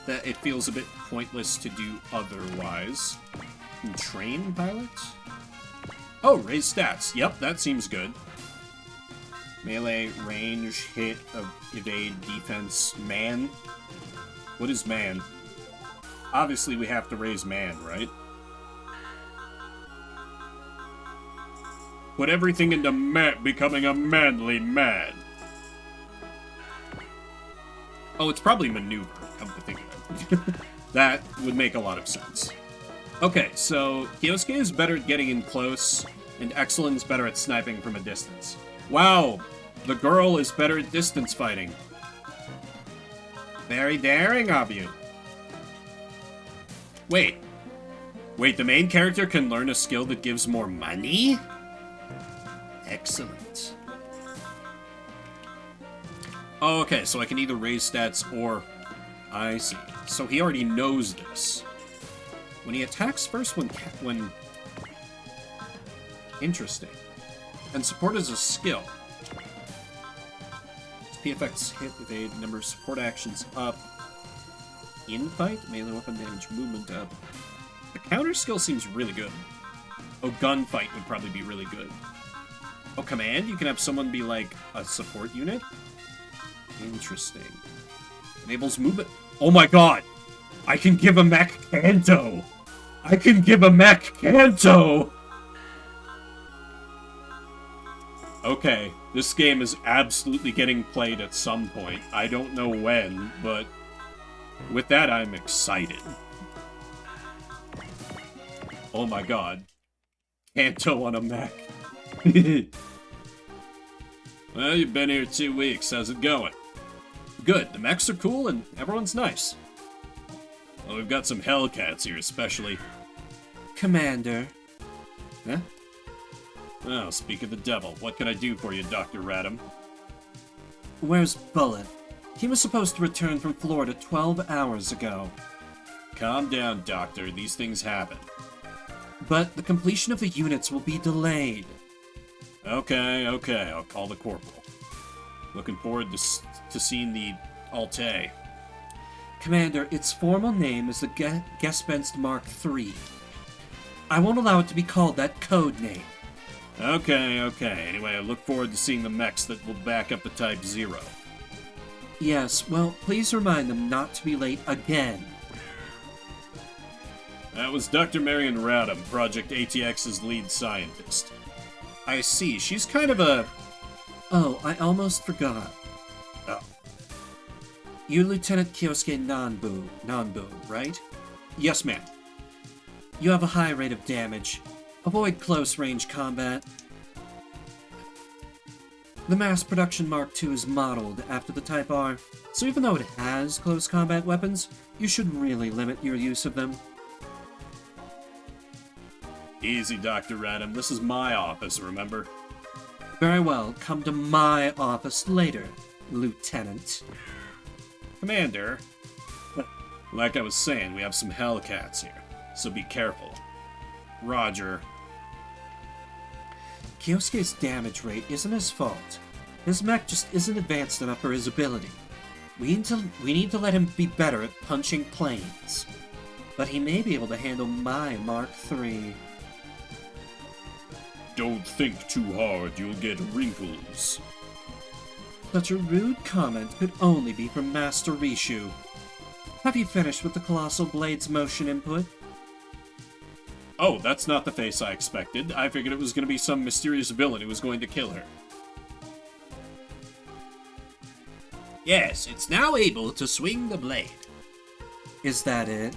that it feels a bit pointless to do otherwise. Can train pilots? Oh, raise stats. Yep, that seems good. Melee, range, hit, evade, defense, man. What is man? Obviously, we have to raise man, right? Put everything into becoming a manly man. Oh, it's probably maneuver, come to think of it. That would make a lot of sense. Okay, so Kyosuke is better at getting in close, and Excellent is better at sniping from a distance. Wow, the girl is better at distance fighting. Very daring of you. Wait, the main character can learn a skill that gives more money? Excellent. Oh, okay, so I can either raise stats or... I see. So he already knows this. When he attacks first when... Interesting. And support is a skill. PFX hit, evade, number of support actions up. In fight, melee weapon damage, movement up. The counter skill seems really good. Oh, gunfight would probably be really good. Oh, command? You can have someone be like a support unit? Interesting. Enables movement. Oh my god! I can give a mech Kanto! I can give a mech Kanto! Okay, this game is absolutely getting played at some point. I don't know when, but with that, I'm excited. Oh my god. Kanto on a mech. Well, you've been here 2 weeks. How's it going? Good. The mechs are cool and everyone's nice. Well, we've got some Hellcats here, especially. Commander. Huh? Oh, speak of the devil. What can I do for you, Dr. Radham? Where's Bullet? He was supposed to return from Florida 12 hours ago. Calm down, Doctor. These things happen. But the completion of the units will be delayed. Okay, I'll call the corporal. Looking forward to seeing the Alte. Commander, its formal name is the Gespenst Mark III. I won't allow it to be called that code name. Okay. Anyway, I look forward to seeing the mechs that will back up the Type 0. Yes, well, please remind them not to be late again. That was Dr. Marion Radham, Project ATX's lead scientist. I see, she's kind of a... Oh, I almost forgot. Oh. You're Lieutenant Kyosuke Nanbu, right? Yes, ma'am. You have a high rate of damage. Avoid close-range combat. The mass production Mark II is modeled after the Type R, so even though it has close combat weapons, you should really limit your use of them. Easy, Dr. Radham. This is my office, remember? Very well. Come to my office later, Lieutenant. Commander. Like I was saying, we have some Hellcats here, so be careful. Roger. Kyosuke's damage rate isn't his fault. His mech just isn't advanced enough for his ability. We need to let him be better at punching planes. But he may be able to handle my Mark III. Don't think too hard, you'll get wrinkles. Such a rude comment could only be from Master Rishu. Have you finished with the Colossal Blade's motion input? Oh, that's not the face I expected. I figured it was going to be some mysterious villain who was going to kill her. Yes, it's now able to swing the blade. Is that it?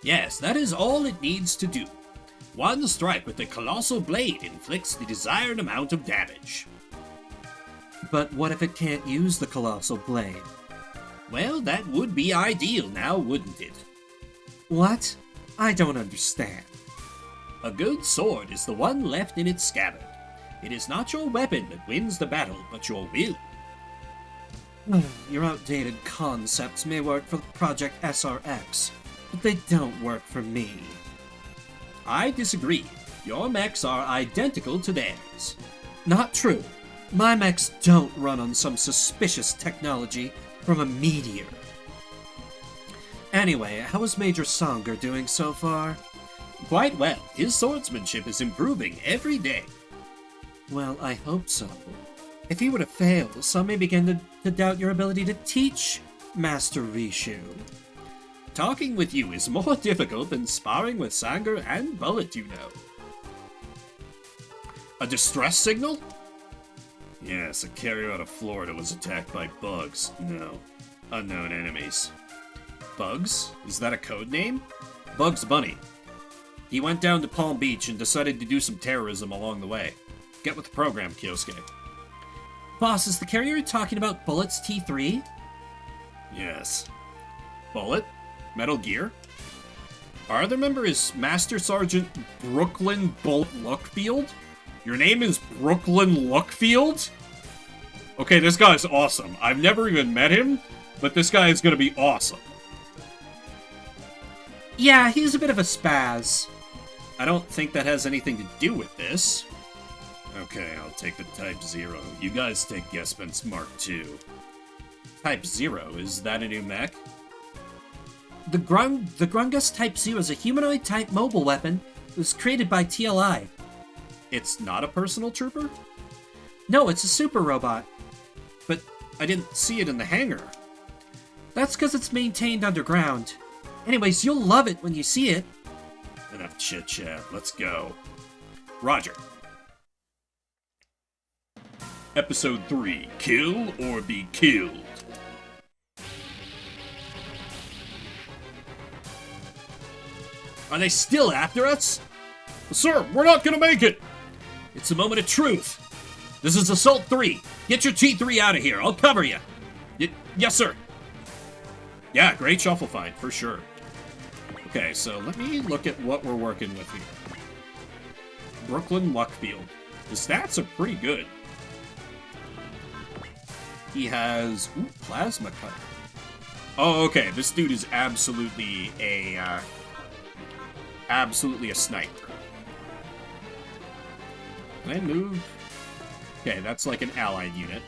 Yes, that is all it needs to do. One strike with the Colossal Blade inflicts the desired amount of damage. But what if it can't use the Colossal Blade? Well, that would be ideal now, wouldn't it? What? I don't understand. A good sword is the one left in its scabbard. It is not your weapon that wins the battle, but your will. Your outdated concepts may work for Project SRX, but they don't work for me. I disagree. Your mechs are identical to theirs. Not true. My mechs don't run on some suspicious technology from a meteor. Anyway, how is Major Songer doing so far? Quite well. His swordsmanship is improving every day. Well, I hope so. If he were to fail, some may begin to doubt your ability to teach, Master Rishu. Talking with you is more difficult than sparring with Sanger and Bullet, you know. A distress signal? Yes, a carrier out of Florida was attacked by bugs. No, unknown enemies. Bugs? Is that a code name? Bugs Bunny. He went down to Palm Beach and decided to do some terrorism along the way. Get with the program, Kyosuke. Boss, is the carrier talking about Bullet's T3? Yes. Bullet? Metal Gear? Our other member is Master Sergeant Brooklyn Bullet Luckfield? Your name is Brooklyn Luckfield? Okay, this guy's awesome. I've never even met him, but this guy is gonna be awesome. Yeah, he's a bit of a spaz. I don't think that has anything to do with this. Okay, I'll take the Type 0. You guys take Gespence Mark II. Type 0, is that a new mech? The Grungus Type 0 is a humanoid-type mobile weapon. It was created by TLI. It's not a personal trooper? No, it's a super robot. But I didn't see it in the hangar. That's because it's maintained underground. Anyways, you'll love it when you see it. Enough chit-chat, let's go. Roger. Episode 3, Kill or Be Killed. Are they still after us? Sir, we're not gonna make it! It's a moment of truth. This is Assault 3. Get your T3 out of here, I'll cover you. Yes, sir. Yeah, great shuffle find, for sure. Okay, so let me look at what we're working with here. Brooklyn Luckfield. The stats are pretty good. He has plasma cutter. Oh, okay. This dude is absolutely a sniper. Can I move? Okay, that's like an allied unit.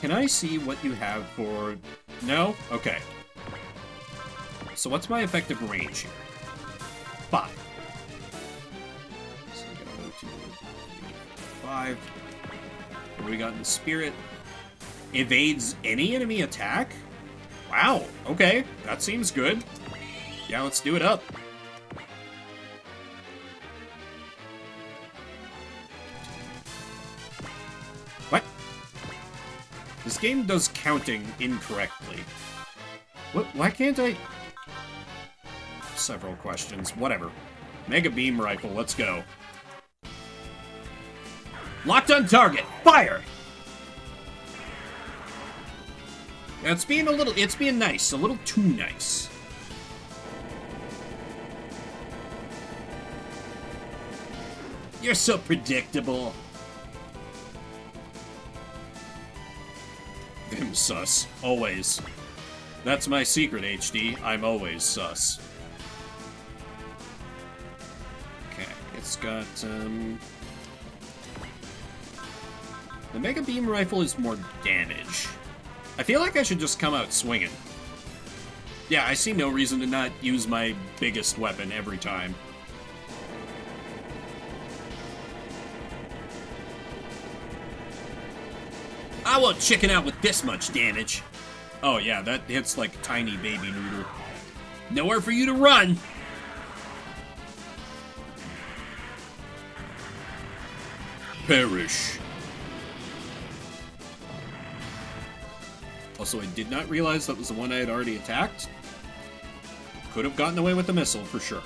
Can I see what you have for? No? Okay. So what's my effective range here? 5. So I gotta move to 5. What do we got in the spirit? Evades any enemy attack? Wow, okay, that seems good. Yeah, let's do it up. What? This game does counting incorrectly. What? Why can't I? Several questions. Whatever. Mega beam rifle, let's go. Locked on target. Fire! Now it's being nice. A little too nice. You're so predictable. I'm sus. Always. That's my secret, HD. I'm always sus. Okay, it's got, the Mega Beam Rifle is more damage. I feel like I should just come out swinging. Yeah, I see no reason to not use my biggest weapon every time. I won't chicken out with this much damage. Oh yeah, that hits like a tiny baby noodle. Nowhere for you to run! Perish. Also, I did not realize that was the one I had already attacked. Could have gotten away with the missile, for sure.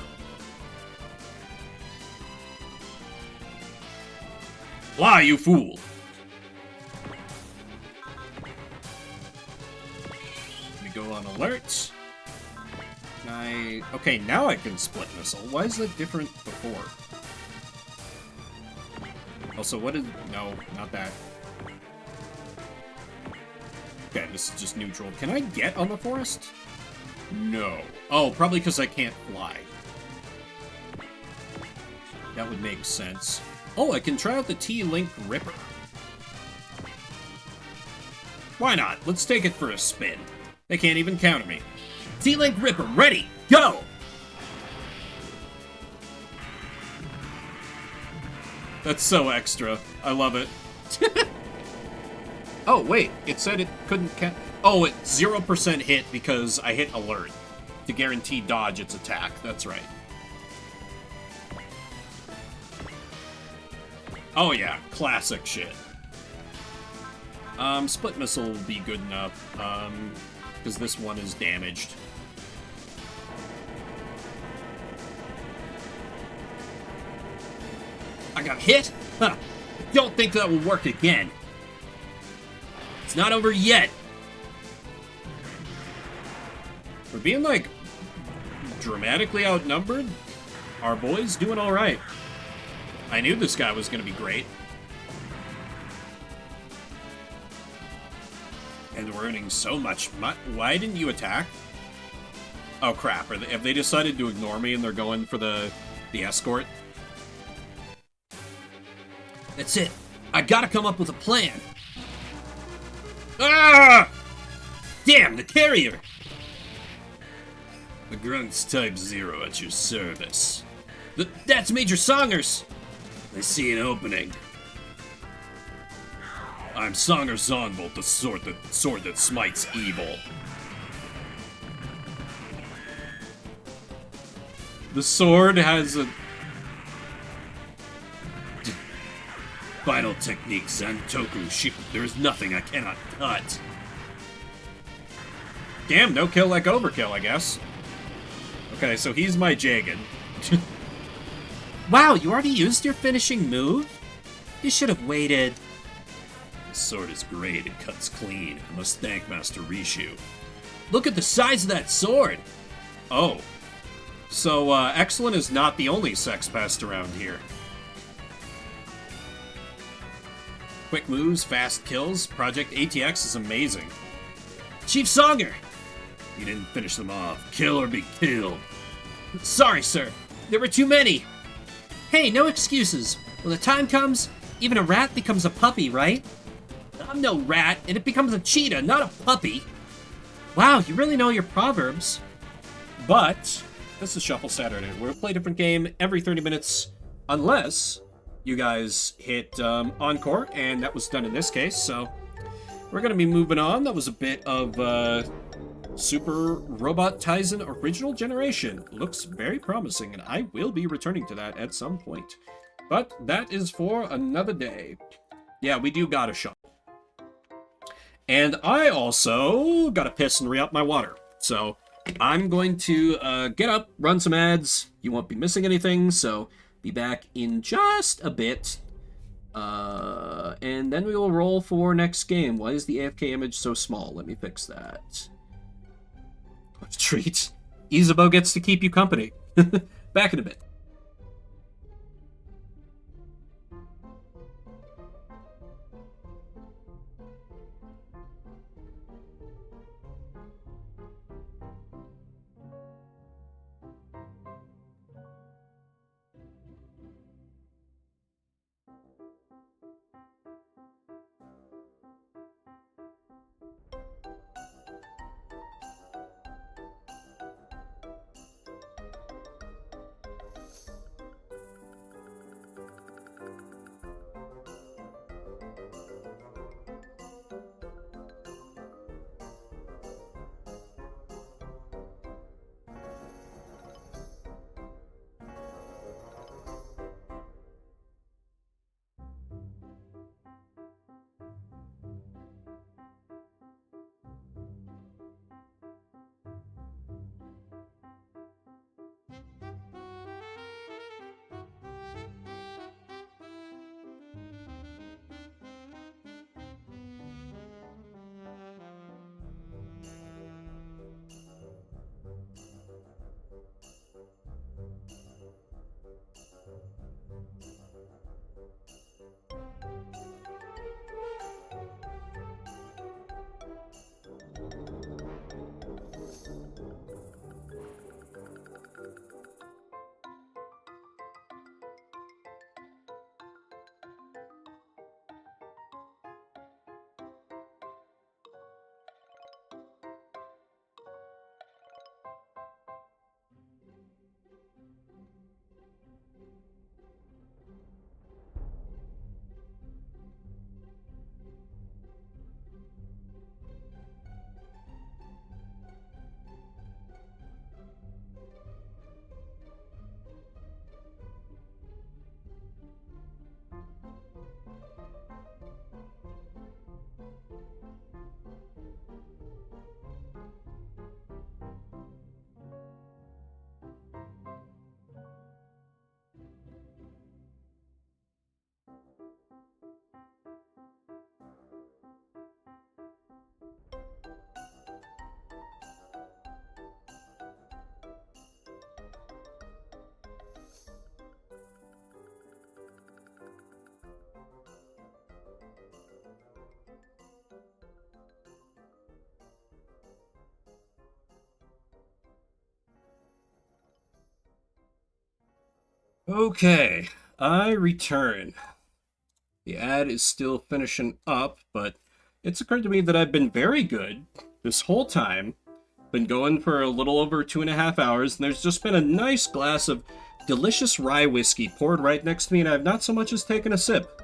Fly, you fool! Let me go on alert. Okay, now I can split missile. Why is that different before? Also, what is... No, not that. Okay, this is just neutral. Can I get on the forest? No. Oh, probably because I can't fly. That would make sense. Oh, I can try out the T-Link Ripper. Why not? Let's take it for a spin. They can't even counter me. T-Link Ripper, ready, go! That's so extra. I love it. Oh, wait. It said it couldn't count. Oh, it 0% hit because I hit alert to guarantee dodge its attack. That's right. Oh, yeah. Classic shit. Split missile will be good enough, because this one is damaged. I got hit? Huh. Don't think that will work again. It's not over yet. For being, like, dramatically outnumbered, our boy's doing alright. I knew this guy was going to be great. And we're earning so much Why didn't you attack? Oh, crap. Have they decided to ignore me and they're going for the escort? That's it. I gotta come up with a plan. Ah! Damn, the carrier! The Grunts Type 0 at your service. That's Major Songers! I see an opening. I'm Songer Zonbolt, the sword that smites evil. The sword has a... Final technique, Zantoku Shipu. There is nothing I cannot cut. Damn, no kill like overkill, I guess. Okay, so he's my Jagan. Wow, you already used your finishing move? You should have waited. This sword is great, it cuts clean. I must thank Master Rishu. Look at the size of that sword! Oh. So, Excellent is not the only sex pest around here. Quick moves, fast kills. Project ATX is amazing. Chief Songer! You didn't finish them off. Kill or be killed. Sorry, sir. There were too many. Hey, no excuses. When the time comes, even a rat becomes a puppy, right? I'm no rat, and it becomes a cheetah, not a puppy. Wow, you really know your proverbs. But, this is Shuffle Saturday. We'll play a different game every 30 minutes, unless you guys hit Encore, and that was done in this case, so we're going to be moving on. That was a bit of Super Robot Tizen Original Generation. Looks very promising, and I will be returning to that at some point. But that is for another day. Yeah, we do got a shot. And I also got to piss and re-up my water. So I'm going to get up, run some ads. You won't be missing anything, so be back in just a bit. And then we will roll for next game. Why is the AFK image so small? Let me fix that. What a treat. Isabeau gets to keep you company. Back in a bit. Okay, I return. The ad is still finishing up, but it's occurred to me that I've been very good this whole time. Been going for a little over 2.5 hours, and there's just been a nice glass of delicious rye whiskey poured right next to me, and I've not so much as taken a sip.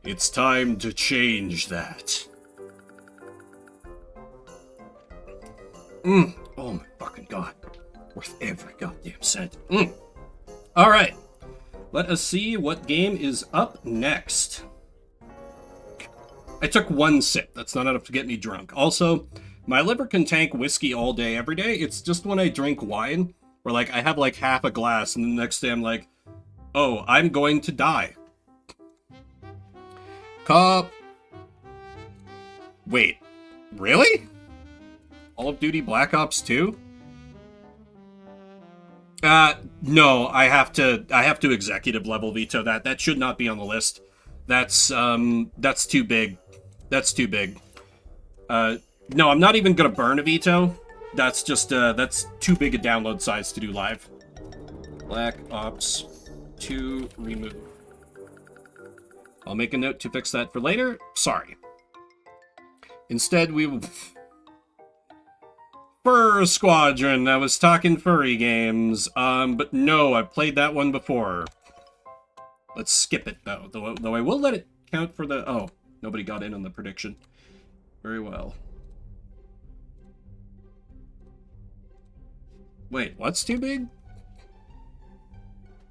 It's time to change that. Oh my fucking god. Worth every goddamn cent. Alright. Let us see what game is up next. I took one sip. That's not enough to get me drunk. Also, my liver can tank whiskey all day, every day. It's just when I drink wine, where like I have like half a glass, and the next day I'm like, oh, I'm going to die. Cop. Wait, really? Call of Duty Black Ops 2? No, I have to executive level veto that. That should not be on the list. That's too big. That's too big. No, I'm not even gonna burn a veto. That's just, that's too big a download size to do live. Black Ops 2 remove. I'll make a note to fix that for later. Sorry. Instead, we will... Fur Squadron. I was talking furry games. But no, I've played that one before. Let's skip it, though. Though I will let it count for the... Oh, nobody got in on the prediction. Very well. Wait, what's too big?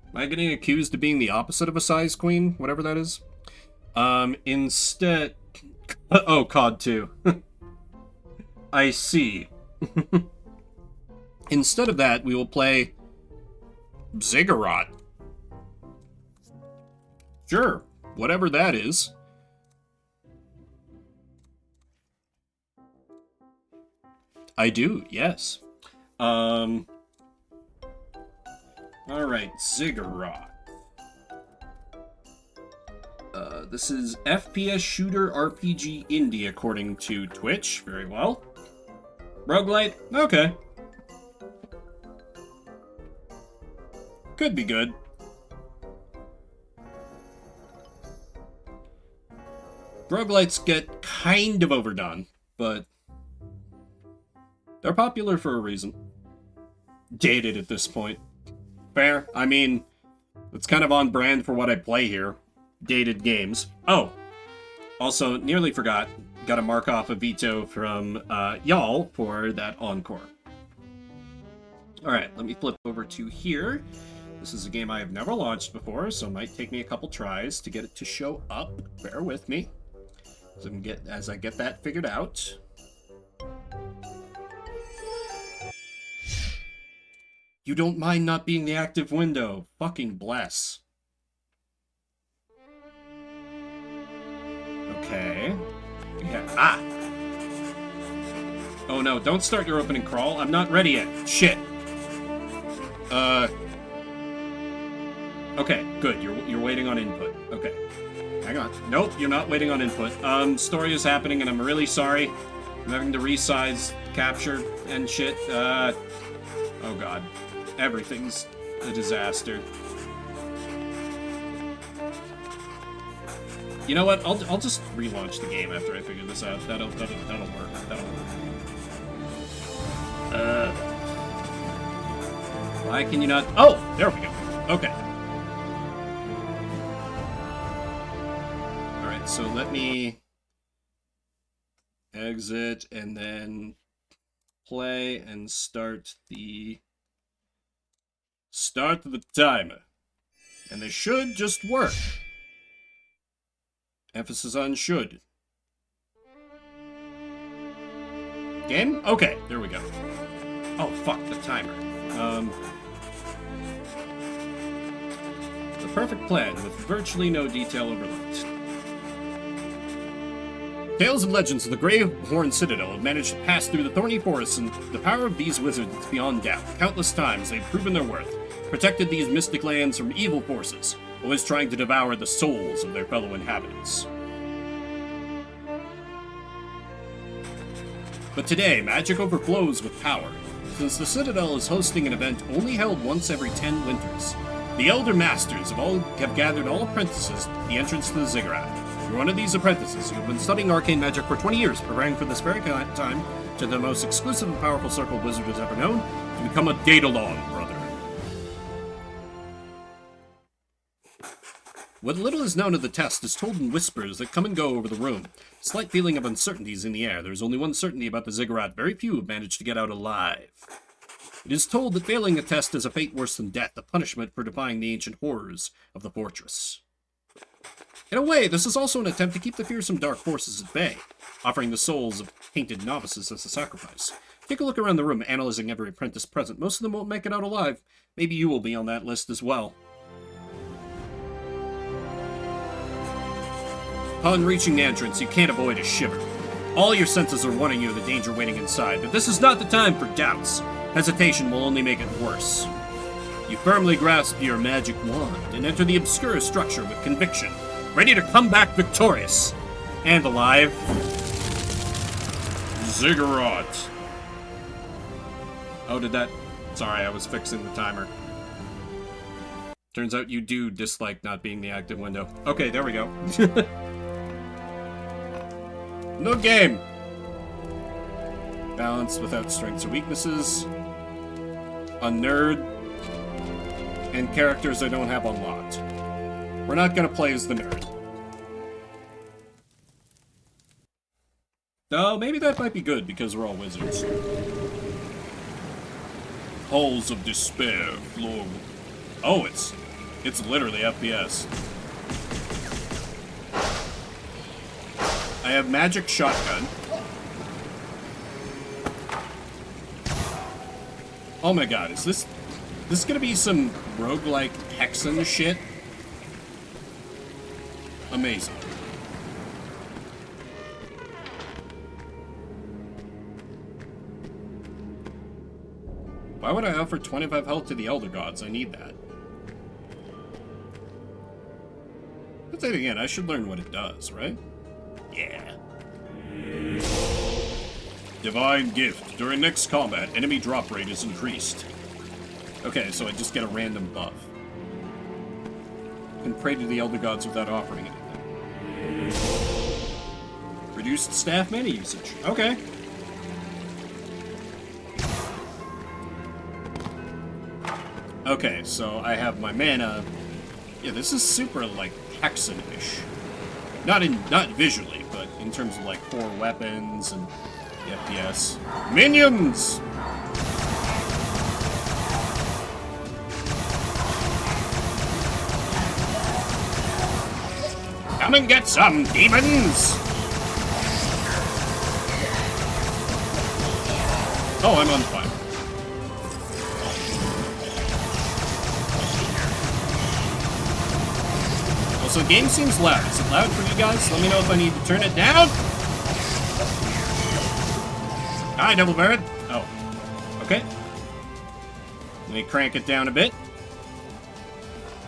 Am I getting accused of being the opposite of a size queen? Whatever that is. Instead... Oh, COD 2. I see. Instead of that, we will play... Ziggurat. Sure, whatever that is. I do, yes. Alright, Ziggurat. This is FPS shooter RPG indie according to Twitch. Very well. Roguelite? Okay. Could be good. Roguelites get kind of overdone, but they're popular for a reason. Dated at this point. Fair. I mean, it's kind of on brand for what I play here. Dated games. Oh, also, nearly forgot. Gotta mark off a veto from y'all for that encore. Alright, let me flip over to here. This is a game I have never launched before, so it might take me a couple tries to get it to show up. Bear with me as I get that figured out. You don't mind not being the active window. Fucking bless. Okay. Yeah. Ah! Oh no, don't start your opening crawl. I'm not ready yet. Shit. Okay, good. You're waiting on input. Okay. Hang on. Nope, you're not waiting on input. Story is happening and I'm really sorry. I'm having to resize capture and shit. Oh god. Everything's a disaster. You know what? I'll just relaunch the game after I figure this out. That'll work. That'll work. Why can you not? Oh, there we go. Okay. All right. So let me exit and then play and start the timer, and this should just work. Emphasis on should. Game? Okay, there we go. Oh, fuck, the timer. The perfect plan with virtually no detail overlooked. Tales and legends of the Greyhorn Citadel have managed to pass through the thorny forests, and the power of these wizards is beyond doubt. Countless times they've proven their worth, protected these mystic lands from evil forces, always trying to devour the souls of their fellow inhabitants. But today, magic overflows with power. Since the Citadel is hosting an event only held once every 10 winters, The Elder Masters have gathered all apprentices at the entrance to the ziggurat. You're one of these apprentices who have been studying arcane magic for 20 years, preparing for this very time to the most exclusive and powerful circle a wizard has ever known, to become a Daedalon, brother. What little is known of the test is told in whispers that come and go over the room. A slight feeling of uncertainty is in the air. There is only one certainty about the ziggurat. Very few have managed to get out alive. It is told that failing a test is a fate worse than death, a punishment for defying the ancient horrors of the fortress. In a way, this is also an attempt to keep the fearsome dark forces at bay, offering the souls of tainted novices as a sacrifice. Take a look around the room, analyzing every apprentice present. Most of them won't make it out alive. Maybe you will be on that list as well. Upon reaching the entrance, you can't avoid a shiver. All your senses are warning you of the danger waiting inside, but this is not the time for doubts. Hesitation will only make it worse. You firmly grasp your magic wand and enter the obscure structure with conviction, ready to come back victorious. And alive. Ziggurat. Oh, did that... Sorry, I was fixing the timer. Turns out you do dislike not being the active window. Okay, there we go. No game! Balance without strengths or weaknesses. A nerd. And characters I don't have unlocked. We're not gonna play as the nerd. Though, maybe that might be good because we're all wizards. Halls of Despair, floor... Oh, it's literally FPS. I have magic shotgun. Oh my god, is this gonna be some roguelike Hexen shit? Amazing. Why would I offer 25 health to the Elder Gods? I need that. But then again, I should learn what it does, right? Yeah. Divine Gift. During next combat, enemy drop rate is increased. Okay, so I just get a random buff. Can pray to the Elder Gods without offering anything. Reduced staff mana usage. Okay. Okay, so I have my mana. Yeah, this is super, like, Hexen-ish. Not visually, but in terms of, like, core weapons and the FPS. Minions! Come and get some, demons! Oh, I'm on fire. So the game seems loud. Is it loud for you guys? Let me know if I need to turn it down. Hi, Double Bird. Oh. Okay. Let me crank it down a bit.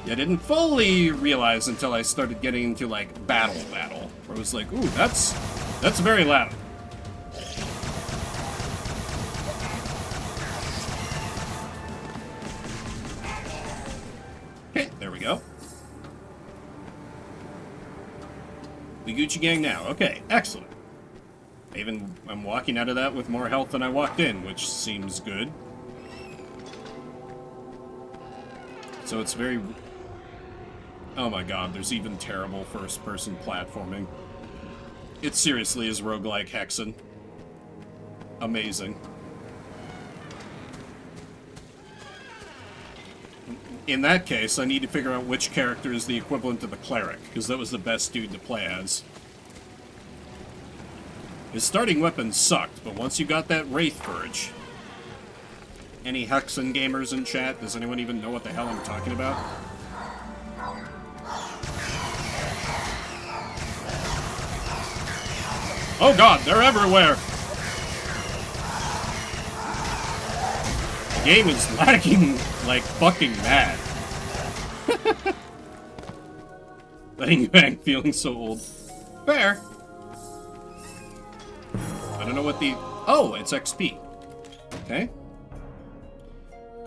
I didn't fully realize until I started getting into, like, battle. Where I was like, ooh, that's very loud. Okay, there we go. We Gucci gang now. Okay, excellent. I'm walking out of that with more health than I walked in, which seems good. So it's very... Oh my god, there's even terrible first-person platforming. It seriously is roguelike Hexen. Amazing. In that case, I need to figure out which character is the equivalent of the cleric, because that was the best dude to play as. His starting weapon sucked, but once you got that Wraith Verge... Any Hexen gamers in chat? Does anyone even know what the hell I'm talking about? Oh god, they're everywhere! The game is lagging like fucking mad. Letting you hang, feeling so old. Fair. I don't know what the... Oh, it's XP. Okay.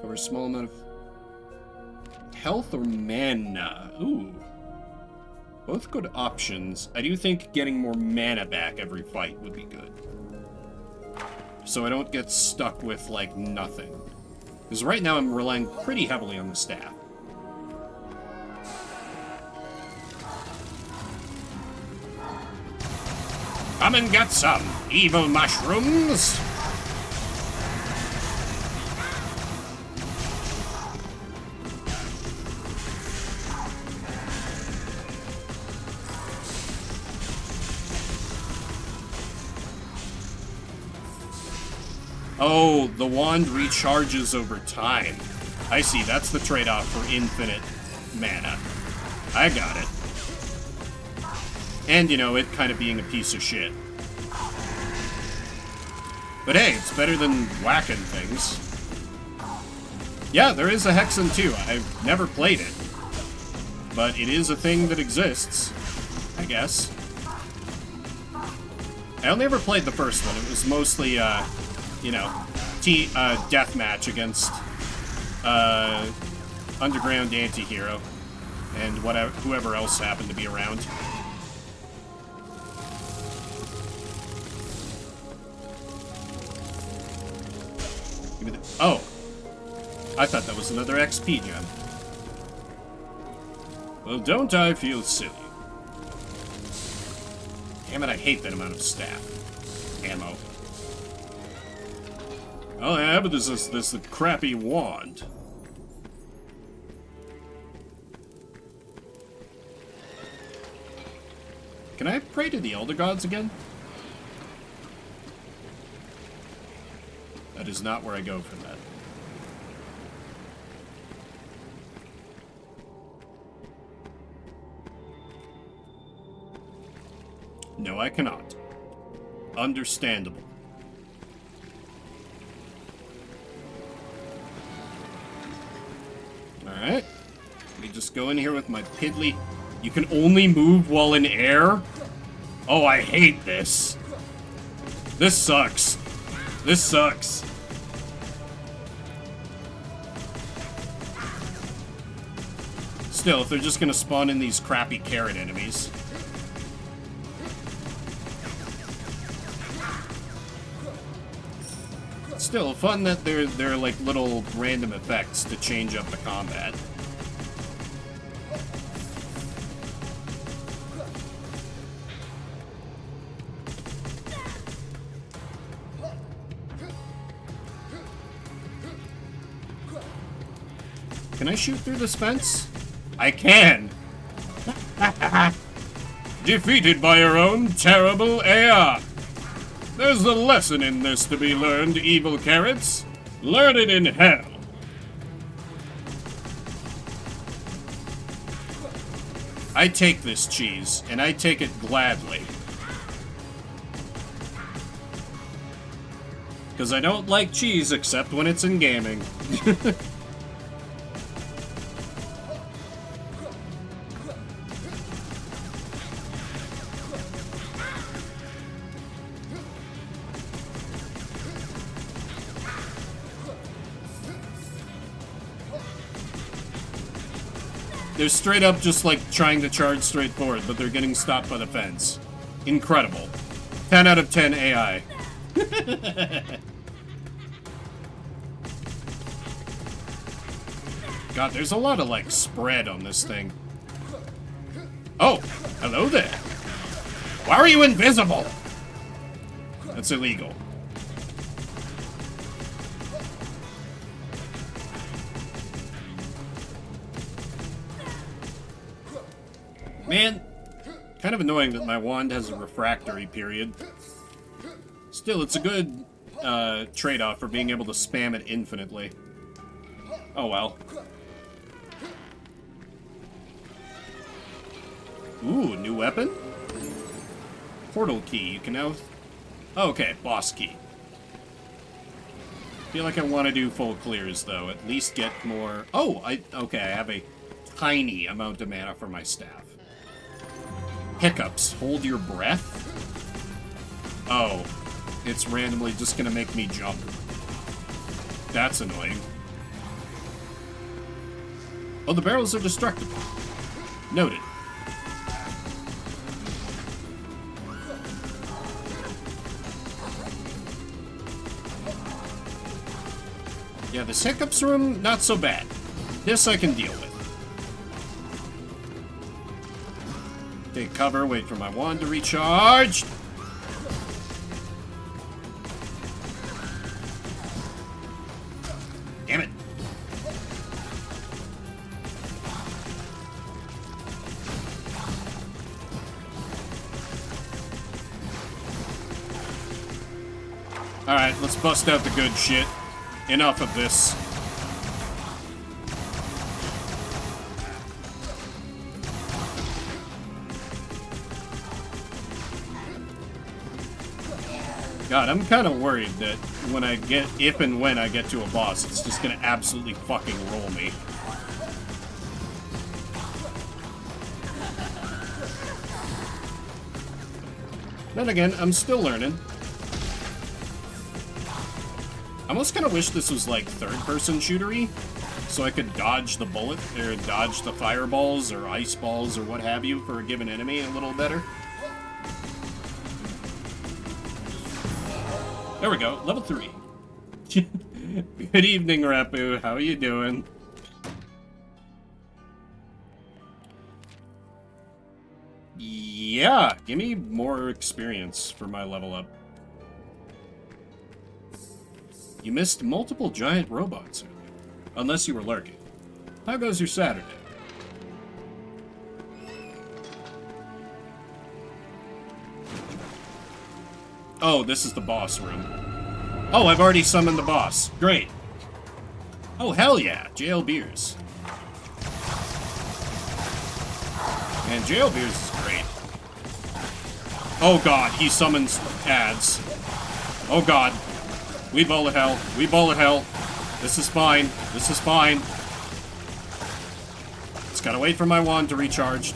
Covers a small amount of health or mana? Ooh. Both good options. I do think getting more mana back every fight would be good. So I don't get stuck with, like, nothing. Because right now I'm relying pretty heavily on the staff. Come and get some, evil mushrooms! Oh, the wand recharges over time. I see, that's the trade-off for infinite mana. I got it. And, you know, it kind of being a piece of shit. But hey, it's better than whacking things. Yeah, there is a Hexen too. I've never played it. But it is a thing that exists, I guess. I only ever played the first one. It was mostly, you know, deathmatch against underground anti-hero and whatever, whoever else happened to be around. Give me the, oh, I thought that was another XP gem. Well, don't I feel silly? Damn it, I hate that amount of staff ammo. All I have is this crappy wand. Can I pray to the Elder Gods again? That is not where I go for that. No, I cannot. Understandable. Alright. Let me just go in here with my piddly... You can only move while in air? Oh, I hate this. This sucks. This sucks. Still, if they're just gonna spawn in these crappy carrot enemies... Still, fun that they're like little random effects to change up the combat. Can I shoot through this fence? I can! Defeated by your own terrible AI! There's a lesson in this to be learned, evil carrots. Learn it in hell. I take this cheese, and I take it gladly. Because I don't like cheese except when it's in gaming. They're straight up just like trying to charge straight forward, but they're getting stopped by the fence. Incredible. 10 out of 10 AI. God, there's a lot of like spread on this thing. Oh, hello there. Why are you invisible? That's illegal. Man, kind of annoying that my wand has a refractory period. Still, it's a good trade-off for being able to spam it infinitely. Oh well. Ooh, new weapon? Portal key. You can now... Oh, okay, boss key. I feel like I want to do full clears, though. At least get more... Oh, okay, I have a tiny amount of mana for my staff. Hiccups. Hold your breath? Oh. It's randomly just gonna make me jump. That's annoying. Oh, the barrels are destructible. Noted. Yeah, the hiccups room, not so bad. This I can deal with. Take cover, wait for my wand to recharge. Damn it. Alright, let's bust out the good shit. Enough of this. God, I'm kind of worried that when I get, if and when I get to a boss, it's just gonna absolutely fucking roll me. Then again, I'm still learning. I almost kind of wish this was like third-person shootery, so I could dodge the bullet, or dodge the fireballs, or ice balls, or what have you for a given enemy a little better. There we go, level 3. Good evening, Rapu. How are you doing? Yeah, give me more experience for my level up. You missed multiple giant robots earlier, unless you were lurking. How goes your Saturday? Oh, this is the boss room. Oh, I've already summoned the boss. Great. Oh, hell yeah. Jail Beers. And Jail Beers is great. Oh god, he summons ads. Oh god. We bullet hell. We bullet hell. This is fine. This is fine. Just gotta wait for my wand to recharge.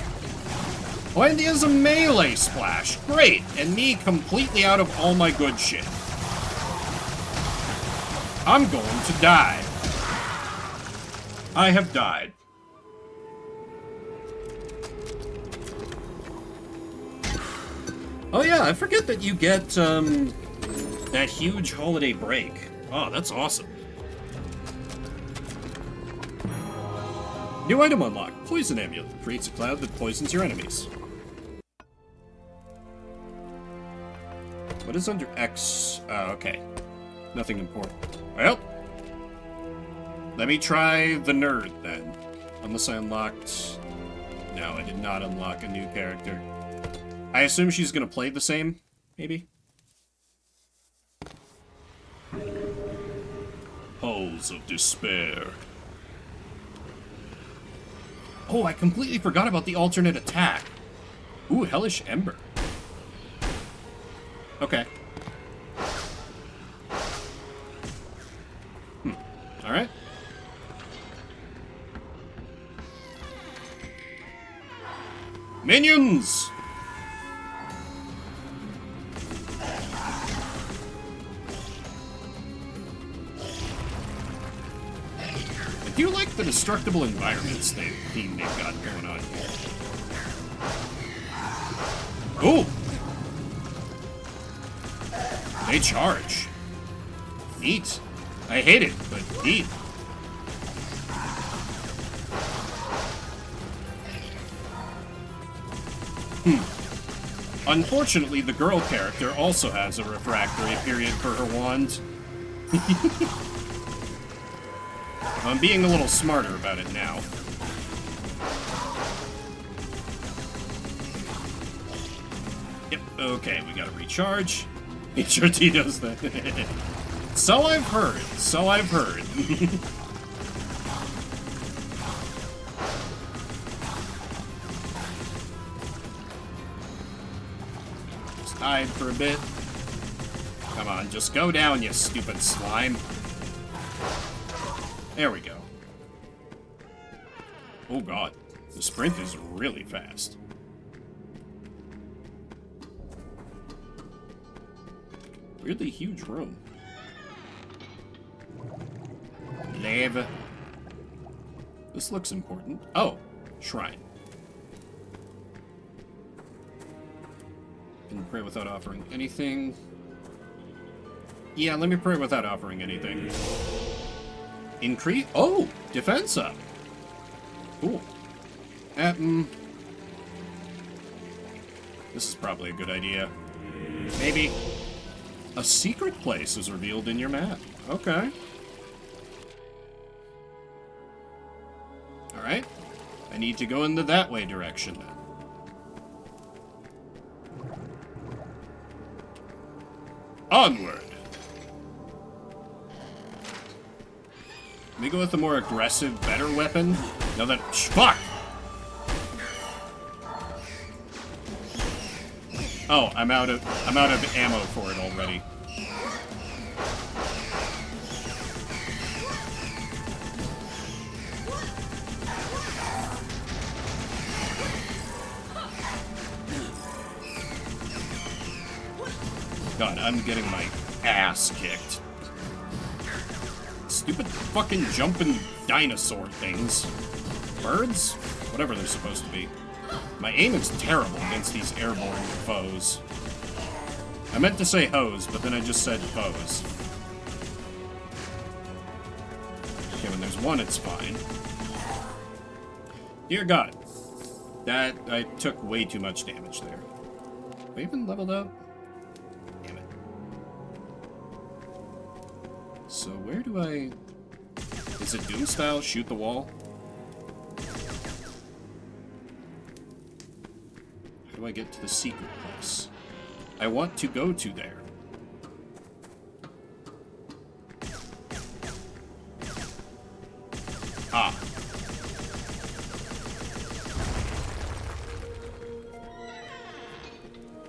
Oh, and he has a melee splash. Great. And me completely out of all my good shit. I'm going to die. I have died. Oh yeah, I forget that you get, that huge holiday break. Oh, that's awesome. New item unlocked. Poison Amulet. Creates a cloud that poisons your enemies. What is under X? Oh, okay. Nothing important. Well, let me try the nerd then. Unless I unlocked... No, I did not unlock a new character. I assume she's gonna play the same, maybe? Halls of Despair. Oh, I completely forgot about the alternate attack. Ooh, Hellish Ember. Okay. Alright. Minions! I do like the destructible environments theme they've got going on here. Ooh! They charge. Neat. I hate it, but neat. Unfortunately, the girl character also has a refractory period for her wand. I'm being a little smarter about it now. Yep, okay, we gotta recharge. HRT does that. So I've heard. So I've heard. Just hide for a bit. Come on, just go down, you stupid slime. There we go. Oh god, the sprint is really fast. Really huge room. Lava. This looks important. Oh, shrine. Can pray without offering anything. Yeah, let me pray without offering anything. Increase. Oh, defense up. Cool. This is probably a good idea. Maybe. A secret place is revealed in your map. Okay. Alright. I need to go in the that way direction then. Onward! Let me go with a more aggressive, better weapon. Now that... Fuck! Oh, I'm out of ammo for it already. God, I'm getting my ass kicked. Stupid fucking jumping dinosaur things. Birds? Whatever they're supposed to be. My aim is terrible against these airborne foes. I meant to say hoes, but then I just said foes. Okay, when there's one, it's fine. Dear God. That, I took way too much damage there. Have I even leveled up? Damn it. So where do I... Is it Doom style? Shoot the wall? How do I get to the secret place? I want to go to there. Ah.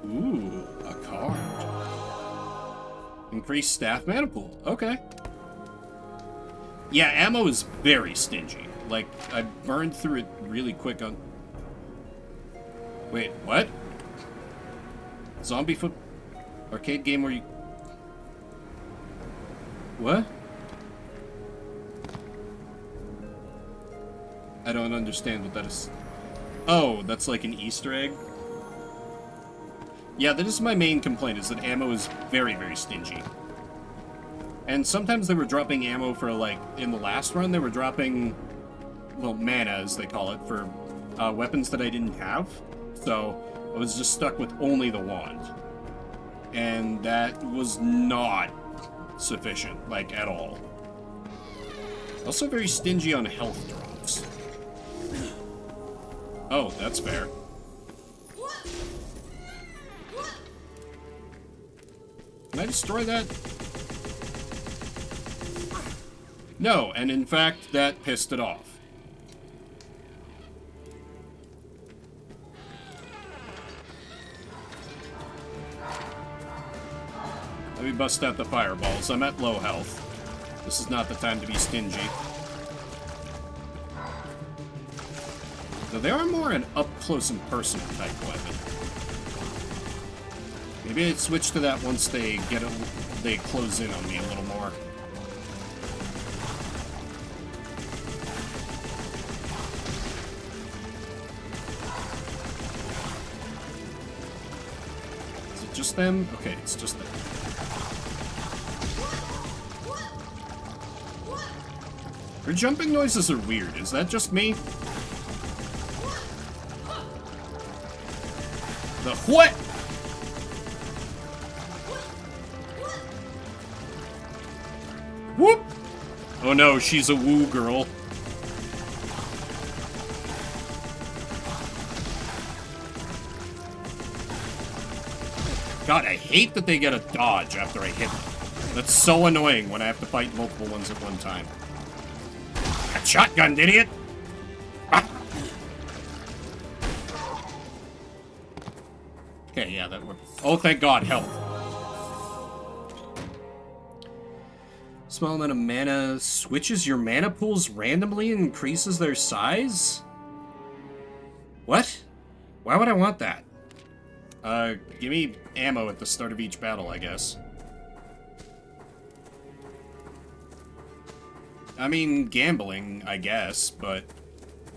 Ooh, a card. Increased staff mana pool. Okay. Yeah, ammo is very stingy. Like, I burned through it really quick on... Wait, what? Zombie foot... Arcade game where you... What? I don't understand what that is. Oh, that's like an Easter egg? Yeah, that is my main complaint, is that ammo is very, very stingy. And sometimes they were dropping ammo for, like, in the last run, they were dropping, well, mana, as they call it, for weapons that I didn't have. So, I was just stuck with only the wand. And that was not sufficient, like, at all. Also very stingy on health drops. Oh, that's fair. Can I destroy that? No, and in fact, that pissed it off. Let me bust out the fireballs. I'm at low health. This is not the time to be stingy. Though they are more an up-close and personal type weapon. Maybe I'd switch to that once they they close in on me a little more. Is it just them? Okay, it's just them. Her jumping noises are weird. Is that just me? The what? Whoop! Oh no, she's a woo girl. God, I hate that they get a dodge after I hit them. That's so annoying when I have to fight multiple ones at one time. Got shotgunned, idiot! Ah. Okay, yeah, that worked. Oh, thank God, health. Small amount of mana switches your mana pools randomly and increases their size? What? Why would I want that? Give me ammo at the start of each battle, I guess. I mean, gambling, I guess, but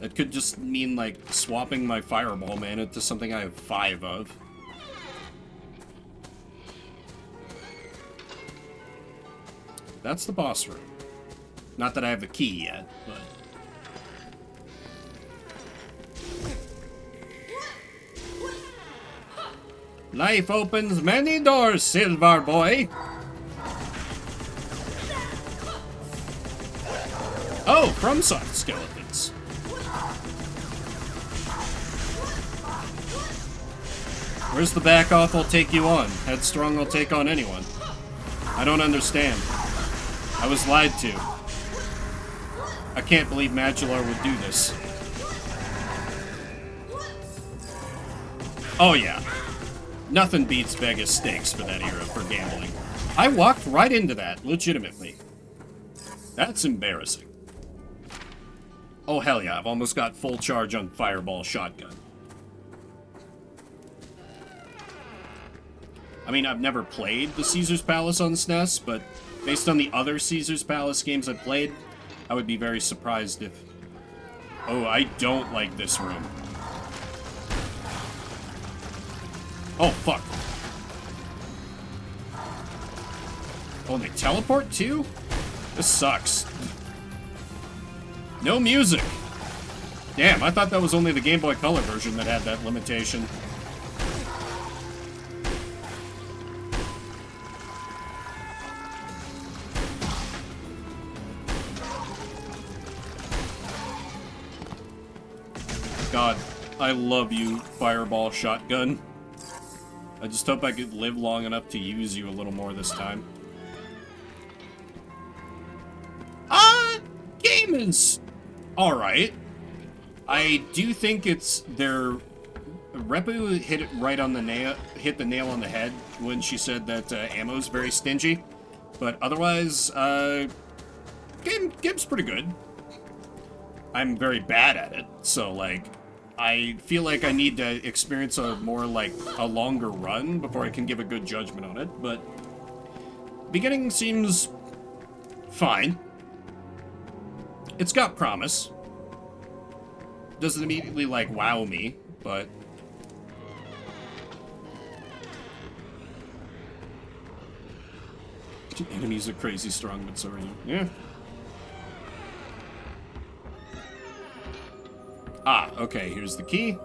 It could just mean, like, swapping my fireball mana to something I have 5 of. That's the boss room. Not that I have the key yet, but... Life opens many doors, Silver Boy! Oh, FromSoft skeletons. Where's the back off I'll take you on? Headstrong will take on anyone. I don't understand. I was lied to. I can't believe Madular would do this. Oh yeah. Nothing beats Vegas stakes for that era for gambling. I walked right into that, legitimately. That's embarrassing. Oh hell yeah, I've almost got full charge on Fireball Shotgun. I mean, I've never played the Caesar's Palace on SNES, but based on the other Caesar's Palace games I've played, I would be very surprised if... Oh, I don't like this room. Oh, fuck. Oh, and they teleport too? This sucks. No music! Damn, I thought that was only the Game Boy Color version that had that limitation. God, I love you, Fireball Shotgun. I just hope I could live long enough to use you a little more this time. Game is alright. I do think it's their... Repu hit it right on the nail, hit the nail on the head when she said that ammo's very stingy. But otherwise, game's pretty good. I'm very bad at it, so like, I feel like I need to experience a more like a longer run before I can give a good judgment on it. But beginning seems fine. It's got promise. Doesn't immediately like wow me, but enemies are crazy strong, but so are you. Yeah. Ah, okay, here's the key.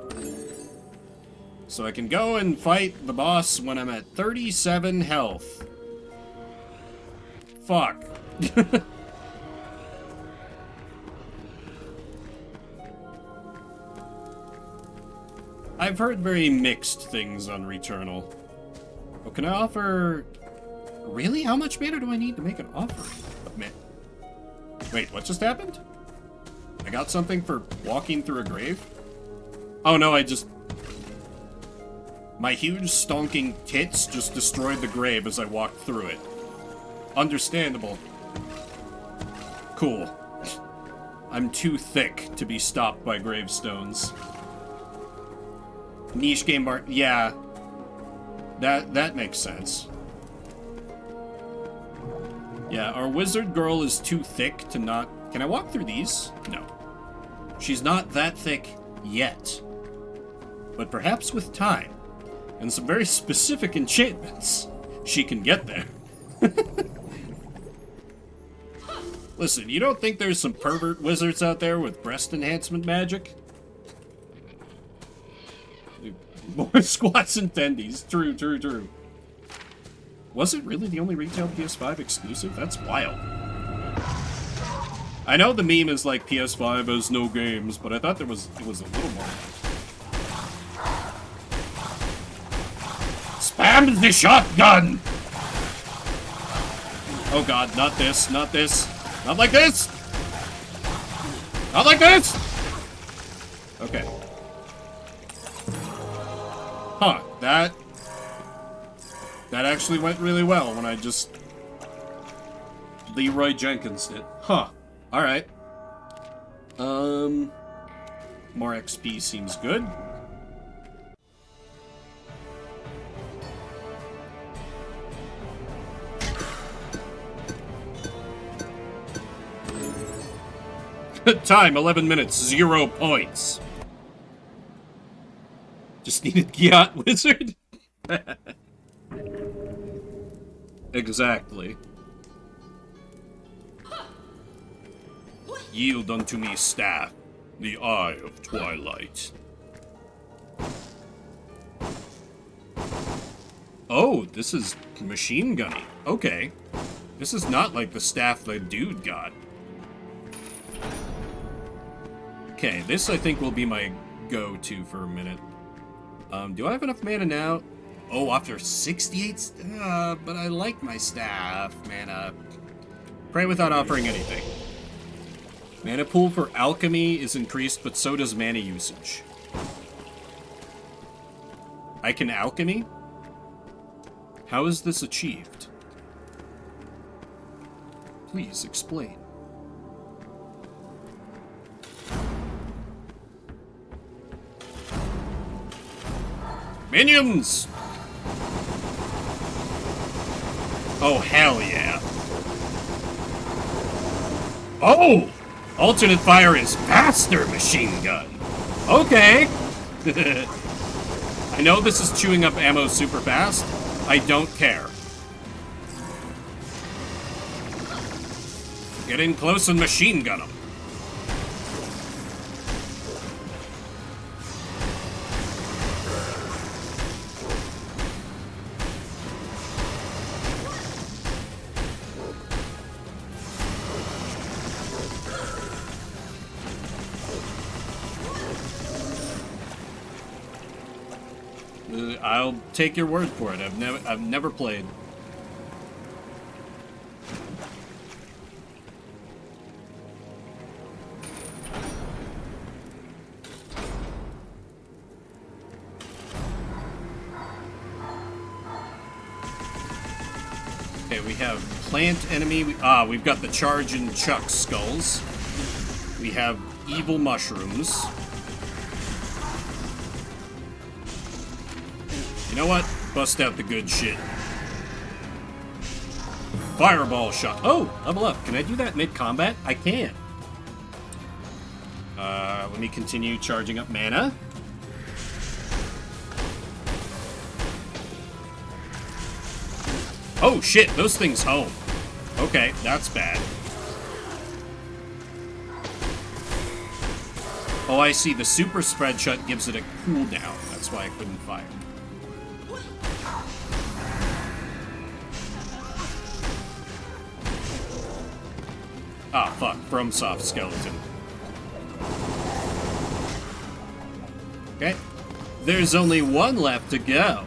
So I can go and fight the boss when I'm at 37 health. Fuck. I've heard very mixed things on Returnal. Oh, can I offer... Really? How much mana do I need to make an offer? Wait, what just happened? I got something for walking through a grave? Oh no, I just... My huge stonking tits just destroyed the grave as I walked through it. Understandable. Cool. I'm too thick to be stopped by gravestones. Niche game bar... Yeah. That makes sense. Yeah, our wizard girl is too thick to not... Can I walk through these? No. She's not that thick yet. But perhaps with time, and some very specific enchantments, she can get there. Listen, you don't think there's some pervert wizards out there with breast enhancement magic? More squats and tendies. True, true, true. Was it really the only retail PS5 exclusive? That's wild. I know the meme is like PS5 has no games, but I thought it was a little more. Spam the shotgun! Oh god, not this, not this. Not like this! Not like this! Okay. Huh, that actually went really well when I just Leroy Jenkins did. Huh. Alright. More XP seems good. Time, 11 minutes, 0 points. Just needed Gyat Wizard? Exactly. Yield unto me staff, the eye of twilight. Oh, this is machine gunny. Okay. This is not like the staff the dude got. Okay, this I think will be my go-to for a minute. Do I have enough mana now? Oh, after 68? But I like my staff mana. Pray without offering anything. Mana pool for alchemy is increased, but so does mana usage. I can alchemy? How is this achieved? Please explain. Minions! Oh, hell yeah. Oh! Alternate fire is faster, machine gun. Okay. I know this is chewing up ammo super fast. I don't care. Get in close and machine gun them. I'll take your word for it. I've never played. Okay, we have plant enemy. We've got the charge and chuck skulls. We have evil mushrooms. You know what? Bust out the good shit. Fireball shot. Oh, level up. Can I do that mid-combat? I can. Let me continue charging up mana. Oh shit, those things home. Okay, that's bad. Oh, I see. The super spread shot gives it a cooldown. That's why I couldn't fire. Ah, fuck. FromSoft skeleton. Okay. There's only one left to go.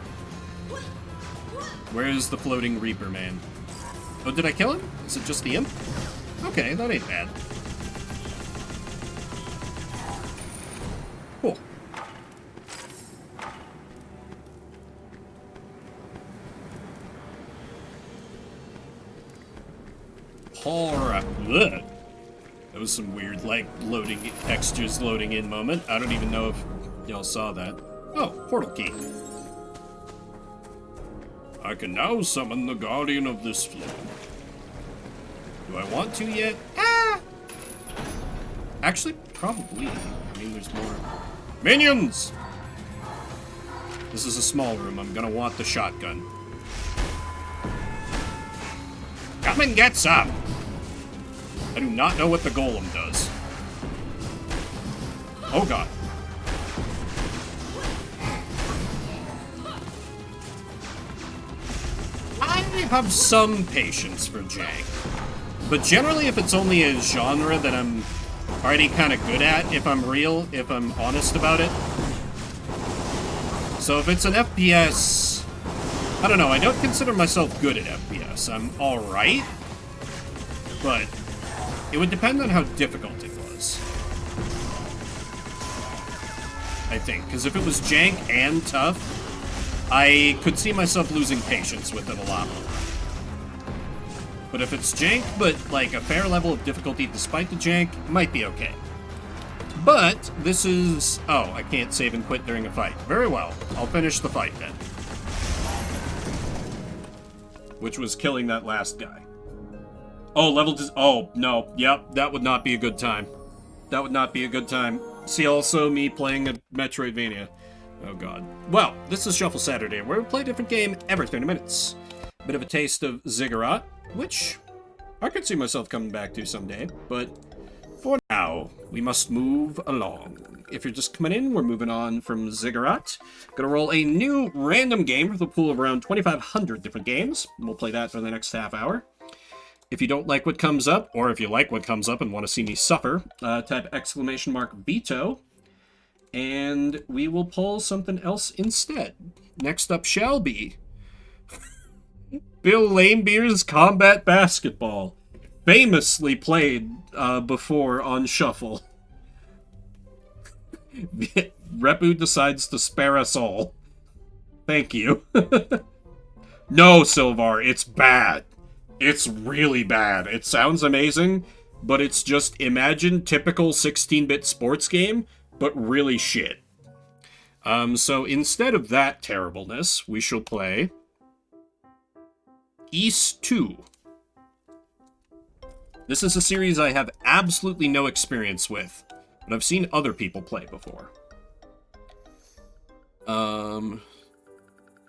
Where's the floating Reaper man? Oh, did I kill him? Is it just the imp? Okay, that ain't bad. Cool. Alright. That was some weird, like, loading textures loading in moment. I don't even know if y'all saw that. Oh, portal key. I can now summon the guardian of this floor. Do I want to yet? Ah! Actually, probably. I mean, there's more. Minions! This is a small room. I'm gonna want the shotgun. Come and get some! I do not know what the golem does. Oh god. I have some patience for jank. But generally, if it's only a genre that I'm already kind of good at, if I'm honest about it. So if it's an FPS, I don't know, I don't consider myself good at FPS. I'm alright, but it would depend on how difficult it was. I think, because if it was jank and tough, I could see myself losing patience with it a lot more. But if it's jank, but like a fair level of difficulty despite the jank, it might be okay. But this is... Oh, I can't save and quit during a fight. Very well. I'll finish the fight then. Which was killing that last guy. Oh, level... Oh, no. Yep, that would not be a good time. That would not be a good time. See also me playing a Metroidvania. Oh god. Well, this is Shuffle Saturday, where we play a different game every 30 minutes. A bit of a taste of Ziggurat, which I could see myself coming back to someday, but for now, we must move along. If you're just coming in, we're moving on from Ziggurat. Gonna roll a new random game with a pool of around 2,500 different games. We'll play that for the next half hour. If you don't like what comes up, or if you like what comes up and want to see me suffer, type !veto, and we will pull something else instead. Next up shall be Bill Lanebeer's Combat Basketball. Famously played before on Shuffle. Repu decides to spare us all. Thank you. No, Silvar, it's bad. It's really bad. It sounds amazing, but it's just imagine typical 16-bit sports game, but really shit. So instead of that terribleness, we shall play Ys 2. This is a series I have absolutely no experience with, but I've seen other people play before.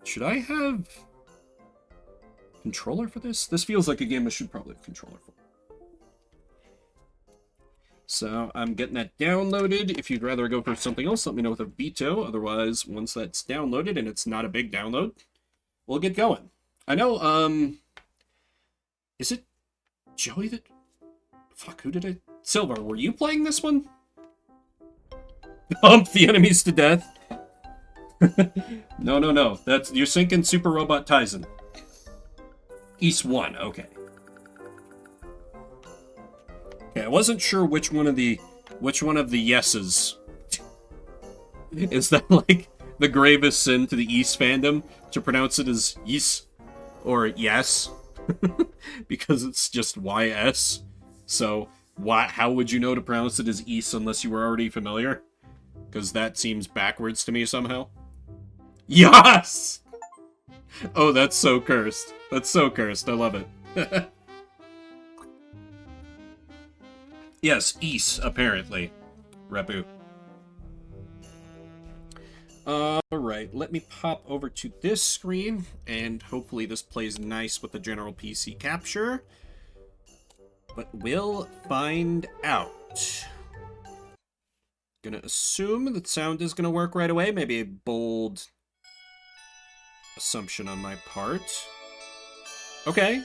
Should I have controller for this? This feels like a game I should probably have controller for. So I'm getting that downloaded. If you'd rather go for something else, let me know with a veto. Otherwise, once that's downloaded, and it's not a big download, we'll get going. I know, is it Joey that... Fuck, who did I... Silver, were you playing this one? Pump the enemies to death? No. You're sinking Super Robot Tyson. Ys 1, okay. Okay, I wasn't sure which one of the yeses. Is that like the gravest sin to the Ys fandom to pronounce it as Ys or yes? Because it's just YS. So how would you know to pronounce it as Ys unless you were already familiar? Because that seems backwards to me somehow. Yes! Oh, that's so cursed. That's so cursed. I love it. Yes, Ys, apparently. Repu. Alright, let me pop over to this screen, and hopefully this plays nice with the general PC capture. But we'll find out. Gonna assume that sound is gonna work right away. Maybe a bold assumption on my part. Okay.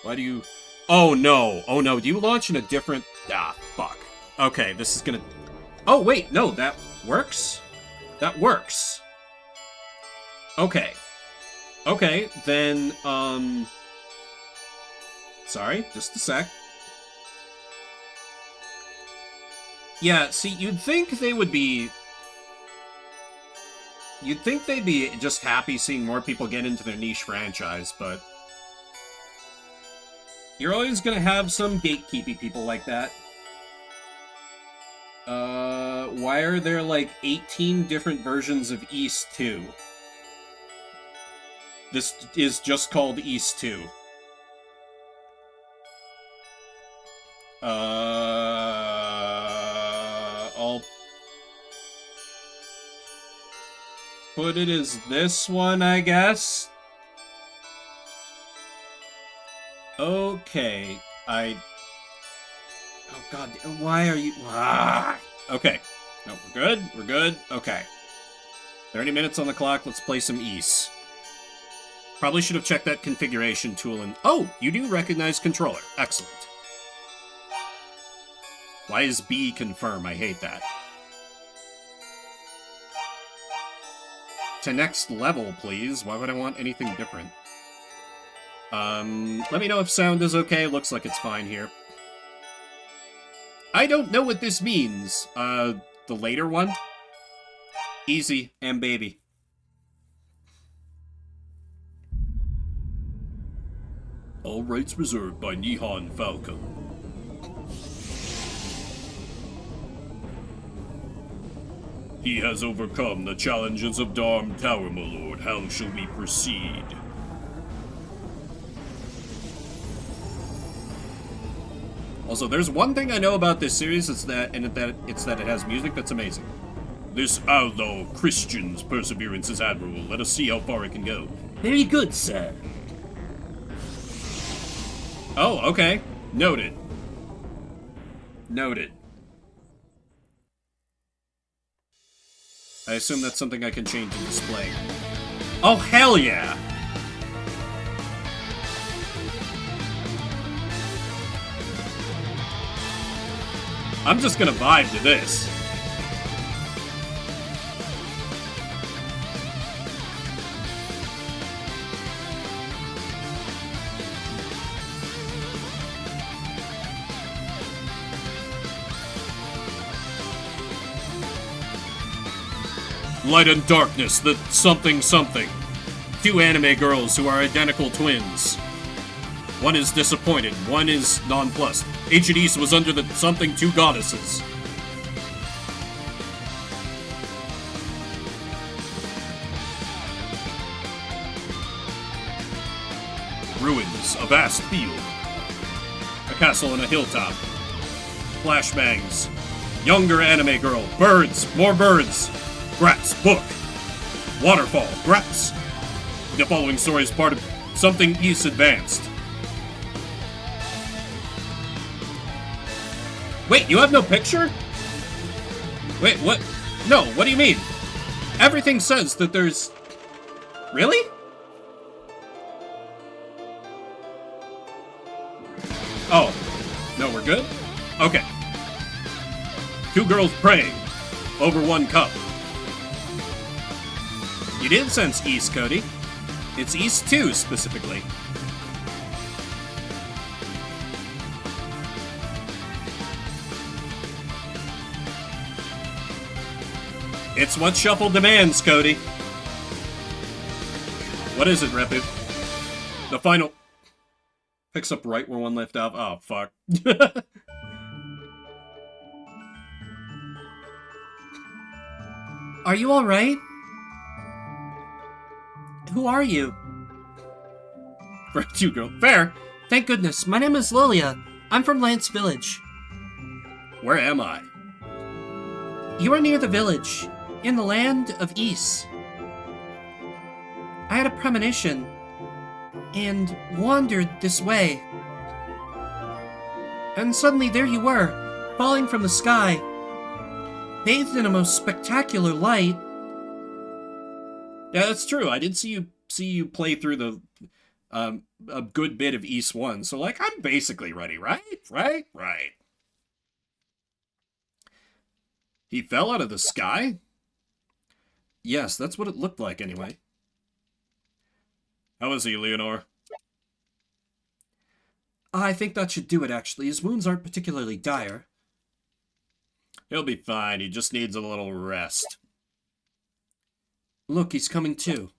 Why do you... Oh no, do you launch in a different... Ah, fuck. Okay, this is gonna... Oh wait, no, that works? That works. Okay. Okay, then, sorry, just a sec. Yeah, see, you'd think they would be... You'd think they'd be just happy seeing more people get into their niche franchise, but... You're always gonna have some gatekeepy people like that. Why are there like 18 different versions of Ys 2? This is just called Ys 2. I'll put it as this one, I guess. Okay, oh god, why are you... Ah! Okay, no, we're good, okay. 30 minutes on the clock, let's play some Ys. Probably should have checked that configuration tool and... Oh, you do recognize controller, excellent. Why is B confirm? I hate that. To next level, please. Why would I want anything different? Let me know if sound is okay. Looks like it's fine here. I don't know what this means. The later one? Easy and baby. All rights reserved by Nihon Falcon. He has overcome the challenges of Darm Tower, my lord. How shall we proceed? Also, there's one thing I know about this series, it's that it has music that's amazing. This although Christian's perseverance is admirable, let us see how far it can go. Very good, sir. Oh, okay. Noted. Noted. I assume that's something I can change in display. Oh, hell yeah! I'm just gonna vibe to this. Light and darkness, the something something. Two anime girls who are identical twins. One is disappointed, one is nonplussed. Ancient East was under the something two goddesses. Ruins, a vast field. A castle on a hilltop. Flashbangs. Younger anime girl. Birds, more birds. Grass, book. Waterfall, grass. The following story is part of Something East Advanced. Wait, you have no picture? Wait, what? No, what do you mean? Everything says that there's... Really? Oh. No, we're good? Okay. Two girls praying. Over one cup. You did sense East, Cody. It's East 2, specifically. It's what Shuffle demands, Cody. What is it, Repu? The final... Picks up right where one left off. Oh, fuck. Are you alright? Who are you? For two girl. Fair. Thank goodness. My name is Lilia. I'm from Lance Village. Where am I? You are near the village, in the land of Ys. I had a premonition, and wandered this way. And suddenly there you were, falling from the sky, bathed in a most spectacular light. Yeah, that's true. I did see you play through the a good bit of East 1, so like I'm basically ready, right? Right. He fell out of the sky? Yes, that's what it looked like anyway. How is he, Leonore? I think that should do it, actually. His wounds aren't particularly dire. He'll be fine. He just needs a little rest. Look, he's coming too.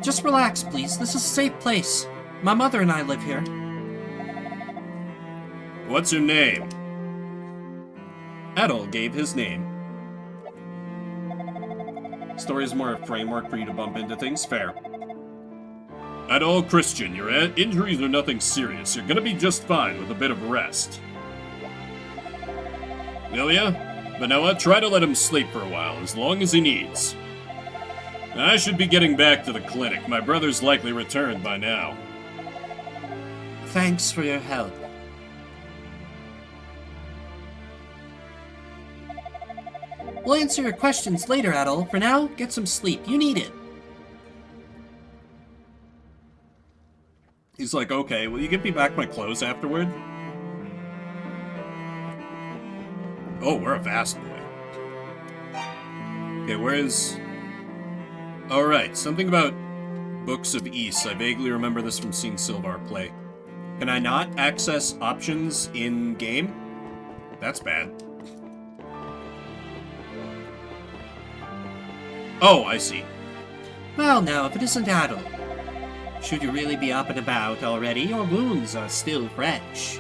Just relax, please. This is a safe place. My mother and I live here. What's your name? Adol gave his name. Story is more a framework for you to bump into things. Fair. Adol Christian, your injuries are nothing serious. You're gonna be just fine with a bit of rest. Lilia, Manoa, try to let him sleep for a while, as long as he needs. I should be getting back to the clinic. My brother's likely returned by now. Thanks for your help. We'll answer your questions later, Adol. For now, get some sleep. You need it. He's like, okay, will you give me back my clothes afterward? Oh, we're a vast boy. Okay, where is... Alright, something about Books of Ys. I vaguely remember this from seeing Sylvar play. Can I not access options in-game? That's bad. Oh, I see. Well, now, if it isn't Adol. Should you really be up and about already, your wounds are still fresh.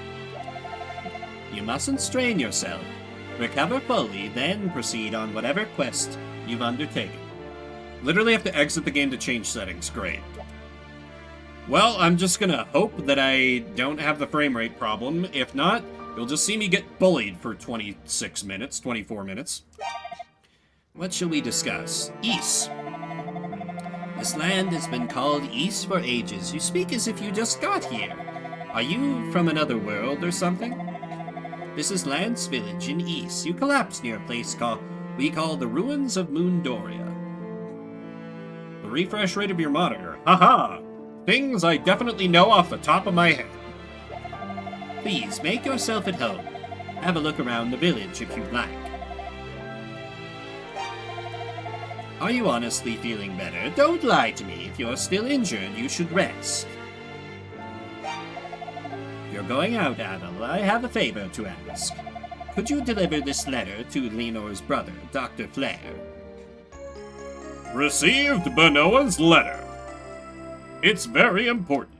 You mustn't strain yourself. Recover fully, then proceed on whatever quest you've undertaken. Literally have to exit the game to change settings. Great. Well, I'm just gonna hope that I don't have the frame rate problem. If not, you'll just see me get bullied for 26 minutes, 24 minutes. What shall we discuss? Ys. This land has been called Ys for ages. You speak as if you just got here. Are you from another world or something? This is Lance Village in Ys. You collapsed near a place we call the Ruins of Moondoria. The refresh rate of your monitor. Haha! Things I definitely know off the top of my head. Please, make yourself at home. Have a look around the village if you'd like. Are you honestly feeling better? Don't lie to me. If you're still injured, you should rest. If you're going out, Adel, I have a favor to ask. Could you deliver this letter to Leonor's brother, Dr. Flair? Received Benoa's letter. It's very important.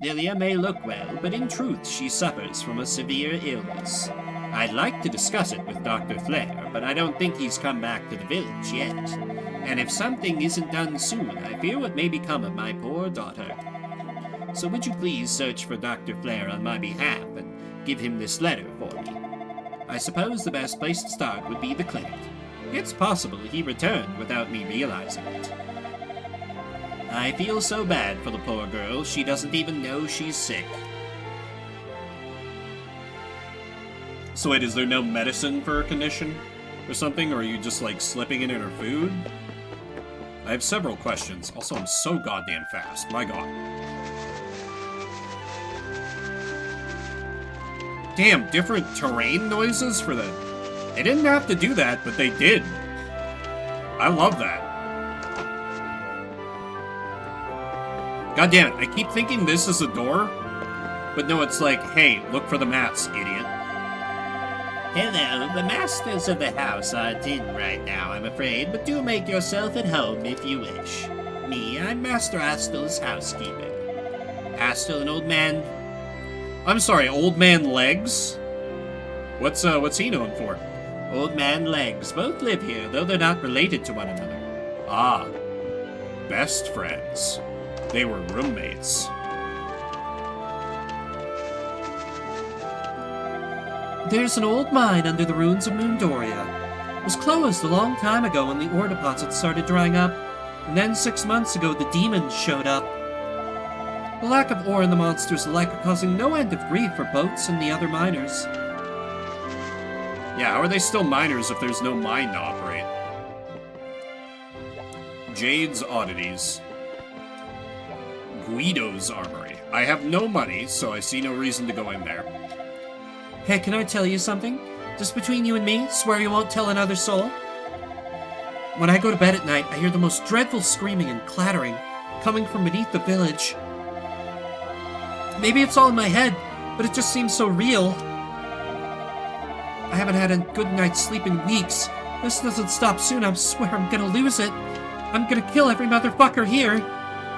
Lilia may look well, but in truth she suffers from a severe illness. I'd like to discuss it with Dr. Flair, but I don't think he's come back to the village yet. And if something isn't done soon, I fear what may become of my poor daughter. So would you please search for Dr. Flair on my behalf and give him this letter for me? I suppose the best place to start would be the clinic. It's possible he returned without me realizing it. I feel so bad for the poor girl, she doesn't even know she's sick. So wait, is there no medicine for her condition? Or something? Or are you just, like, slipping it in her food? I have several questions. Also, I'm so goddamn fast. My god. Damn, different terrain noises for the... They didn't have to do that, but they did. I love that. God damn it, I keep thinking this is a door, but no, it's like, hey, look for the mats, idiot. Hello, the masters of the house aren't in right now, I'm afraid, but do make yourself at home if you wish. Me, I'm Master Astel's housekeeper. Astel, an old man... I'm sorry, Old Man Legs? What's he known for? Old Man Legs. Both live here, though they're not related to one another. Ah. Best friends. They were roommates. There's an old mine under the ruins of Moondoria. It was closed a long time ago when the ore deposits started drying up, and then 6 months ago the demons showed up. The lack of ore and the monsters alike are causing no end of grief for boats and the other miners. Yeah, how are they still miners if there's no mine to operate? Jade's Oddities. Guido's Armory. I have no money, so I see no reason to go in there. Hey, can I tell you something? Just between you and me, swear you won't tell another soul? When I go to bed at night, I hear the most dreadful screaming and clattering coming from beneath the village. Maybe it's all in my head, but it just seems so real. I haven't had a good night's sleep in weeks. This doesn't stop soon, I swear I'm gonna lose it. I'm gonna kill every motherfucker here.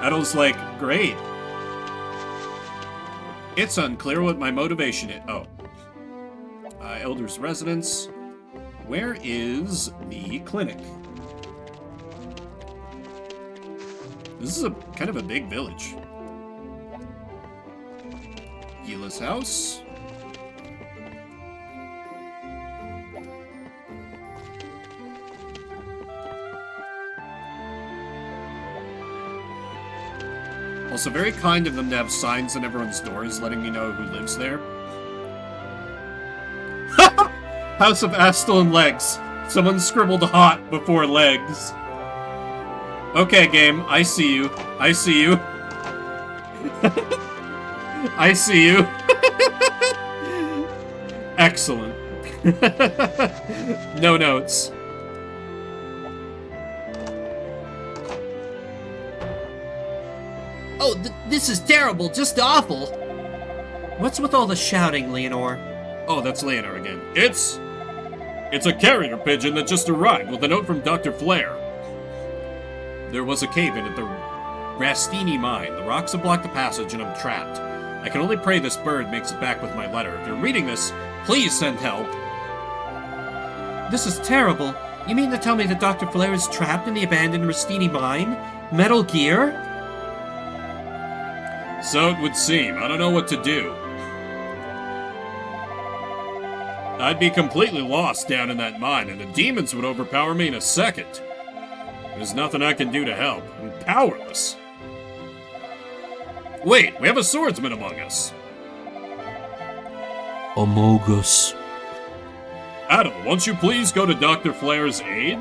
Adel's like, great. It's unclear what my motivation is. Oh. Elder's residence. Where is the clinic? This is a kind of a big village. Gila's house. Also, very kind of them to have signs on everyone's doors letting you know who lives there. House of Astel and Legs. Someone scribbled hot before legs. Okay, game. I see you. I see you. I see you. Excellent. No notes. Oh, this is terrible, just awful. What's with all the shouting, Leonor? Oh, that's Leonor again. It's a carrier pigeon that just arrived with a note from Dr. Flair. There was a cave-in at the Rastini mine. The rocks have blocked the passage and I'm trapped. I can only pray this bird makes it back with my letter. If you're reading this, please send help. This is terrible. You mean to tell me that Dr. Flair is trapped in the abandoned Rastini mine? Metal Gear? So it would seem. I don't know what to do. I'd be completely lost down in that mine, and the demons would overpower me in a second. There's nothing I can do to help. I'm powerless. Wait, we have a swordsman among us. Amogus. Adel, won't you please go to Dr. Flair's aid?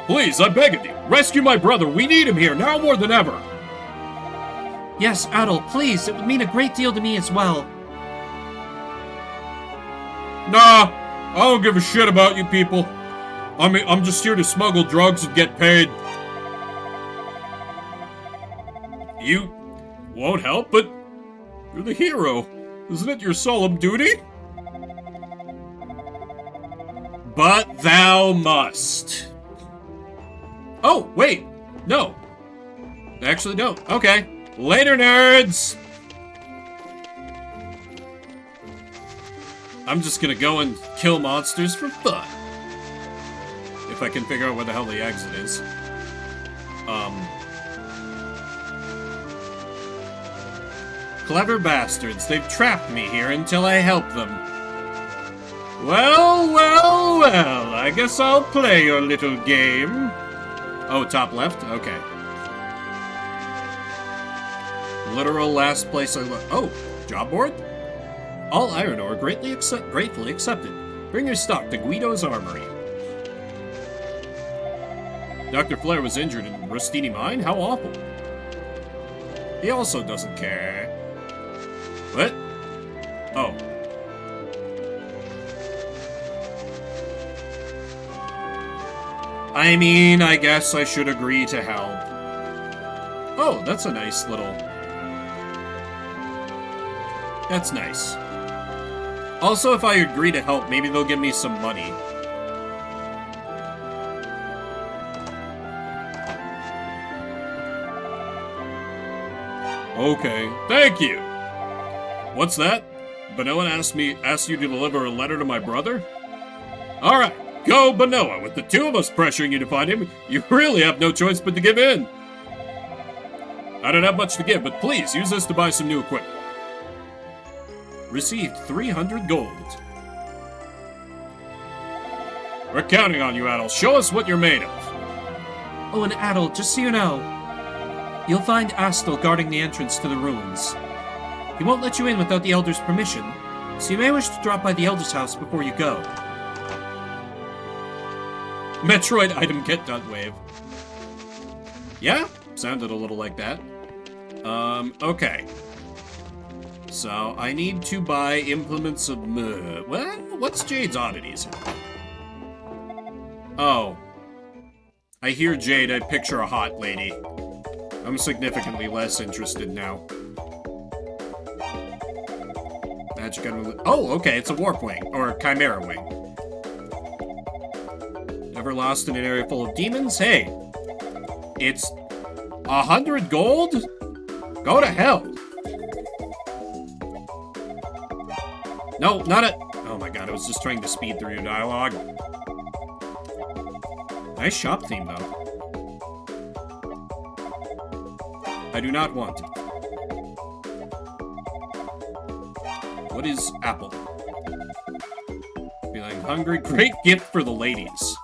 Please, I beg of you, rescue my brother. We need him here, now more than ever. Yes, Adel, please. It would mean a great deal to me as well. Nah, I don't give a shit about you people. I'm just here to smuggle drugs and get paid. You won't help, but you're the hero. Isn't it your solemn duty? But thou must. Oh, wait. No. Actually, don't. Okay. Later, nerds! I'm just gonna go and kill monsters for fun. If I can figure out where the hell the exit is. Clever bastards. They've trapped me here until I help them. Well, well, well. I guess I'll play your little game. Oh, top left? Okay. Literal last place I look. Oh, job board? All iron ore gratefully accepted. Bring your stock to Guido's armory. Dr. Flair was injured in Rustini Mine? How awful. He also doesn't care. What? Oh. I mean, I guess I should agree to help. Oh, that's a nice little... That's nice. Also, if I agree to help, maybe they'll give me some money. Okay, thank you! What's that? Benoa asked you to deliver a letter to my brother? Alright, go Benoa! With the two of us pressuring you to find him, you really have no choice but to give in! I don't have much to give, but please, use this to buy some new equipment. Received 300 gold. We're counting on you, Adel. Show us what you're made of. Oh, and Adel, just so you know, you'll find Astel guarding the entrance to the ruins. He won't let you in without the Elder's permission, so you may wish to drop by the Elder's house before you go. Metroid item get.wave. Yeah, sounded a little like that. Okay. So, I need to buy implements of... Well, what's Jade's oddities? Oh. I hear Jade, I picture a hot lady. I'm significantly less interested now. Magic item... Oh, okay, it's a warp wing, or a chimera wing. Never lost in an area full of demons? Hey, it's 100 gold? Go to hell. No, not it. Oh my god, I was just trying to speed through your dialogue. Nice shop theme, though. I do not want it. What is apple? Feeling hungry? Great gift for the ladies.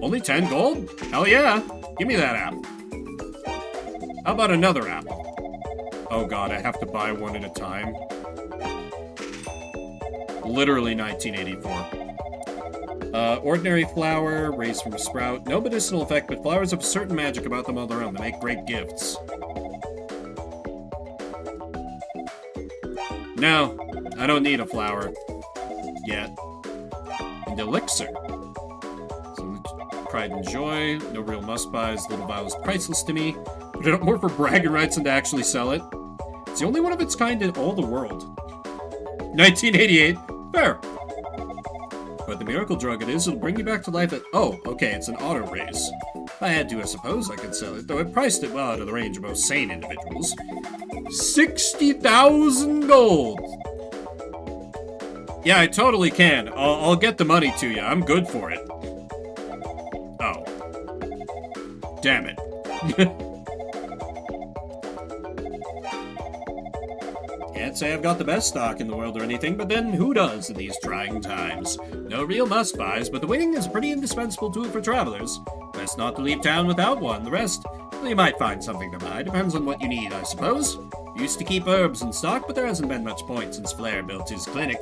Only 10 gold? Hell yeah. Give me that apple. How about another apple? Oh god, I have to buy one at a time. Literally 1984. Ordinary flower, raised from a sprout. No medicinal effect, but flowers have a certain magic about them all their own. They make great gifts. No, I don't need a flower. Yet. And elixir. Some pride and joy. No real must-buys. Little vial is priceless to me. But I don't more for bragging rights than to actually sell it. It's the only one of its kind in all the world. 1988. Fair. But the miracle drug it is, it'll bring you back to life at... Oh, okay, it's an auto raise. If I had to, I suppose I could sell it, though I priced it well out of the range of most sane individuals. 60,000 gold! Yeah, I totally can. I'll get the money to you. I'm good for it. Oh. Damn it. can't say I've got the best stock in the world or anything, but then who does in these trying times? No real must-buys, but the wing is a pretty indispensable tool for travelers. Best not to leave town without one. The rest, well, you might find something to buy. Depends on what you need, I suppose. Used to keep herbs in stock, but there hasn't been much point since Flair built his clinic.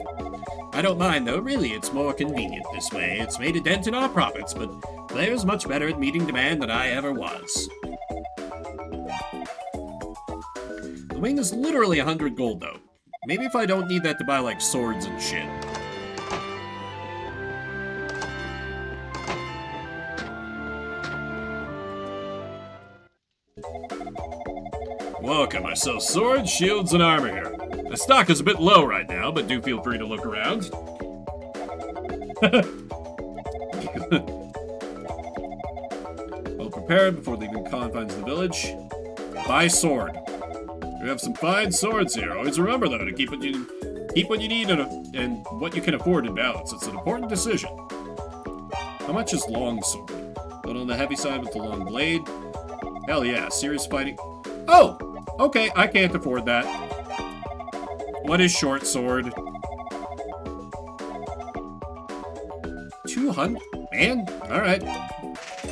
I don't mind, though. Really, it's more convenient this way. It's made a dent in our profits, but Flair's much better at meeting demand than I ever was. The wing is literally 100 gold, though. Maybe if I don't need that to buy, like, swords and shit. Welcome, I sell swords, shields, and armor here. The stock is a bit low right now, but do feel free to look around. Well prepared before leaving the confines of the village. Buy sword. We have some fine swords here. Always remember, though, to keep what you need and what you can afford in balance. It's an important decision. How much is long sword? But on the heavy side with the long blade. Hell yeah, serious fighting. Oh! Okay, I can't afford that. What is short sword? 200? Man, alright.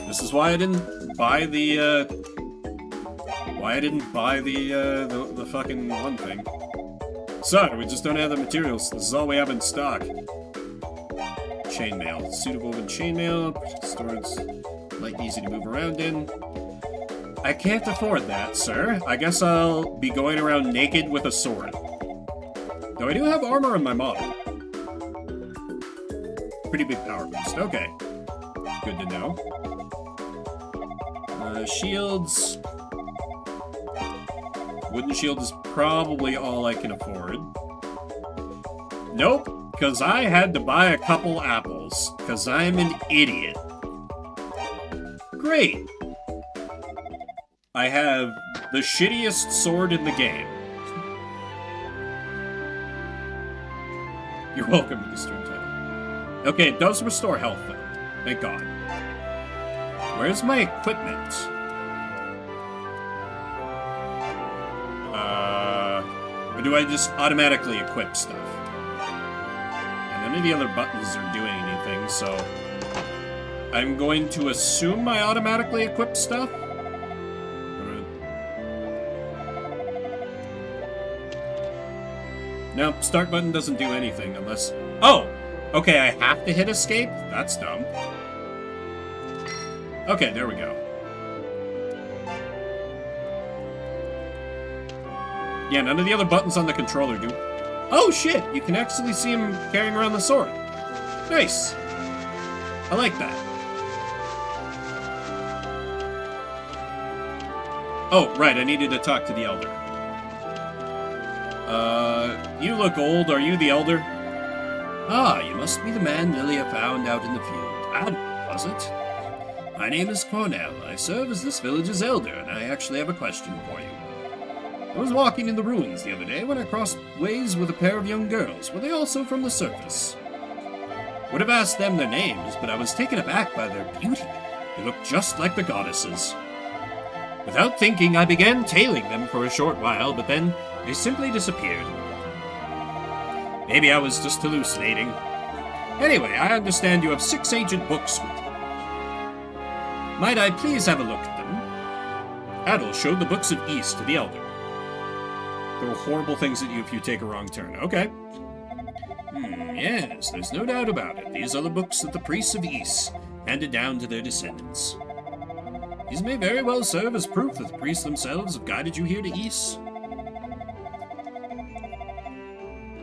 This is why I didn't buy the, the fucking one thing. Sorry, we just don't have the materials. This is all we have in stock. Chainmail. Suit of woven chainmail. Storage light, easy to move around in. I can't afford that, sir. I guess I'll be going around naked with a sword. Though I do have armor on my model. Pretty big power boost. Okay. Good to know. Shields. Wooden shield is probably all I can afford. Nope, because I had to buy a couple apples, because I'm an idiot. Great. I have the shittiest sword in the game. You're welcome to the stream title. Okay, it does restore health, though. Thank God. Where's my equipment? Or do I just automatically equip stuff? And none of the other buttons are doing anything, so I'm going to assume I automatically equip stuff. Nope, start button doesn't do anything unless... Oh! Okay, I have to hit escape? That's dumb. Okay, there we go. Yeah, none of the other buttons on the controller do... Oh, shit! You can actually see him carrying around the sword. Nice! I like that. Oh, right, I needed to talk to the elder. You look old. Are you the elder? Ah, you must be the man Lilia found out in the field. And was it? My name is Cornell. I serve as this village's elder, and I actually have a question for you. I was walking in the ruins the other day when I crossed ways with a pair of young girls. Were they also from the surface? Would have asked them their names, but I was taken aback by their beauty. They looked just like the goddesses. Without thinking, I began tailing them for a short while, but then they simply disappeared. Maybe I was just hallucinating. Anyway, I understand you have 6 ancient books with you. Might I please have a look at them? Adel showed the books of East to the elder. There are horrible things at you if you take a wrong turn. Okay. Yes, there's no doubt about it. These are the books that the priests of East handed down to their descendants. These may very well serve as proof that the priests themselves have guided you here to East.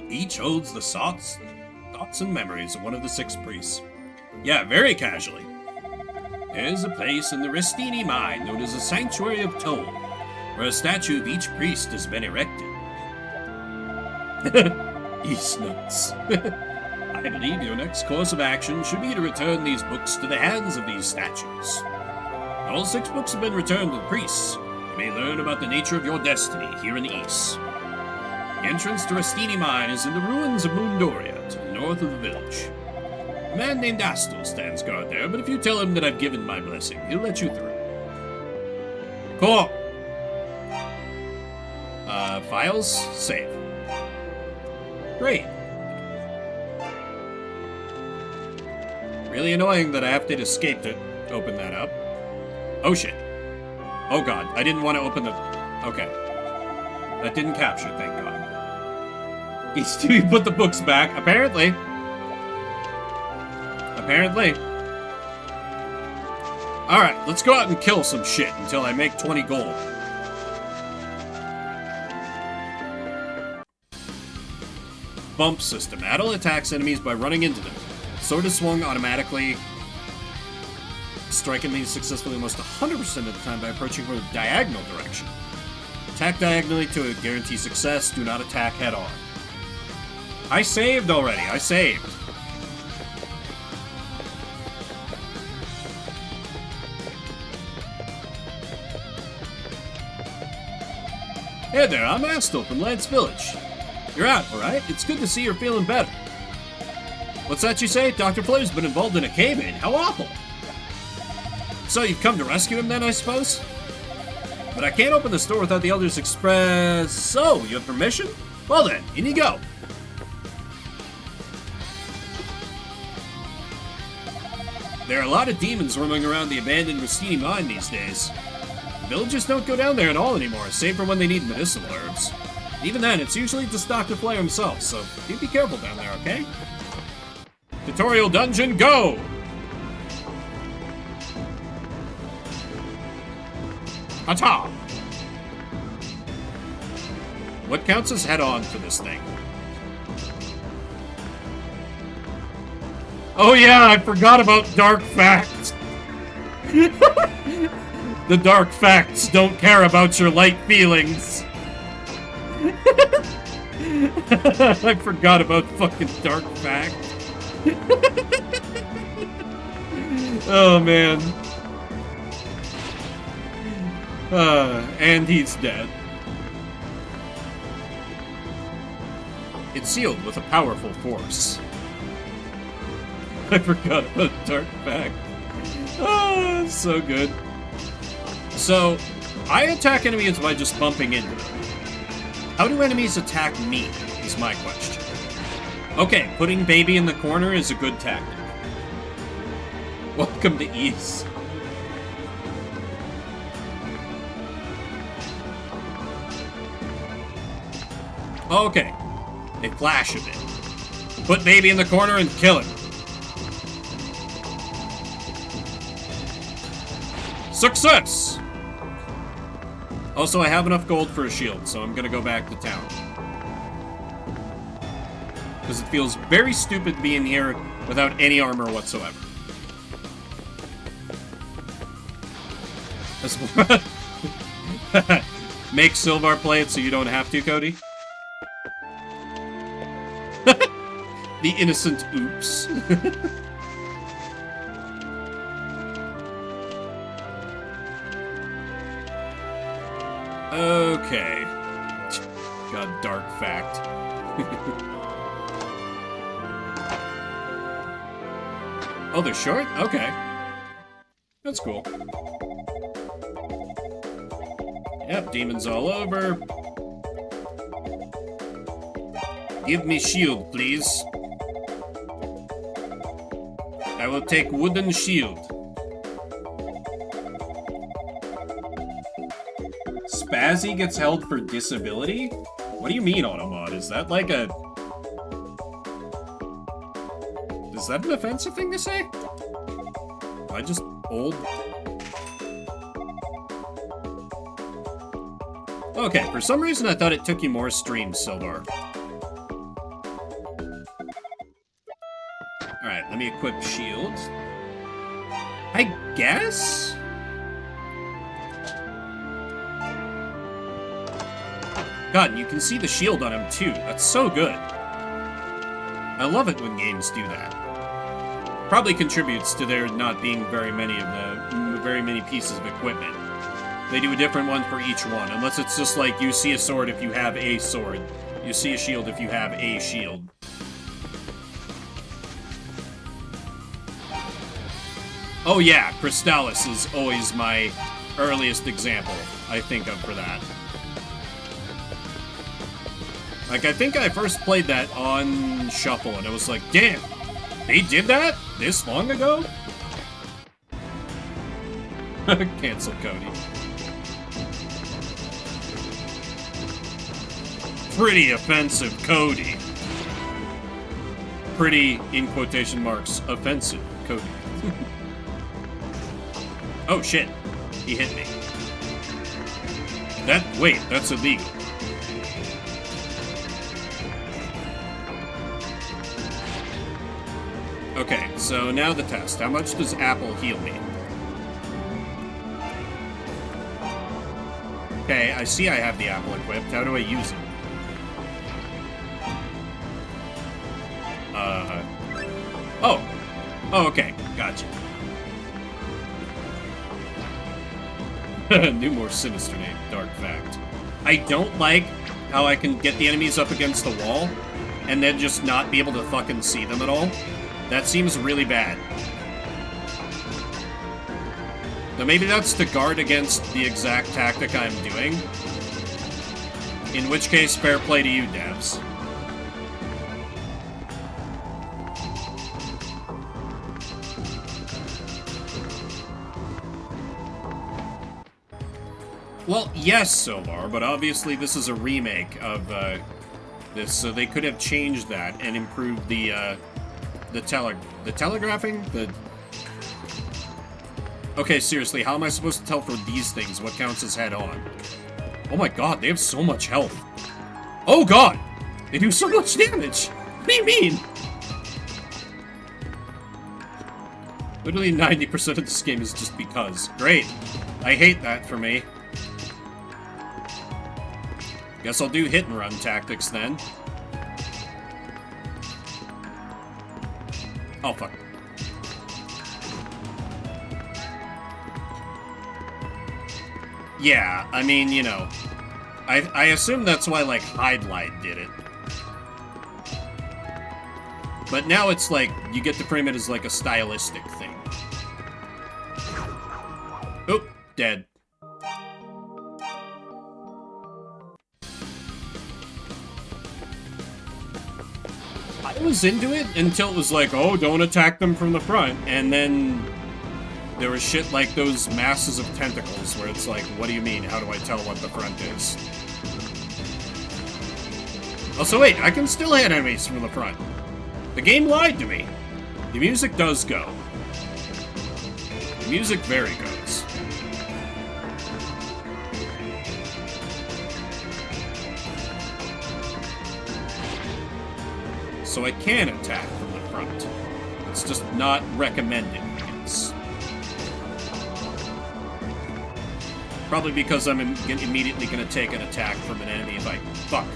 Each holds the thoughts and memories of one of the 6 priests. Yeah, very casually. There's a place in the Restini mine known as the Sanctuary of Toll, where a statue of each priest has been erected. East notes. I believe your next course of action should be to return these books to the hands of these statues. All 6 books have been returned to the priests. You may learn about the nature of your destiny here in the East. The entrance to Restini Mine is in the ruins of Mundoria, to the north of the village. A man named Astel stands guard there, but if you tell him that I've given my blessing, he'll let you through. Cool. Files? Save. Great. Really annoying that I have to escape to open that up. Oh shit. Oh god, I didn't want to open the... Okay. That didn't capture, thank god. You put the books back, apparently. Apparently. Alright, let's go out and kill some shit until I make 20 gold. Bump system. Adel attacks enemies by running into them. Sword is swung automatically. Strike enemies successfully almost 100% of the time by approaching from the diagonal direction. Attack diagonally to guarantee success. Do not attack head on. I saved already. I saved. Hey there, I'm Astel from Lance Village. You're out, alright? It's good to see you're feeling better. What's that you say? Dr. Flair's been involved in a cave-in. How awful! So you've come to rescue him then, I suppose? But I can't open the store without the Elder's Express... So, you have permission? Well then, in you go. There are a lot of demons roaming around the abandoned Rustini mine these days. Villagers don't go down there at all anymore, save for when they need medicinal herbs. Even then, it's usually just Dr. Flair himself, so do be careful down there, okay? Tutorial dungeon, go! Ata! What counts as head-on for this thing? Oh yeah, I forgot about dark facts! The dark facts don't care about your light feelings. I forgot about fucking dark fact. Oh man. And he's dead. It's sealed with a powerful force. I forgot about dark fact. Oh, so good. So, I attack enemies by just bumping into them. How do enemies attack me, is my question. Okay, putting baby in the corner is a good tactic. Welcome to East. Okay, they flash a bit. Put baby in the corner and kill him. Success! Also, I have enough gold for a shield, so I'm gonna go back to town. Because it feels very stupid being here without any armor whatsoever. Make Silvar play it so you don't have to, Cody. The innocent oops. Okay. God, dark fact. Oh, they're short? Okay. That's cool. Yep, demons all over. Give me shield, please. I will take wooden shield. Spazzy gets held for disability? What do you mean, Automod? Is that like a... Is that an offensive thing to say? Am I just old? Okay, for some reason I thought it took you more streams, Sildar. Alright, let me equip shield. I guess? God, you can see the shield on him too. That's so good. I love it when games do that. Probably contributes to there not being very many pieces of equipment. They do a different one for each one, unless it's just like you see a sword if you have a sword. You see a shield if you have a shield. Oh yeah, Crystallis is always my earliest example I think of for that. Like, I think I first played that on Shuffle, and I was like, damn, they did that this long ago? Cancel Cody. Pretty offensive, Cody. Pretty, in quotation marks, offensive, Cody. Oh, shit. He hit me. Wait, that's illegal. Okay, so now the test. How much does Apple heal me? Okay, I see I have the Apple equipped. How do I use it? Oh. Oh, okay. Gotcha. New, more sinister name. Dark Fact. I don't like how I can get the enemies up against the wall and then just not be able to fucking see them at all. That seems really bad. Now maybe that's to guard against the exact tactic I'm doing. In which case, fair play to you, devs. Well, yes, Solar, but obviously this is a remake of this, so they could have changed that and improved the telegraphing? Okay, seriously, how am I supposed to tell for these things what counts as head-on? Oh my god, they have so much health. Oh god! They do so much damage! What do you mean? Literally 90% of this game is just because. Great. I hate that for me. Guess I'll do hit-and-run tactics then. Oh, fuck. Yeah, I mean, you know. I assume that's why, like, Hide Light did it. But now it's like, you get to frame it as, like, a stylistic thing. Oop, dead. I was into it until it was like, oh, don't attack them from the front, and then there was shit like those masses of tentacles where it's like, what do you mean? How do I tell what the front is? Also, wait, I can still hit enemies from the front. The game lied to me. The music does go. The music very goes. So I can attack from the front. It's just not recommended. It's probably because I'm immediately going to take an attack from an enemy if I... Fuck.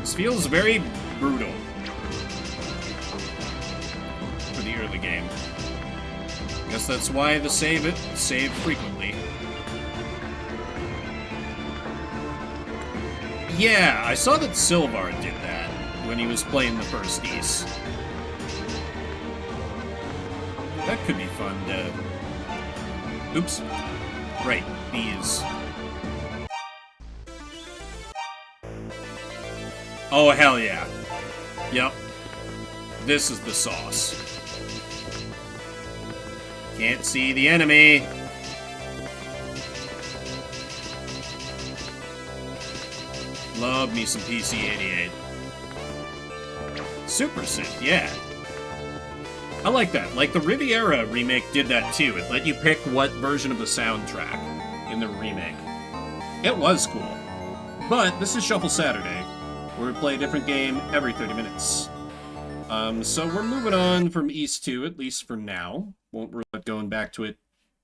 This feels very brutal for the early game. Guess that's why the save frequently. Yeah, I saw that Silvar did that when he was playing the first East. That could be fun to... Oops. Right, these. Oh, hell yeah. Yep. This is the sauce. Can't see the enemy. Love me some PC-88. Super Synth, yeah. I like that. Like, the Riviera remake did that too. It let you pick what version of the soundtrack in the remake. It was cool. But this is Shuffle Saturday, where we play a different game every 30 minutes. So we're moving on from East 2, at least for now. Won't rule out going back to it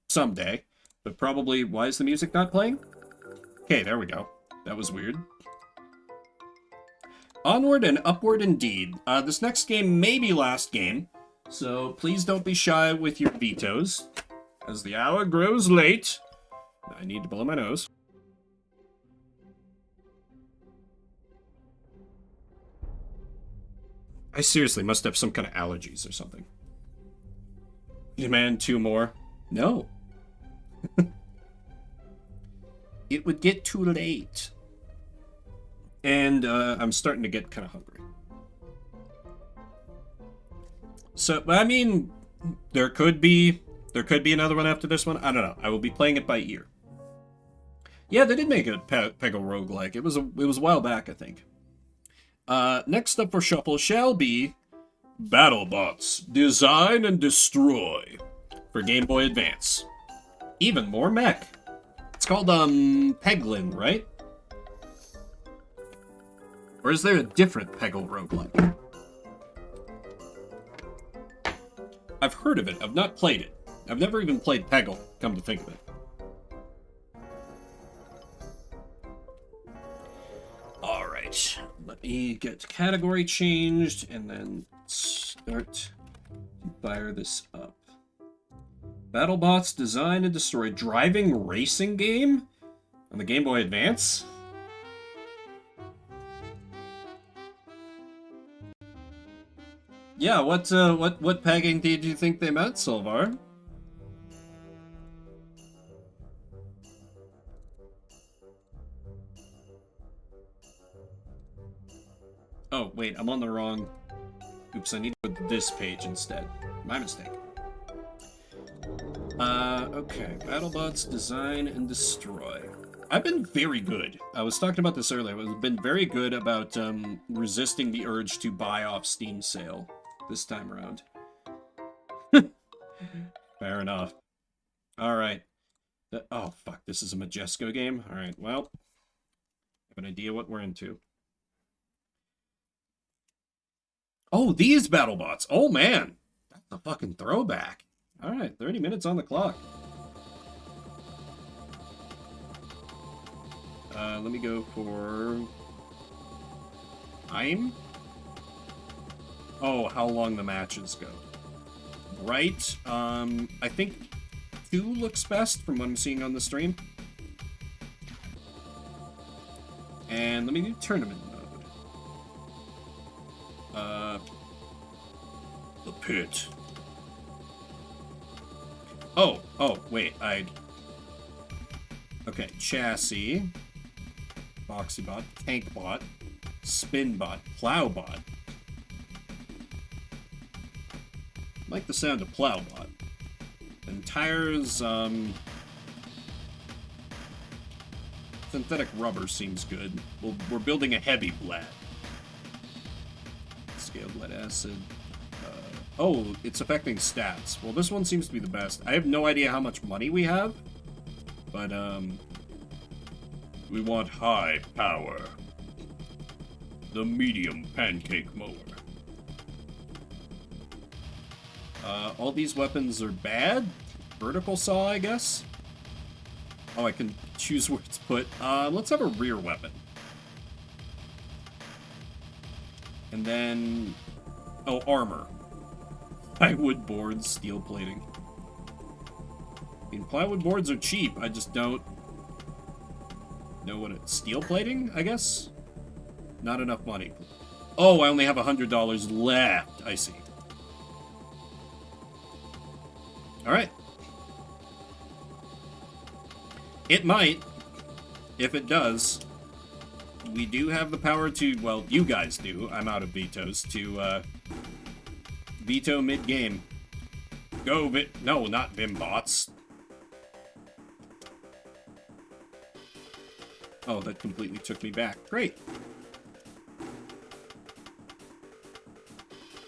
someday. But probably, why is the music not playing? Okay, there we go. That was weird. Onward and upward indeed. This next game may be last game, so please don't be shy with your vetoes. As the hour grows late, I need to blow my nose. I seriously must have some kind of allergies or something. Demand 2 more? No. it would get too late. And I'm starting to get kind of hungry. So, I mean, there could be another one after this one. I don't know. I will be playing it by ear. Yeah, they did make a Peggle roguelike. It was a while back, I think. Next up for Shuffle shall be BattleBots Design and Destroy for Game Boy Advance. Even more mech. It's called Peglin, right? Or is there a different Peggle roguelike? I've heard of it. I've not played it. I've never even played Peggle, come to think of it. Alright. Let me get category changed and then start to fire this up. BattleBots Design and Destroy driving racing game on the Game Boy Advance? Yeah, what pegging did you think they meant, Silvar? Oh, wait, I'm on the wrong... Oops, I need to put this page instead. My mistake. Okay. BattleBots Design and Destroy. I've been very good. I was talking about this earlier. I've been very good about resisting the urge to buy off Steam sale this time around. Fair enough. Alright. Oh, fuck. This is a Majesco game? Alright, well. I have an idea what we're into. Oh, these BattleBots. Oh, man. That's a fucking throwback. Alright, 30 minutes on the clock. Let me go for... time? Oh, how long the matches go. Right, I think 2 looks best from what I'm seeing on the stream. And let me do tournament mode. The pit. Oh, wait, okay, chassis, boxybot, tankbot, spinbot, plowbot. I like the sound of plowbot. And tires, synthetic rubber seems good. We're building a heavy blad. Scaled lead acid. Oh, it's affecting stats. Well, this one seems to be the best. I have no idea how much money we have, but, we want high power. The medium pancake mower. All these weapons are bad. Vertical saw, I guess. Oh, I can choose where it's put. Let's have a rear weapon. And then... oh, armor. Plywood boards, steel plating. I mean, plywood boards are cheap. I just don't know what it's... steel plating, I guess? Not enough money. Oh, I only have $100 left. I see. Alright. It might. If it does. We do have the power to... well, you guys do. I'm out of vetoes. To, veto mid-game. Go, no, not Vimbots. Oh, that completely took me back. Great.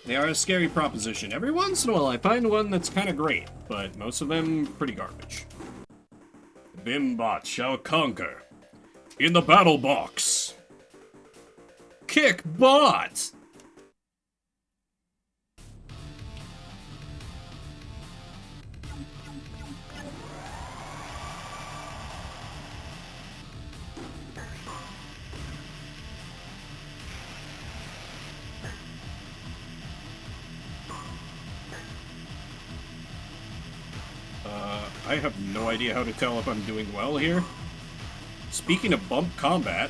They are a scary proposition. Every once in a while I find one that's kind of great, but most of them pretty garbage. Vimbots shall conquer. In the battle box. Kick bot! I have no idea how to tell if I'm doing well here. Speaking of bump combat...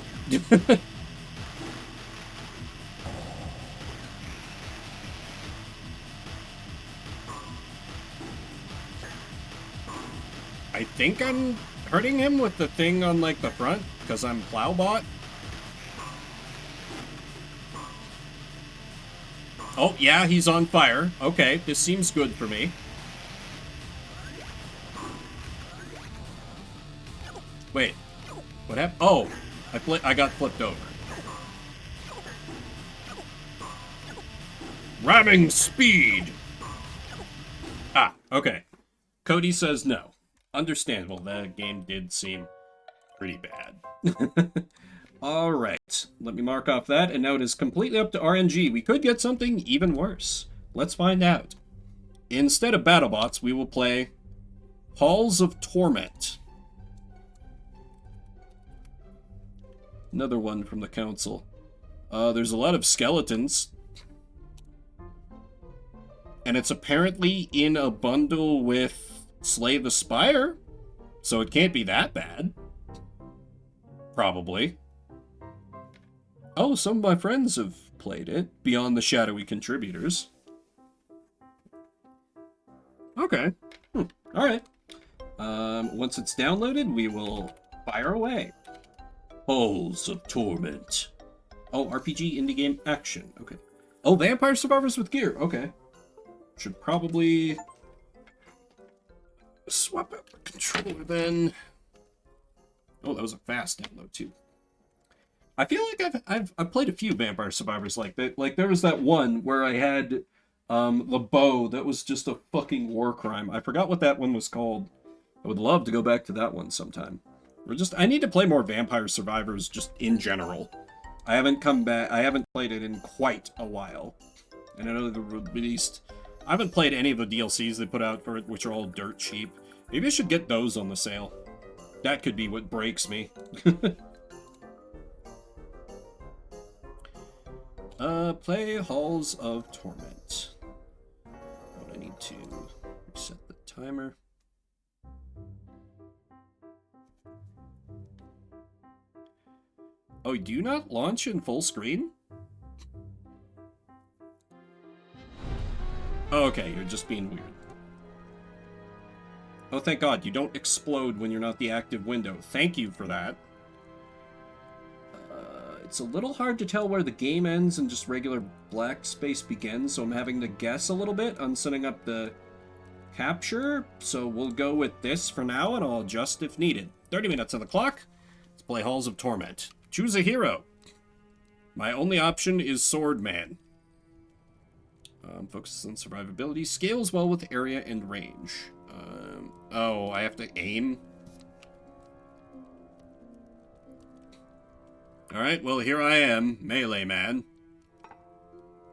I think I'm hurting him with the thing on, like, the front? Because I'm Plowbot? Oh, yeah, he's on fire. Okay, this seems good for me. Wait, what happened? Oh, I got flipped over. Ramming speed! Ah, okay. Cody says no. Understandable, that game did seem pretty bad. Alright, let me mark off that, and now it is completely up to RNG. We could get something even worse. Let's find out. Instead of BattleBots, we will play Halls of Torment. Another one from the council. There's a lot of skeletons. And it's apparently in a bundle with Slay the Spire. So it can't be that bad. Probably. Oh, some of my friends have played it. Beyond the Shadowy Contributors. Okay. Alright. Once it's downloaded, we will fire away. Halls of Torment. Oh, RPG indie game action. Okay. Oh, Vampire Survivors with gear. Okay. Should probably swap out the controller then. Oh, that was a fast download too. I feel like I've played a few Vampire Survivors like that. Like there was that one where I had the bow that was just a fucking war crime. I forgot what that one was called. I would love to go back to that one sometime. I need to play more Vampire Survivors just in general. I haven't played it in quite a while. And I know they released... I haven't played any of the DLCs they put out for it, which are all dirt cheap. Maybe I should get those on the sale. That could be what breaks me. Play Halls of Torment. I need to reset the timer. Oh, do you not launch in full screen? Oh, okay, you're just being weird. Oh, thank God, you don't explode when you're not the active window. Thank you for that. It's a little hard to tell where the game ends and just regular black space begins, so I'm having to guess a little bit on setting up the capture. So we'll go with this for now, and I'll adjust if needed. 30 minutes on the clock. Let's play Halls of Torment. Choose a hero. My only option is Swordman. Focuses on survivability. Scales well with area and range. Oh, I have to aim? Alright, well, here I am, Melee Man.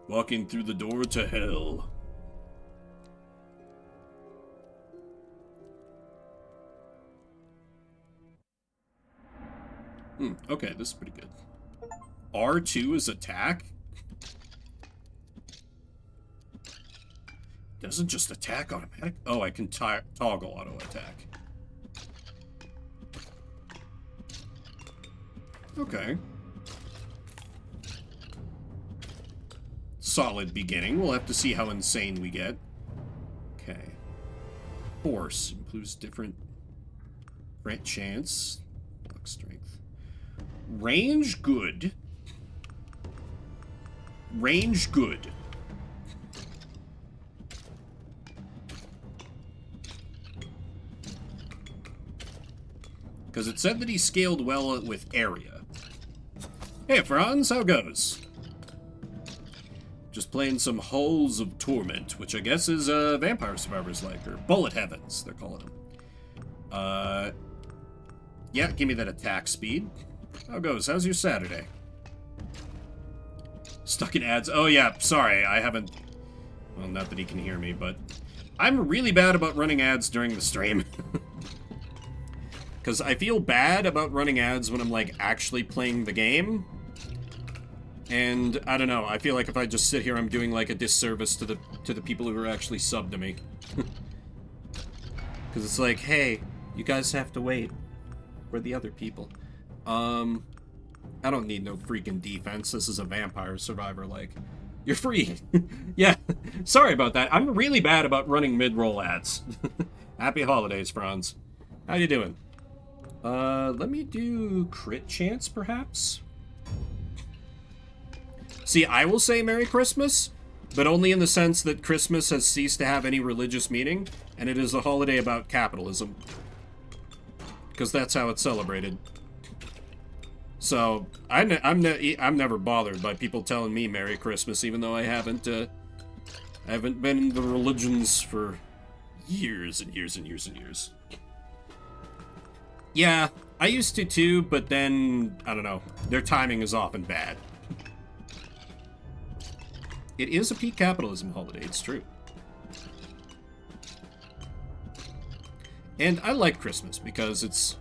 Walking through the door to hell. Okay, this is pretty good. R2 is attack? Doesn't just attack automatic? Oh, I can toggle auto attack. Okay. Solid beginning. We'll have to see how insane we get. Okay. Force improves different chance. Luck strength. Range good. Range good. Because it said that he scaled well with area. Hey, Franz, how goes? Just playing some Halls of Torment, which I guess is Vampire Survivors like, or Bullet Heavens, they're calling them. Yeah, give me that attack speed. How goes? How's your Saturday? Stuck in ads. Oh yeah, sorry, I haven't... Well, not that he can hear me, but... I'm really bad about running ads during the stream. Because I feel bad about running ads when I'm, like, actually playing the game. And, I don't know, I feel like if I just sit here, I'm doing, like, a disservice to the people who are actually subbed to me. Because it's like, hey, you guys have to wait for the other people. I don't need no freaking defense. This is a Vampire Survivor, like, you're free. Yeah, sorry about that. I'm really bad about running mid-roll ads. Happy holidays, Franz. How you doing? Let me do crit chance, perhaps? See, I will say Merry Christmas, but only in the sense that Christmas has ceased to have any religious meaning, and it is a holiday about capitalism. Because that's how it's celebrated. So, I'm never bothered by people telling me Merry Christmas, even though I haven't been in the religions for years and years and years and years. Yeah, I used to too, but then, I don't know, their timing is often bad. It is a peak capitalism holiday, it's true. And I like Christmas because it's,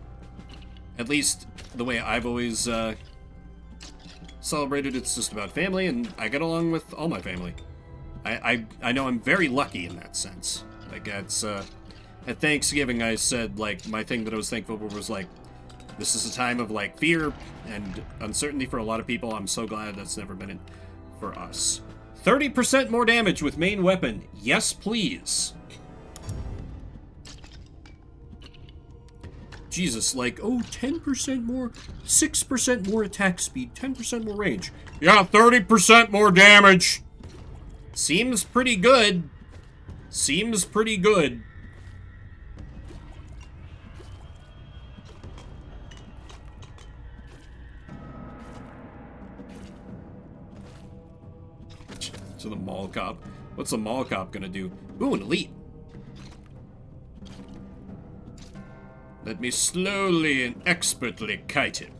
at least the way I've always celebrated, it's just about family, and I get along with all my family. I know I'm very lucky in that sense. Like, it's, at Thanksgiving, I said, like, my thing that I was thankful for was, like, this is a time of, like, fear and uncertainty for a lot of people. I'm so glad that's never been it for us. 30% more damage with main weapon. Yes, please. Jesus, like, oh, 10% more, 6% more attack speed, 10% more range. Yeah, 30% more damage. Seems pretty good. Seems pretty good. To the mall cop. What's the mall cop gonna do? Ooh, an elite. Let me slowly and expertly kite him.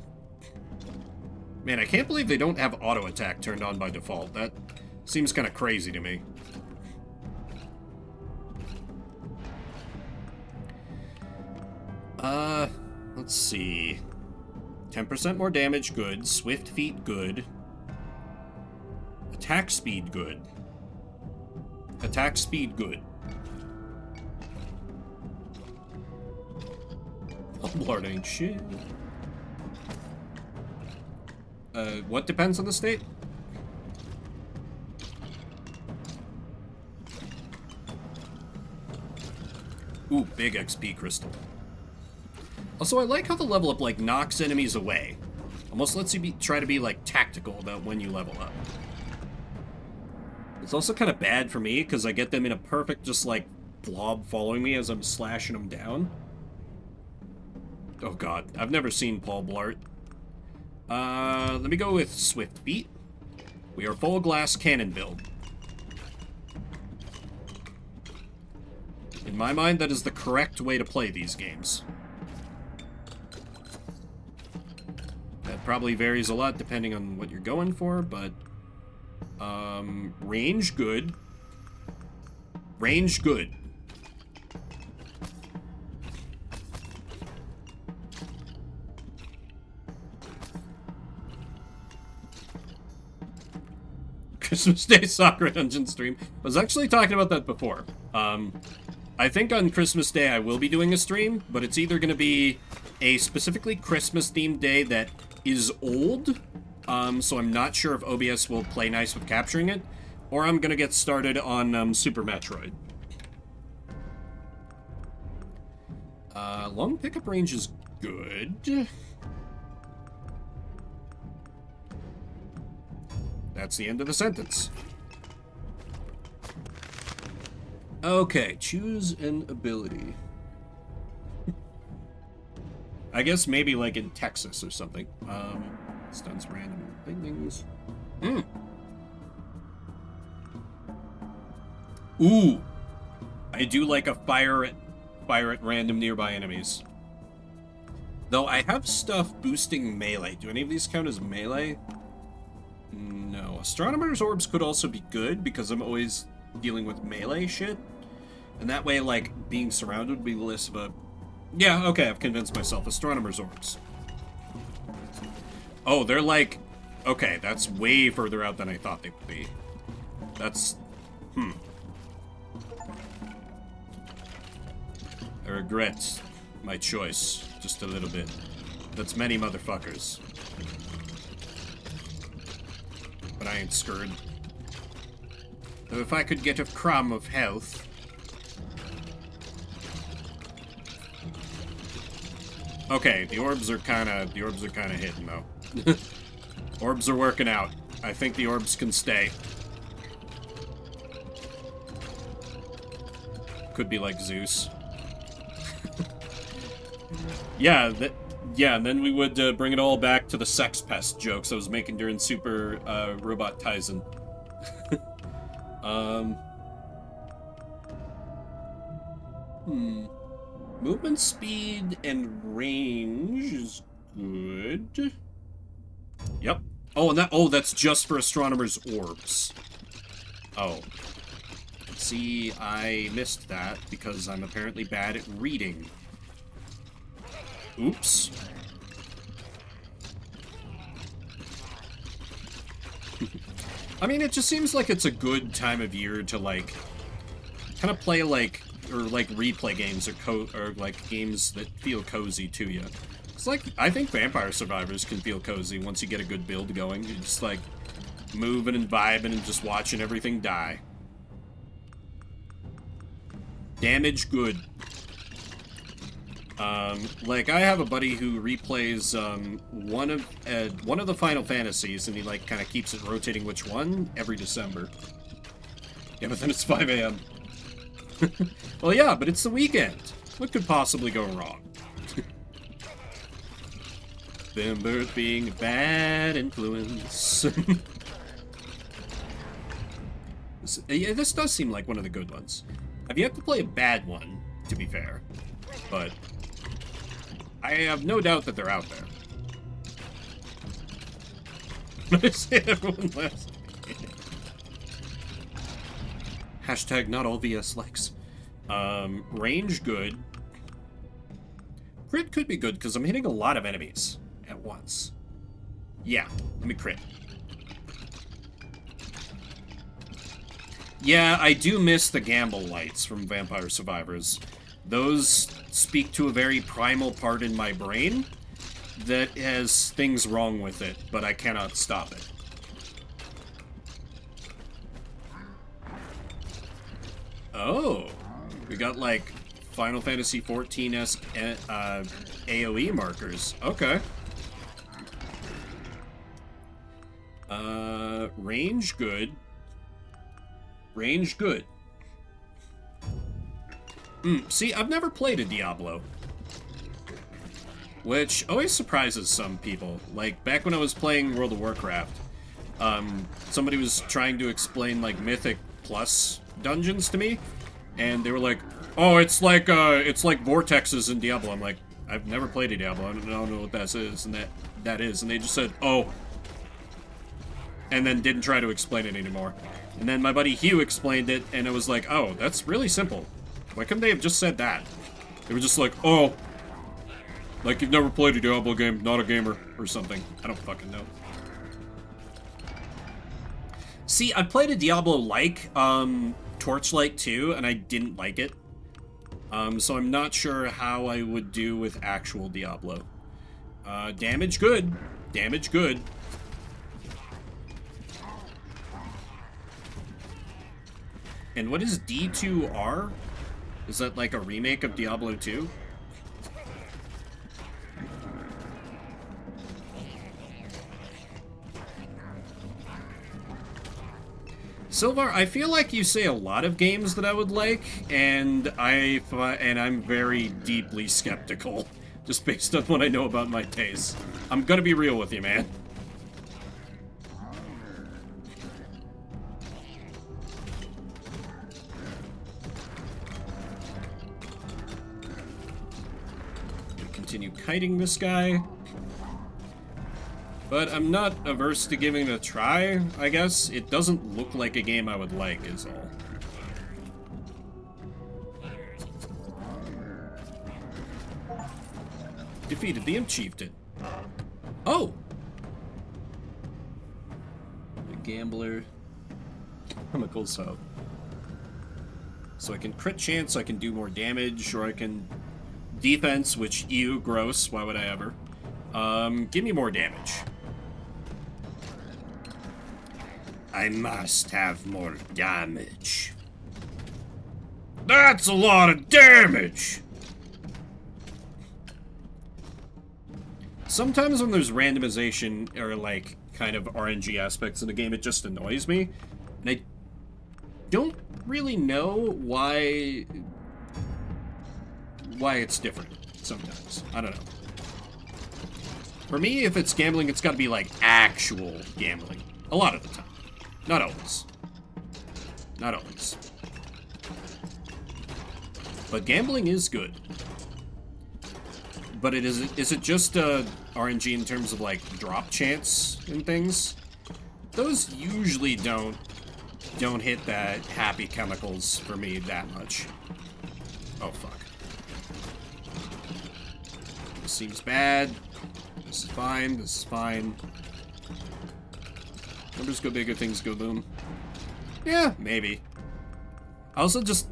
Man, I can't believe they don't have auto attack turned on by default. That seems kind of crazy to me. Let's see. 10% more damage, good. Swift feet, good. Attack speed, good. Attack speed, good. Lord ain't shit. What depends on the state? Ooh, big XP crystal. Also, I like how the level up, like, knocks enemies away. Almost lets you try to be, like, tactical about when you level up. It's also kind of bad for me, because I get them in a perfect, just, like, blob following me as I'm slashing them down. Oh god, I've never seen Paul Blart. Let me go with Swift Feet. We are full glass cannon build. In my mind, that is the correct way to play these games. That probably varies a lot depending on what you're going for, but... range, good. Range, good. Christmas Day Soccer Dungeon stream. I was actually talking about that before. I think on Christmas Day I will be doing a stream, but it's either going to be a specifically Christmas-themed day that is old, so I'm not sure if OBS will play nice with capturing it, or I'm going to get started on Super Metroid. Long pickup range is good. That's the end of the sentence. Okay, choose an ability. I guess maybe like in Texas or something. Stuns random things. Ooh. I do like a fire at random nearby enemies. Though I have stuff boosting melee. Do any of these count as melee? No. Astronomer's orbs could also be good because I'm always dealing with melee shit. And that way, like, being surrounded would be less of a... Yeah, okay, I've convinced myself. Astronomer's orbs. Oh, they're like... Okay, that's way further out than I thought they would be. That's... I regret my choice just a little bit. That's many motherfuckers. But I ain't scared. Though if I could get a crumb of health... Okay, the orbs are kind of hitting though. Orbs are working out. I think the orbs can stay. Could be like Zeus. Yeah, and then we would bring it all back to the sex pest jokes I was making during Super Robot Tyson. Movement speed and range is good. Yep. Oh, that's just for astronomers' orbs. Oh. See, I missed that because I'm apparently bad at reading. Oops. I mean, it just seems like it's a good time of year to, like, kind of play, like, or, like, replay games or like, games that feel cozy to you. It's like, I think Vampire Survivors can feel cozy once you get a good build going. You're just, like, moving and vibing and just watching everything die. Damage, good. Like, I have a buddy who replays, one of the Final Fantasies, and he, like, kind of keeps it rotating which one every December. Yeah, but then it's 5 a.m. Well, yeah, but it's the weekend. What could possibly go wrong? Them birds being a bad influence. Yeah, this does seem like one of the good ones. I've yet to play a bad one, to be fair. But I have no doubt that they're out there. I say everyone laughs. Hashtag not all VS likes. Range good. Crit could be good because I'm hitting a lot of enemies at once. Yeah, let me crit. Yeah, I do miss the gamble lights from Vampire Survivors. Those speak to a very primal part in my brain that has things wrong with it, but I cannot stop it. Oh, we got like Final Fantasy XIV-esque AoE markers. Okay. Range good. Range good. See, I've never played a Diablo. Which always surprises some people. Like, back when I was playing World of Warcraft, somebody was trying to explain, like, Mythic Plus dungeons to me, and they were like, oh, it's like vortexes in Diablo. I'm like, I've never played a Diablo, I don't know what that is, and that is, and they just said, oh, and then didn't try to explain it anymore. And then my buddy Hugh explained it, and it was like, oh, that's really simple. Why couldn't they have just said that? They were just like, oh, like you've never played a Diablo game, not a gamer, or something. I don't fucking know. See, I played a Diablo-like, Torchlight 2, and I didn't like it. So I'm not sure how I would do with actual Diablo. Damage good. Damage good. And what is D2R? Is that like a remake of Diablo 2? Silvar, I feel like you say a lot of games that I would like, and I'm very deeply skeptical, just based on what I know about my taste. I'm gonna be real with you, man. Continue kiting this guy. But I'm not averse to giving it a try, I guess. It doesn't look like a game I would like, is all. Defeated the Imp Chieftain. Oh! The Gambler. Chemical Sub. So I can crit chance, I can do more damage, or I can defense, which, ew, gross, why would I ever? Give me more damage. I must have more damage. That's a lot of damage! Sometimes when there's randomization or, like, kind of RNG aspects in the game, it just annoys me. And I don't really know why it's different sometimes. I don't know. For me, if it's gambling, it's got to be, like, actual gambling. A lot of the time. Not always. Not always. But gambling is good. But is it just RNG in terms of, like, drop chance and things? Those usually don't hit that happy chemicals for me that much. Oh, fuck. This seems bad. This is fine. This is fine. Numbers go bigger, things go boom. Yeah, maybe. Also, just...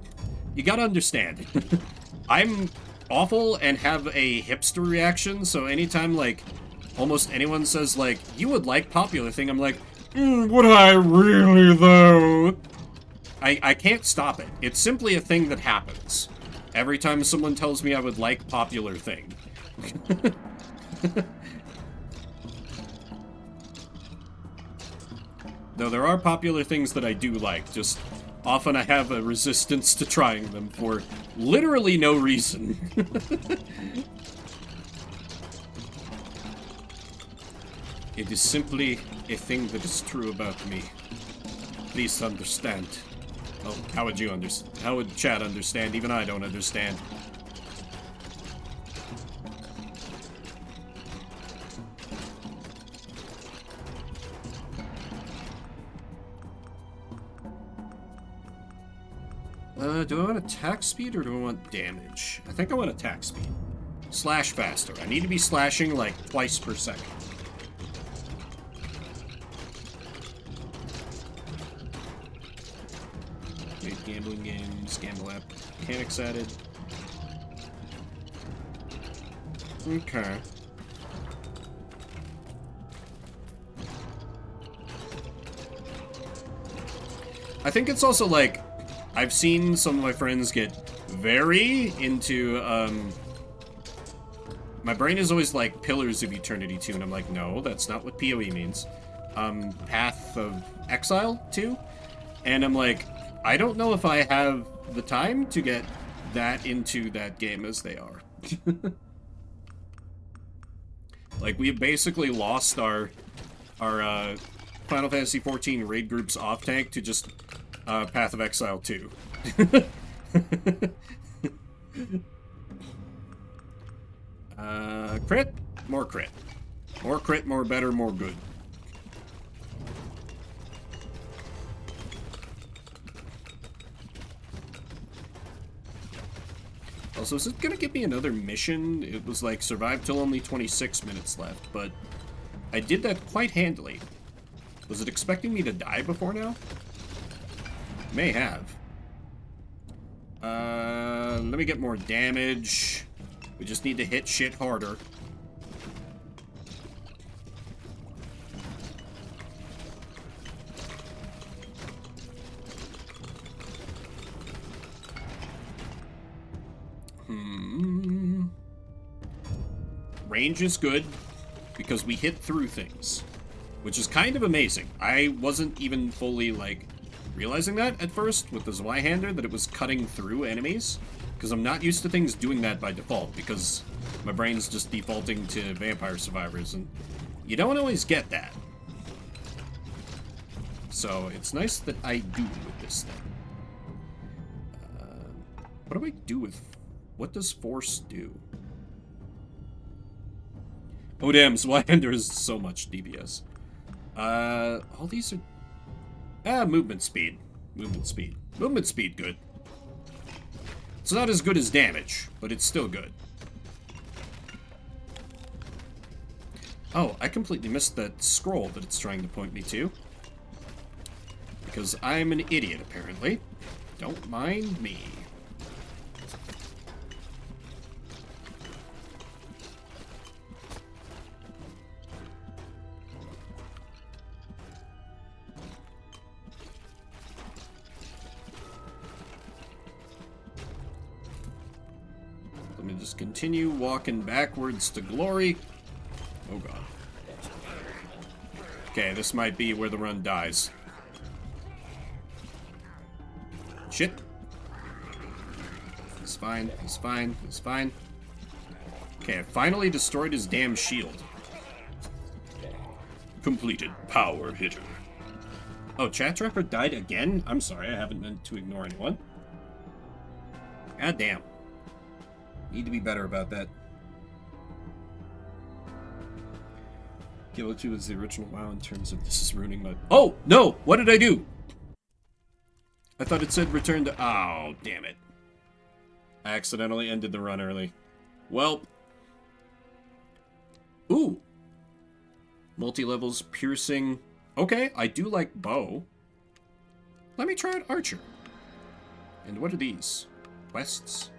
You gotta understand. I'm awful and have a hipster reaction, so anytime, like, almost anyone says, like, you would like popular thing, I'm like, would I really, though? I can't stop it. It's simply a thing that happens. Every time someone tells me I would like popular thing. Though there are popular things that I do like, just often I have a resistance to trying them for literally no reason. It is simply a thing that is true about me. Please understand. Oh, how would you understand? How would chat understand? Even I don't understand. Do I want attack speed or do I want damage? I think I want attack speed. Slash faster. I need to be slashing like twice per second. Okay, gambling games, gamble app, mechanics added. Okay. I think it's also like, I've seen some of my friends get very into, my brain is always like Pillars of Eternity 2, and I'm like, no, that's not what PoE means. Path of Exile 2? And I'm like, I don't know if I have the time to get that into that game as they are. Like, we've basically lost our Final Fantasy XIV raid group's off-tank to just Path of Exile 2. Crit? More crit. More crit, more better, more good. Also, is it gonna give me another mission? It was like, survive till only 26 minutes left, but I did that quite handily. Was it expecting me to die before now? May have. Let me get more damage. We just need to hit shit harder. Range is good, because we hit through things, which is kind of amazing. I wasn't even fully, like, realizing that at first with the Zweihander, that it was cutting through enemies, because I'm not used to things doing that by default, because my brain's just defaulting to Vampire Survivors, and you don't always get that. So it's nice that I do with this thing. What do I do with... What does Force do? Oh damn, Zweihander is so much DPS. All these are... movement speed. Movement speed. Movement speed, good. It's not as good as damage, but it's still good. Oh, I completely missed that scroll that it's trying to point me to. Because I'm an idiot, apparently. Don't mind me. Let me just continue walking backwards to glory. Oh god. Okay, this might be where the run dies. Shit. He's fine, he's fine, he's fine. Okay, I finally destroyed his damn shield. Completed power hitter. Oh, Chat Trapper died again? I'm sorry, I haven't meant to ignore anyone. God damn. Need to be better about that. Kilo 2 is the original WoW in terms of this is ruining my... Oh, no! What did I do? I thought it said return to... Oh, damn it. I accidentally ended the run early. Well. Ooh. Multi-levels, piercing. Okay, I do like bow. Let me try out archer. And what are these? Quests?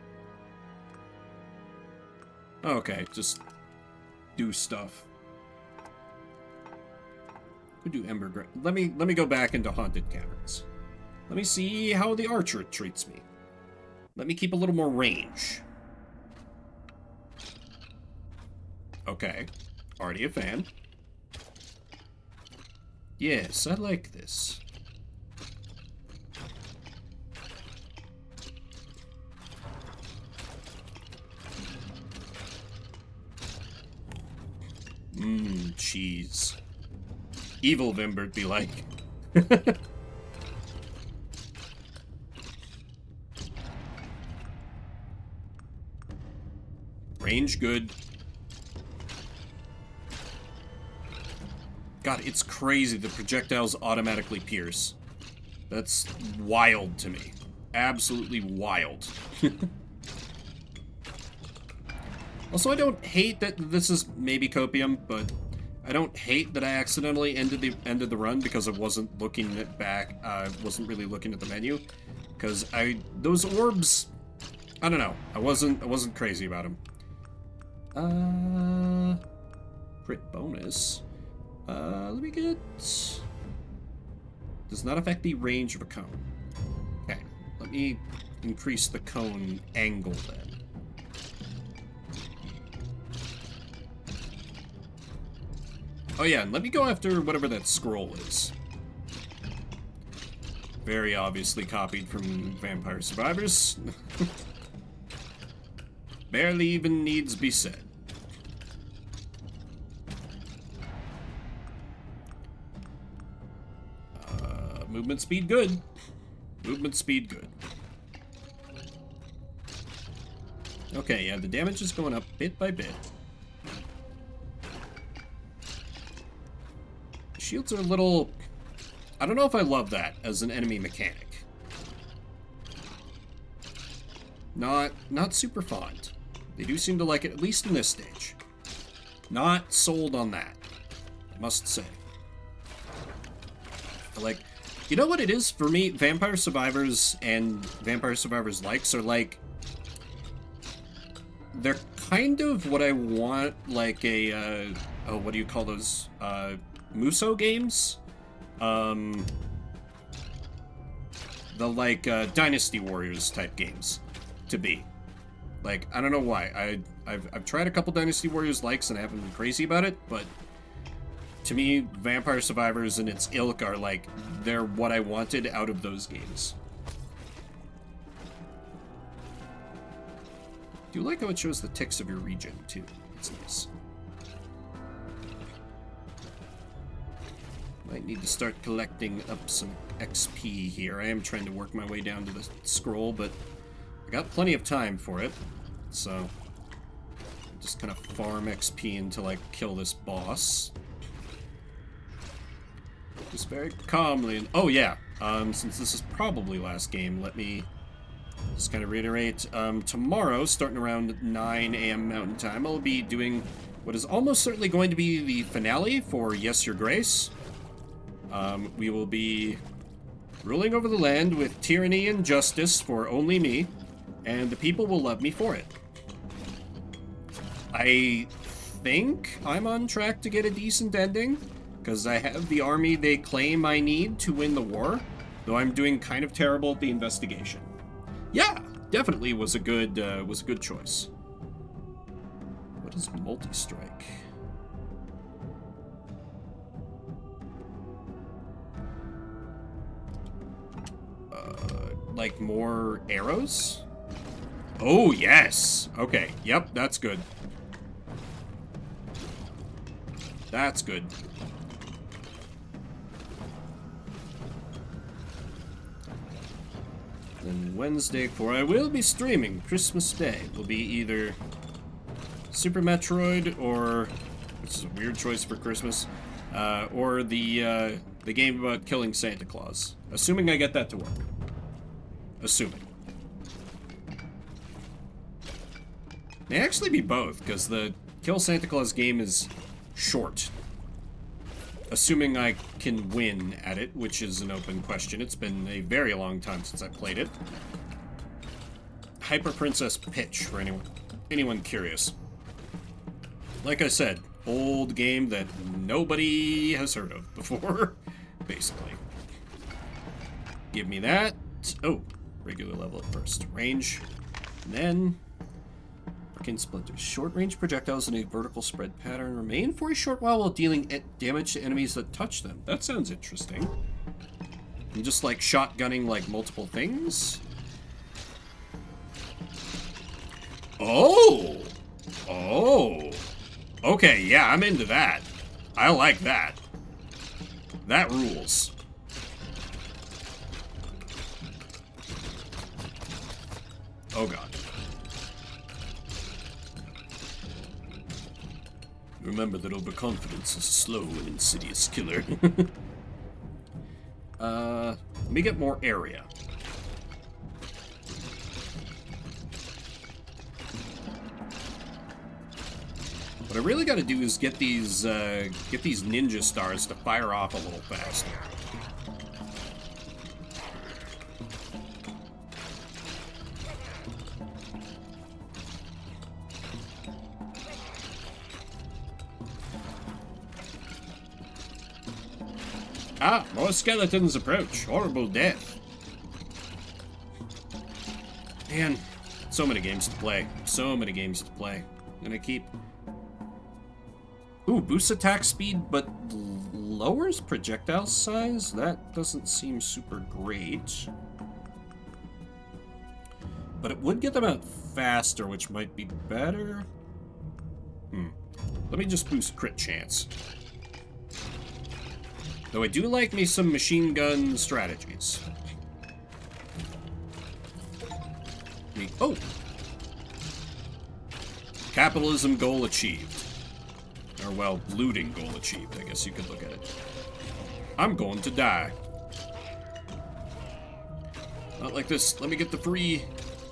Okay, just do stuff. We do Ember Gra- Let me go back into Haunted Caverns. Let me see how the archer treats me. Let me keep a little more range. Okay. Already a fan. Yes, I like this. Mmm, cheese. Evil Vimbert be like. Range good. God, it's crazy the projectiles automatically pierce. That's wild to me. Absolutely wild. Also, I don't hate that this is maybe copium, but I don't hate that I accidentally ended the run because I wasn't looking at back. Wasn't really looking at the menu, because those orbs. I don't know. I wasn't crazy about them. Crit bonus. Let me get. Does not affect the range of a cone. Okay, let me increase the cone angle then. Oh yeah, and let me go after whatever that scroll is. Very obviously copied from Vampire Survivors. Barely even needs be said. Movement speed good. Movement speed good. Okay, yeah, the damage is going up bit by bit. Shields are a little... I don't know if I love that as an enemy mechanic. Not super fond. They do seem to like it, at least in this stage. Not sold on that, I must say. Like, you know what it is? For me, Vampire Survivors and Vampire Survivors likes are like... They're kind of what I want, like a, oh, what do you call those? Muso games? The, like, Dynasty Warriors type games to be. Like, I don't know why. I've tried a couple Dynasty Warriors likes and I haven't been crazy about it, but to me, Vampire Survivors and its ilk are, like, they're what I wanted out of those games. Do you like how it shows the ticks of your region, too? It's nice. Might need to start collecting up some XP here. I am trying to work my way down to the scroll, but I got plenty of time for it. So, I'm just kind of farm XP until I kill this boss. Just very calmly. And, oh, yeah. Since this is probably last game, let me just kind of reiterate. Tomorrow, starting around 9 a.m. Mountain Time, I'll be doing what is almost certainly going to be the finale for Yes, Your Grace. We will be ruling over the land with tyranny and justice for only me, and the people will love me for it. I think I'm on track to get a decent ending, because I have the army they claim I need to win the war, though I'm doing kind of terrible at the investigation. Yeah, definitely was a good choice. What is multi-strike? like, more arrows? Oh, yes! Okay, yep, that's good. That's good. Then Wednesday, for I will be streaming Christmas Day, will be either Super Metroid or, which is a weird choice for Christmas, or the game about killing Santa Claus. Assuming I get that to work. Assuming. May actually be both, because the Kill Santa Claus game is short. Assuming I can win at it, which is an open question. It's been a very long time since I played it. Hyper Princess Pitch, for anyone curious. Like I said, old game that nobody has heard of before, basically. Give me that. Oh, regular level at first. Range. And then arcane splinters. Short-range projectiles in a vertical spread pattern remain for a short while dealing damage to enemies that touch them. That sounds interesting. And just like shotgunning like multiple things. Oh! Oh! Okay, yeah, I'm into that. I like that. That rules. Oh god. Remember that overconfidence is a slow and insidious killer. Let me get more area. What I really got to do is get these ninja stars to fire off a little faster. Ah, more skeletons approach. Horrible death. Man, so many games to play. So many games to play. I'm gonna keep... Ooh, boosts attack speed, but lowers projectile size? That doesn't seem super great. But it would get them out faster, which might be better. Let me just boost crit chance. Though I do like me some machine gun strategies. Oh! Capitalism goal achieved. Or, well, looting goal achieved, I guess you could look at it. I'm going to die. Not like this. Let me get the free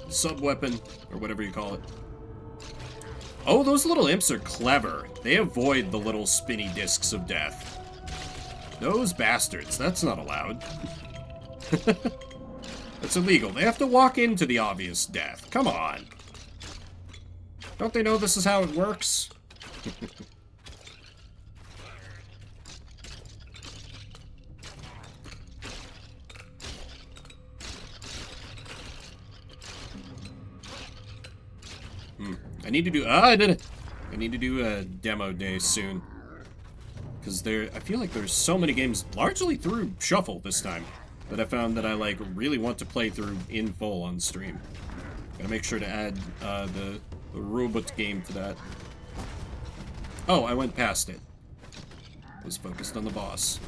sub-weapon, or whatever you call it. Oh, those little imps are clever. They avoid the little spinny discs of death. Those bastards. That's not allowed. That's illegal. They have to walk into the obvious death. Come on. Don't they know this is how it works? I need to do... Ah, I did it! I need to do a demo day soon. Because I feel like there's so many games, largely through Shuffle this time, that I found that I, like, really want to play through in full on stream. Gotta make sure to add the robot game to that. Oh, I went past it. Was focused on the boss.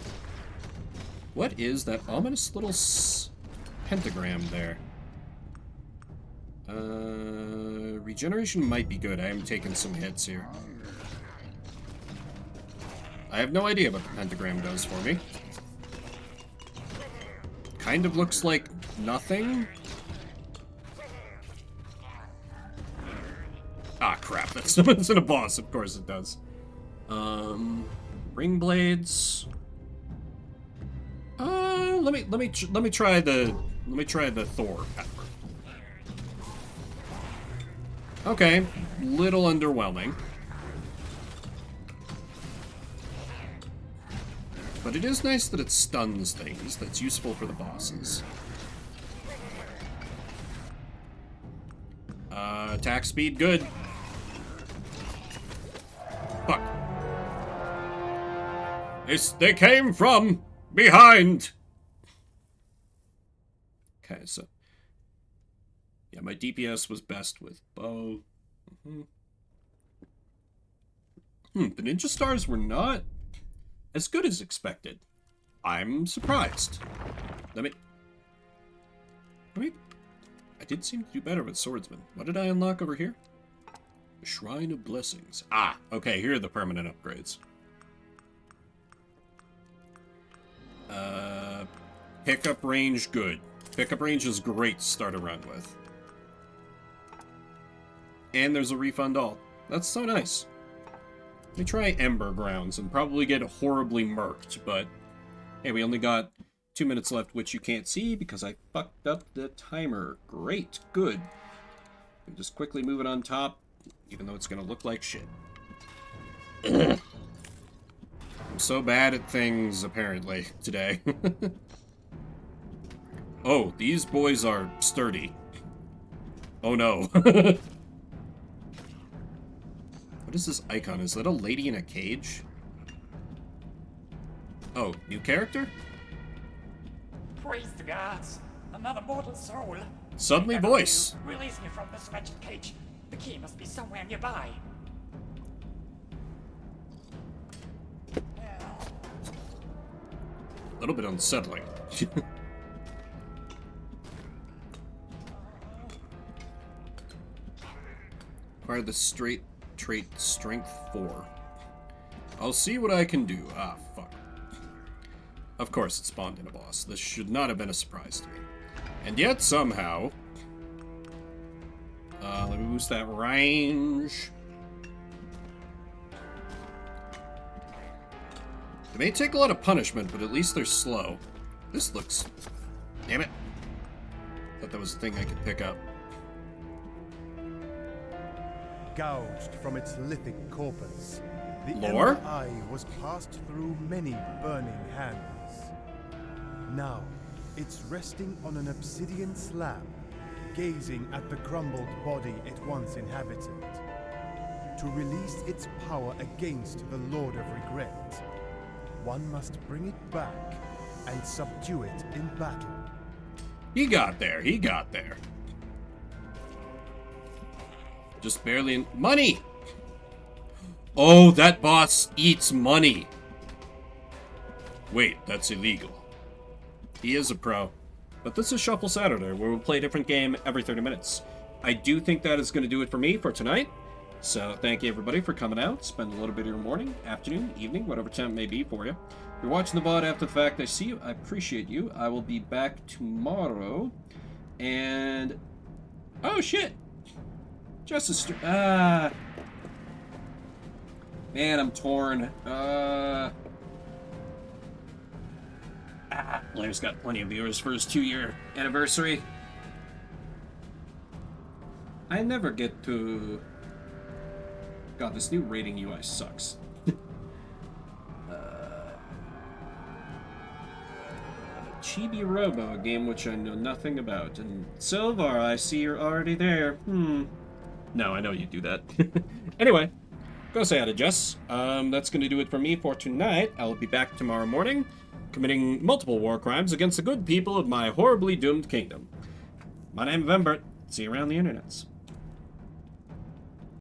What is that ominous little pentagram there? Regeneration might be good. I am taking some hits here. I have no idea what the pentagram does for me. Kind of looks like nothing. Ah, crap. That's in a boss. Of course it does. Ring blades. Let me try the Thor pepper. Okay, little underwhelming. But it is nice that it stuns things. That's useful for the bosses. Attack speed, good. Fuck. They came from behind. Okay, so Yeah, my DPS was best with bow. The ninja stars were not as good as expected. I'm surprised. Wait. I did seem to do better with swordsman. What did I unlock over here? The Shrine of Blessings. Ah, okay, here are the permanent upgrades. Pickup range, good. Pickup range is great to start a run with. And there's a refund all. That's so nice. Let me try Ember Grounds and probably get horribly murked, but hey, we only got 2 minutes left, which you can't see because I fucked up the timer. Great, good. Just quickly move it on top, even though it's gonna look like shit. I'm so bad at things, apparently, today. Oh, these boys are sturdy. Oh no. What is this icon? Is that a lady in a cage? Oh, new character? Praise the gods. Another mortal soul. Suddenly Whoever voice. you, release me from this wretched cage. The key must be somewhere nearby. A little bit unsettling. Acquire the straight trait strength 4. I'll see what I can do. Ah, fuck. Of course it spawned in a boss. This should not have been a surprise to me. And yet, somehow... let me boost that range. They may take a lot of punishment, but at least they're slow. This looks... Damn it. Thought that was a thing I could pick up. Gouged from its lithic corpus, the Lore? Emerald Eye was passed through many burning hands. Now, it's resting on an obsidian slab, gazing at the crumbled body it once inhabited. To release its power against the Lord of Regret, one must bring it back and subdue it in battle. He got there. He got there. Just barely in... Money! Oh, that boss eats money. Wait, that's illegal. He is a pro. But this is Shuffle Saturday, where we'll play a different game every 30 minutes. I do think that is going to do it for me for tonight. So thank you, everybody, for coming out. Spend a little bit of your morning, afternoon, evening, whatever time it may be for you. If you're watching the VOD after the fact, I see you. I appreciate you. I will be back tomorrow. And... Oh, shit! Justice... Man, I'm torn. Blair's got plenty of viewers for his 2-year anniversary. I never get to... God, this new rating UI sucks. Chibi Robo, a game which I know nothing about. And Silvar, I see you're already there. No, I know you do that. Anyway, go say hi to Jess. That's going to do it for me for tonight. I'll be back tomorrow morning, committing multiple war crimes against the good people of my horribly doomed kingdom. My name is Vembert. See you around the internets.